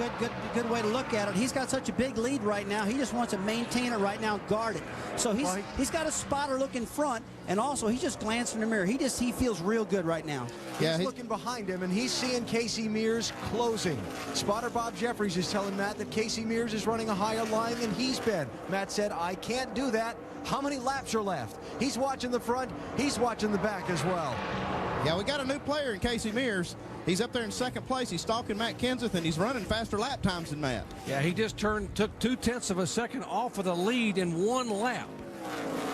good way to look at it. He's got such a big lead right now. He just wants to maintain it right now and guard it. So he's got a spotter looking front, and also he's just glancing in the mirror. He feels real good right now. Yeah, he's looking behind him, and he's seeing Casey Mears closing. Spotter Bob Jeffries is telling Matt that Casey Mears is running a higher line than he's been. Matt said, I can't do that. How many laps are left? He's watching the front. He's watching the back as well. Yeah, we got a new player in Casey Mears. He's up there in second place. He's stalking Matt Kenseth, and he's running faster lap times than Matt. Yeah, he just took 0.2 of a second off of the lead in 1 lap.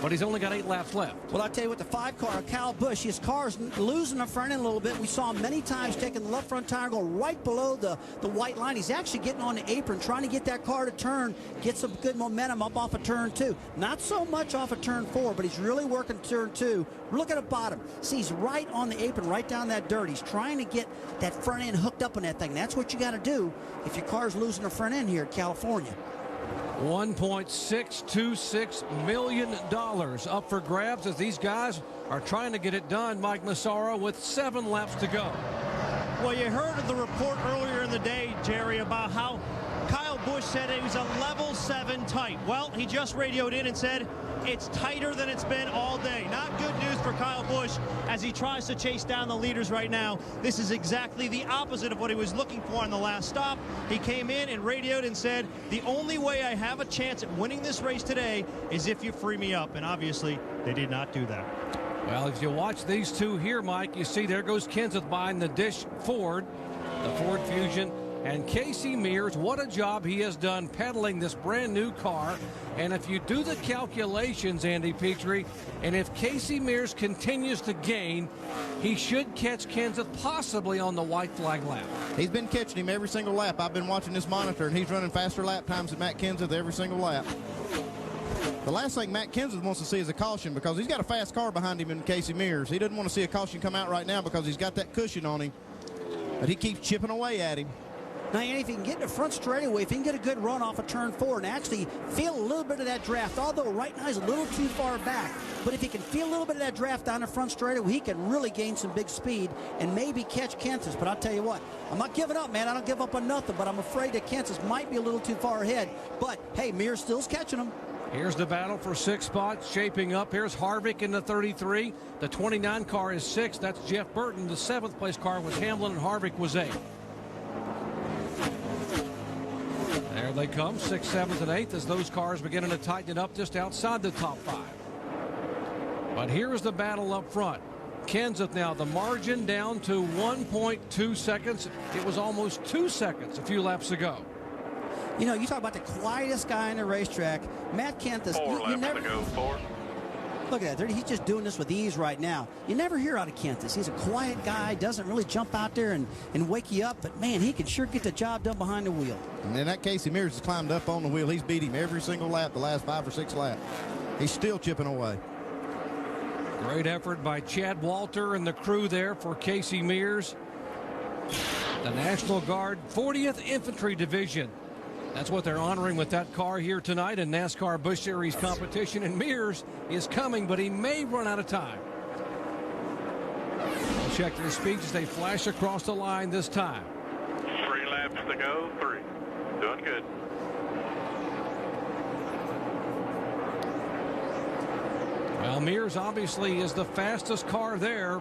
But he's only got 8 laps left. Well, I'll tell you what, the 5 car, Kyle Busch, his car's losing the front end a little bit. We saw him many times taking the left front tire, going right below the white line. He's actually getting on the apron, trying to get that car to turn, get some good momentum up off of turn 2. Not so much off of turn 4, but he's really working turn 2. Look at the bottom. See, he's right on the apron, right down that dirt. He's trying to get that front end hooked up on that thing. That's what you got to do if your car's losing the front end here in California. $1.626 million up for grabs as these guys are trying to get it done. Mike Massaro with 7 laps to go. Well, you heard of the report earlier in the day, Jerry, about how Kyle Busch said it was a level 7 tight. Well, he just radioed in and said it's tighter than it's been all day. Not good news for Kyle Busch as he tries to chase down the leaders right now. This is exactly the opposite of what he was looking for on the last stop. He came in and radioed and said, the only way I have a chance at winning this race today is if you free me up. And obviously, they did not do that. Well, if you watch these two here, Mike, you see there goes Kenseth behind the Dish Ford, the Ford Fusion. And Casey Mears, what a job he has done pedaling this brand new car. And if you do the calculations, Andy Petrie, and if Casey Mears continues to gain, he should catch Kenseth possibly on the white flag lap. He's been catching him every single lap. I've been watching this monitor, and he's running faster lap times than Matt Kenseth every single lap. The last thing Matt Kenseth wants to see is a caution because he's got a fast car behind him in Casey Mears. He doesn't want to see a caution come out right now because he's got that cushion on him. But he keeps chipping away at him. Now, Andy, if he can get in the front straightaway, if he can get a good run off of turn 4 and actually feel a little bit of that draft, although right now he's a little too far back, but if he can feel a little bit of that draft down the front straightaway, he can really gain some big speed and maybe catch Kenseth. But I'll tell you what, I'm not giving up, man. I don't give up on nothing, but I'm afraid that Kenseth might be a little too far ahead. But, hey, Mears still's catching him. Here's the battle for 6 spots shaping up. Here's Harvick in the 33. The 29 car is 6th. That's Jeff Burton. The 7th place car was Hamlin, and Harvick was 8th. There they come, 6th, 7th, and 8th as those cars beginning to tighten it up just outside the top 5. But here's the battle up front. Kenseth now, the margin down to 1.2 seconds. It was almost 2 seconds a few laps ago. You know, you talk about the quietest guy in the racetrack. Matt Kenseth, you never go. 4. Look at that. He's just doing this with ease right now. You never hear out of Kenseth. He's a quiet guy, doesn't really jump out there and wake you up. But, man, he can sure get the job done behind the wheel. And then that Casey Mears has climbed up on the wheel. He's beat him every single lap the last 5 or 6 laps. He's still chipping away. Great effort by Chad Walter and the crew there for Casey Mears. The National Guard 40th Infantry Division. That's what they're honoring with that car here tonight in NASCAR Busch Series competition. And Mears is coming, but he may run out of time. We'll check their speeds as they flash across the line this time. 3 laps to go, 3. Doing good. Well, Mears obviously is the fastest car there,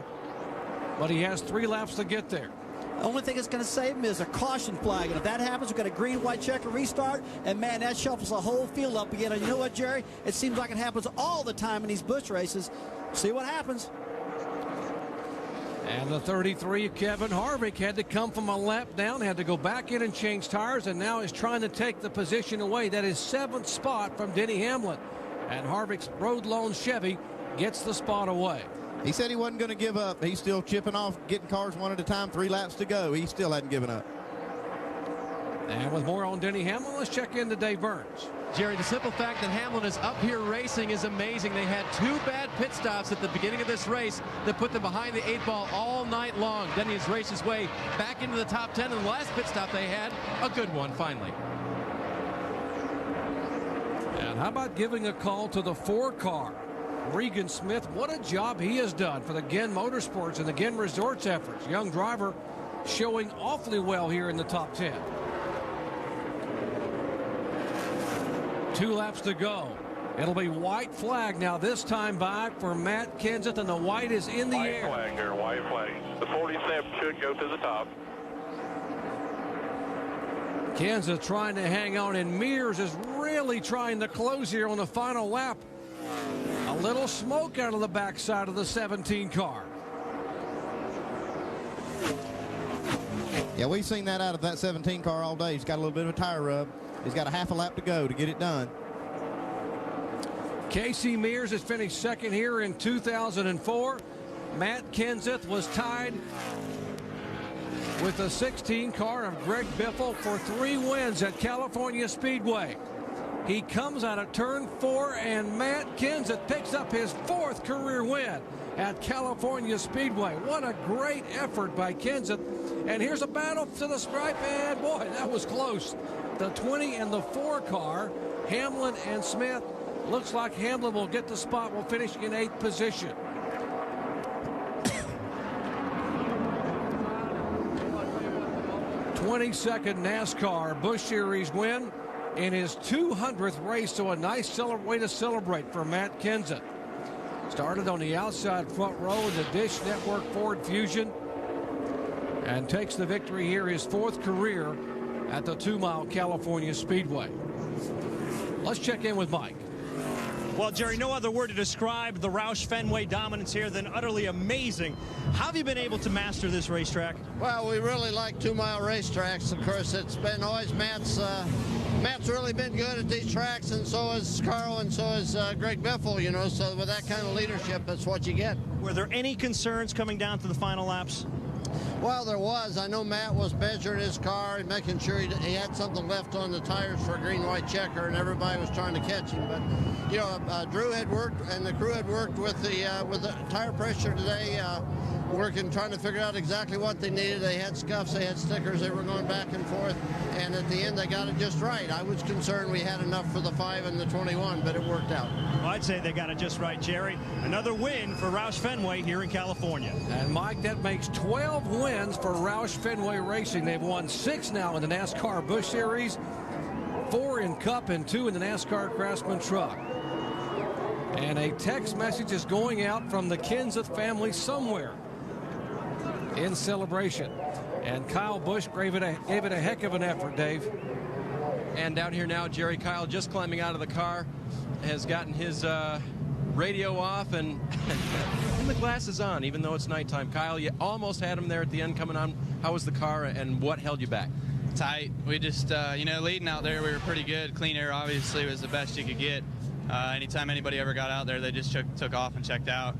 but he has 3 laps to get there. The only thing that's going to save him is a caution flag. And if that happens, we've got a green, white checker restart. And, man, that shuffles the whole field up again. And you know what, Jerry? It seems like it happens all the time in these Busch races. See what happens. And the 33, Kevin Harvick, had to come from a lap down, had to go back in and change tires, and now is trying to take the position away. That is 7th spot from Denny Hamlin. And Harvick's road loan Chevy gets the spot away. He said he wasn't going to give up. He's still chipping off, getting cars one at a time, 3 laps to go. He still hadn't given up. And with more on Denny Hamlin, let's check in to Dave Burns. Jerry, the simple fact that Hamlin is up here racing is amazing. They had 2 bad pit stops at the beginning of this race that put them behind the 8 ball all night long. Denny has raced his way back into the top 10, and the last pit stop they had, a good one, finally. And how about giving a call to the 4 car? Regan Smith, what a job he has done for the Ginn Motorsports and the Ginn Resorts efforts. Young driver showing awfully well here in the top 10. 2 laps to go. It'll be white flag now this time by for Matt Kenseth, and the white is in the air. White flag there, white flag. The 47 should go to the top. Kenseth trying to hang on, and Mears is really trying to close here on the final lap. A little smoke out of the backside of the 17 car. Yeah, we've seen that out of that 17 car all day. He's got a little bit of a tire rub. He's got a half a lap to go to get it done. Casey Mears has finished 2nd here in 2004. Matt Kenseth was tied with the 16 car of Greg Biffle for 3 wins at California Speedway. He comes out of turn 4, and Matt Kenseth picks up his 4th career win at California Speedway. What a great effort by Kenseth. And here's a battle to the stripe, and boy, that was close. The 20 and the 4 car, Hamlin and Smith. Looks like Hamlin will get the spot, will finish in 8th position. 22nd NASCAR Busch Series win in his 200th race, so a nice way to celebrate for Matt Kenseth. Started on the outside front row of the Dish Network Ford Fusion and takes the victory here, his 4th career at the 2 Mile California Speedway. Let's check in with Mike. Well, Jerry, no other word to describe the Roush Fenway dominance here than utterly amazing. How have you been able to master this racetrack? Well, we really like 2 Mile racetracks. Of course, it's been always Matt's really been good at these tracks, and so is Carl, and so is Greg Biffle, you know, so with that kind of leadership, that's what you get. Were there any concerns coming down to the final laps? Well, there was. I know Matt was measuring his car and making sure he had something left on the tires for a green-white checker, and everybody was trying to catch him. But, you know, Drew had worked, and the crew had worked with the tire pressure today, trying to figure out exactly what they needed. They had scuffs, they had stickers, they were going back and forth, and at the end they got it just right. I was concerned we had enough for the 5 and the 21, but it worked out. Well, I'd say they got it just right, Jerry. Another win for Roush Fenway here in California. And Mike, that makes 12 wins for Roush Fenway Racing. They've won 6 now in the NASCAR Busch Series, 4 in Cup and 2 in the NASCAR Craftsman Truck. And a text message is going out from the Kenseth family somewhere in celebration. And Kyle Busch gave it a heck of an effort, Dave. And down here now, Jerry Kyle, just climbing out of the car, has gotten his radio off and the glasses on, even though it's nighttime. Kyle, you almost had him there at the end coming on. How was the car, and what held you back? Tight. We just, leading out there, we were pretty good. Clean air, obviously, was the best you could get. Anytime anybody ever got out there, they just took off and checked out.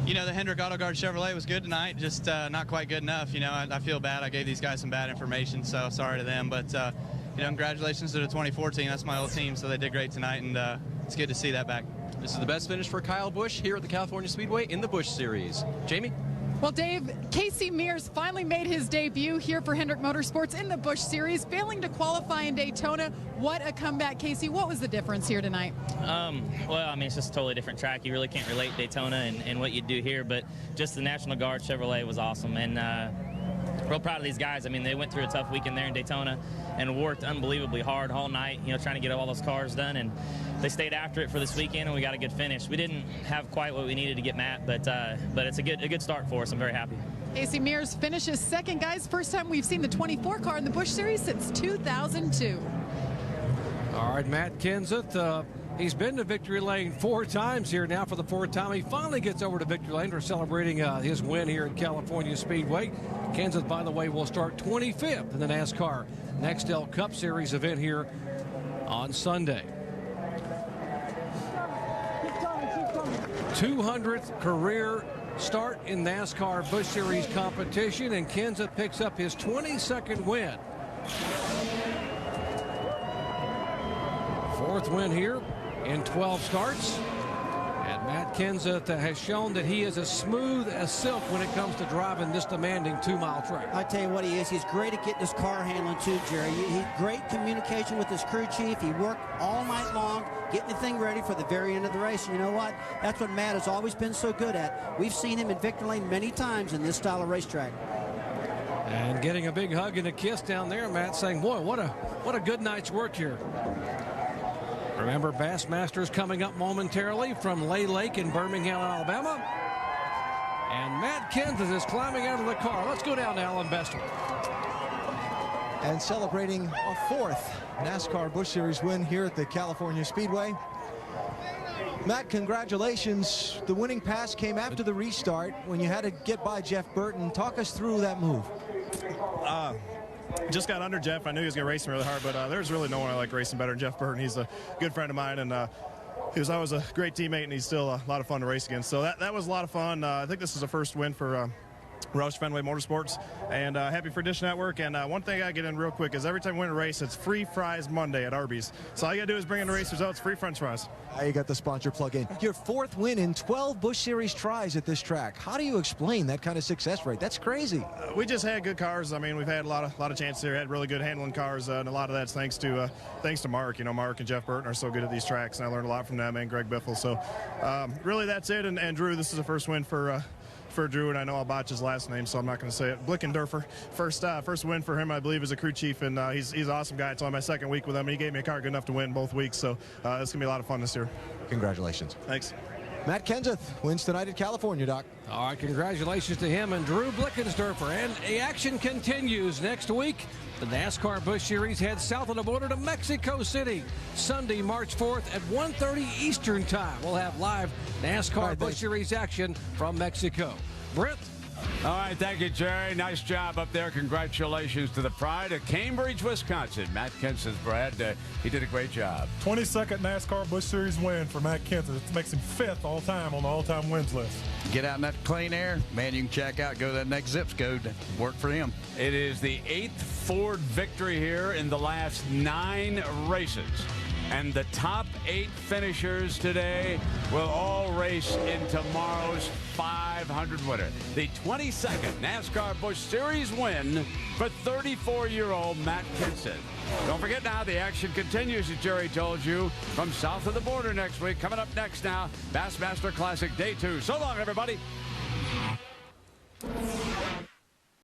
The Hendrick Auto Guard Chevrolet was good tonight, just not quite good enough. I feel bad. I gave these guys some bad information, so sorry to them. But, congratulations to the 2014. That's my old team, so they did great tonight, and it's good to see that back. This is the best finish for Kyle Busch here at the California Speedway in the Busch Series. Jamie? Well, Dave, Casey Mears finally made his debut here for Hendrick Motorsports in the Busch Series, failing to qualify in Daytona. What a comeback, Casey. What was the difference here tonight? It's just a totally different track. You really can't relate Daytona and what you do here, but just the National Guard Chevrolet was awesome. And real proud of these guys. They went through a tough weekend there in Daytona and worked unbelievably hard all night, trying to get all those cars done. And they stayed after it for this weekend, and we got a good finish. We didn't have quite what we needed to get Matt, but it's a good start for us. I'm very happy. Casey Mears finishes second, guys. First time we've seen the 24 car in the Busch Series since 2002. All right, Matt Kenseth, he's been to victory lane 4 times here now for the 4th time. He finally gets over to victory lane for celebrating his win here at California Speedway. Kenseth, by the way, will start 25th in the NASCAR Nextel Cup Series event here on Sunday. 200th career start in NASCAR Busch Series competition, and Kenseth picks up his 22nd win. 4th win here in 12 starts. And Matt Kenseth has shown that he is as smooth as silk when it comes to driving this demanding 2-mile track. I tell you what, he is. He's great at getting his car handling too, Jerry. He's great communication with his crew chief. He worked all night long, getting the thing ready for the very end of the race. And you know what? That's what Matt has always been so good at. We've seen him in victory lane many times in this style of racetrack. And getting a big hug and a kiss down there, Matt, saying, boy, what a good night's work here. Remember, Bassmasters coming up momentarily from Lay Lake in Birmingham, Alabama. And Matt Kenseth is climbing out of the car. Let's go down to Alan Bester. And celebrating a 4th NASCAR Busch Series win here at the California Speedway. Matt, congratulations. The winning pass came after the restart when you had to get by Jeff Burton. Talk us through that move. Just got under Jeff. I knew he was going to race me really hard, but there's really no one I like racing better than Jeff Burton. He's a good friend of mine, and he was always a great teammate, and he's still a lot of fun to race against. So that was a lot of fun. I think this is the first win for Roush Fenway Motorsports, and happy for Dish Network. And one thing I gotta get in real quick is every time we win a race, it's free fries Monday at Arby's. So all you gotta do is bring in the race results, free French fries. You got the sponsor plug in. Your 4th win in 12 Busch Series tries at this track. How do you explain that kind of success rate? That's crazy. We just had good cars. We've had a lot of chances here. Had really good handling cars, and a lot of that's thanks to Mark. Mark and Jeff Burton are so good at these tracks, and I learned a lot from them and Greg Biffle. So really, that's it. And Drew, this is the first win for for Drew, and I know I'll botch his last name, so I'm not going to say it. Blickendorfer. First win for him, I believe, as a crew chief, and he's an awesome guy. It's only my second week with him. He gave me a car good enough to win both weeks, so it's going to be a lot of fun this year. Congratulations. Thanks. Matt Kenseth wins tonight at California, Doc. All right, congratulations to him and Drew Blickensdorfer. And the action continues next week. The NASCAR Busch Series heads south of the border to Mexico City. Sunday, March 4th at 1:30 Eastern Time. We'll have live NASCAR Busch Series action from Mexico. Brent? All right, thank you, Jerry. Nice job up there. Congratulations to the pride of Cambridge, Wisconsin. Matt Kenseth, Brad. He did a great job. 22nd NASCAR Busch Series win for Matt Kenseth. It makes him 5th all-time on the all-time wins list. Get out in that clean air, man, you can check out, go to that next zip code. Work for him. It is the 8th Ford victory here in the last 9 races. And the top 8 finishers today will all race in tomorrow's 500 winner. The 22nd NASCAR Busch Series win for 34-year-old Matt Kenseth. Don't forget now, the action continues, as Jerry told you, from south of the border next week. Coming up next now, Bassmaster Classic Day 2. So long, everybody.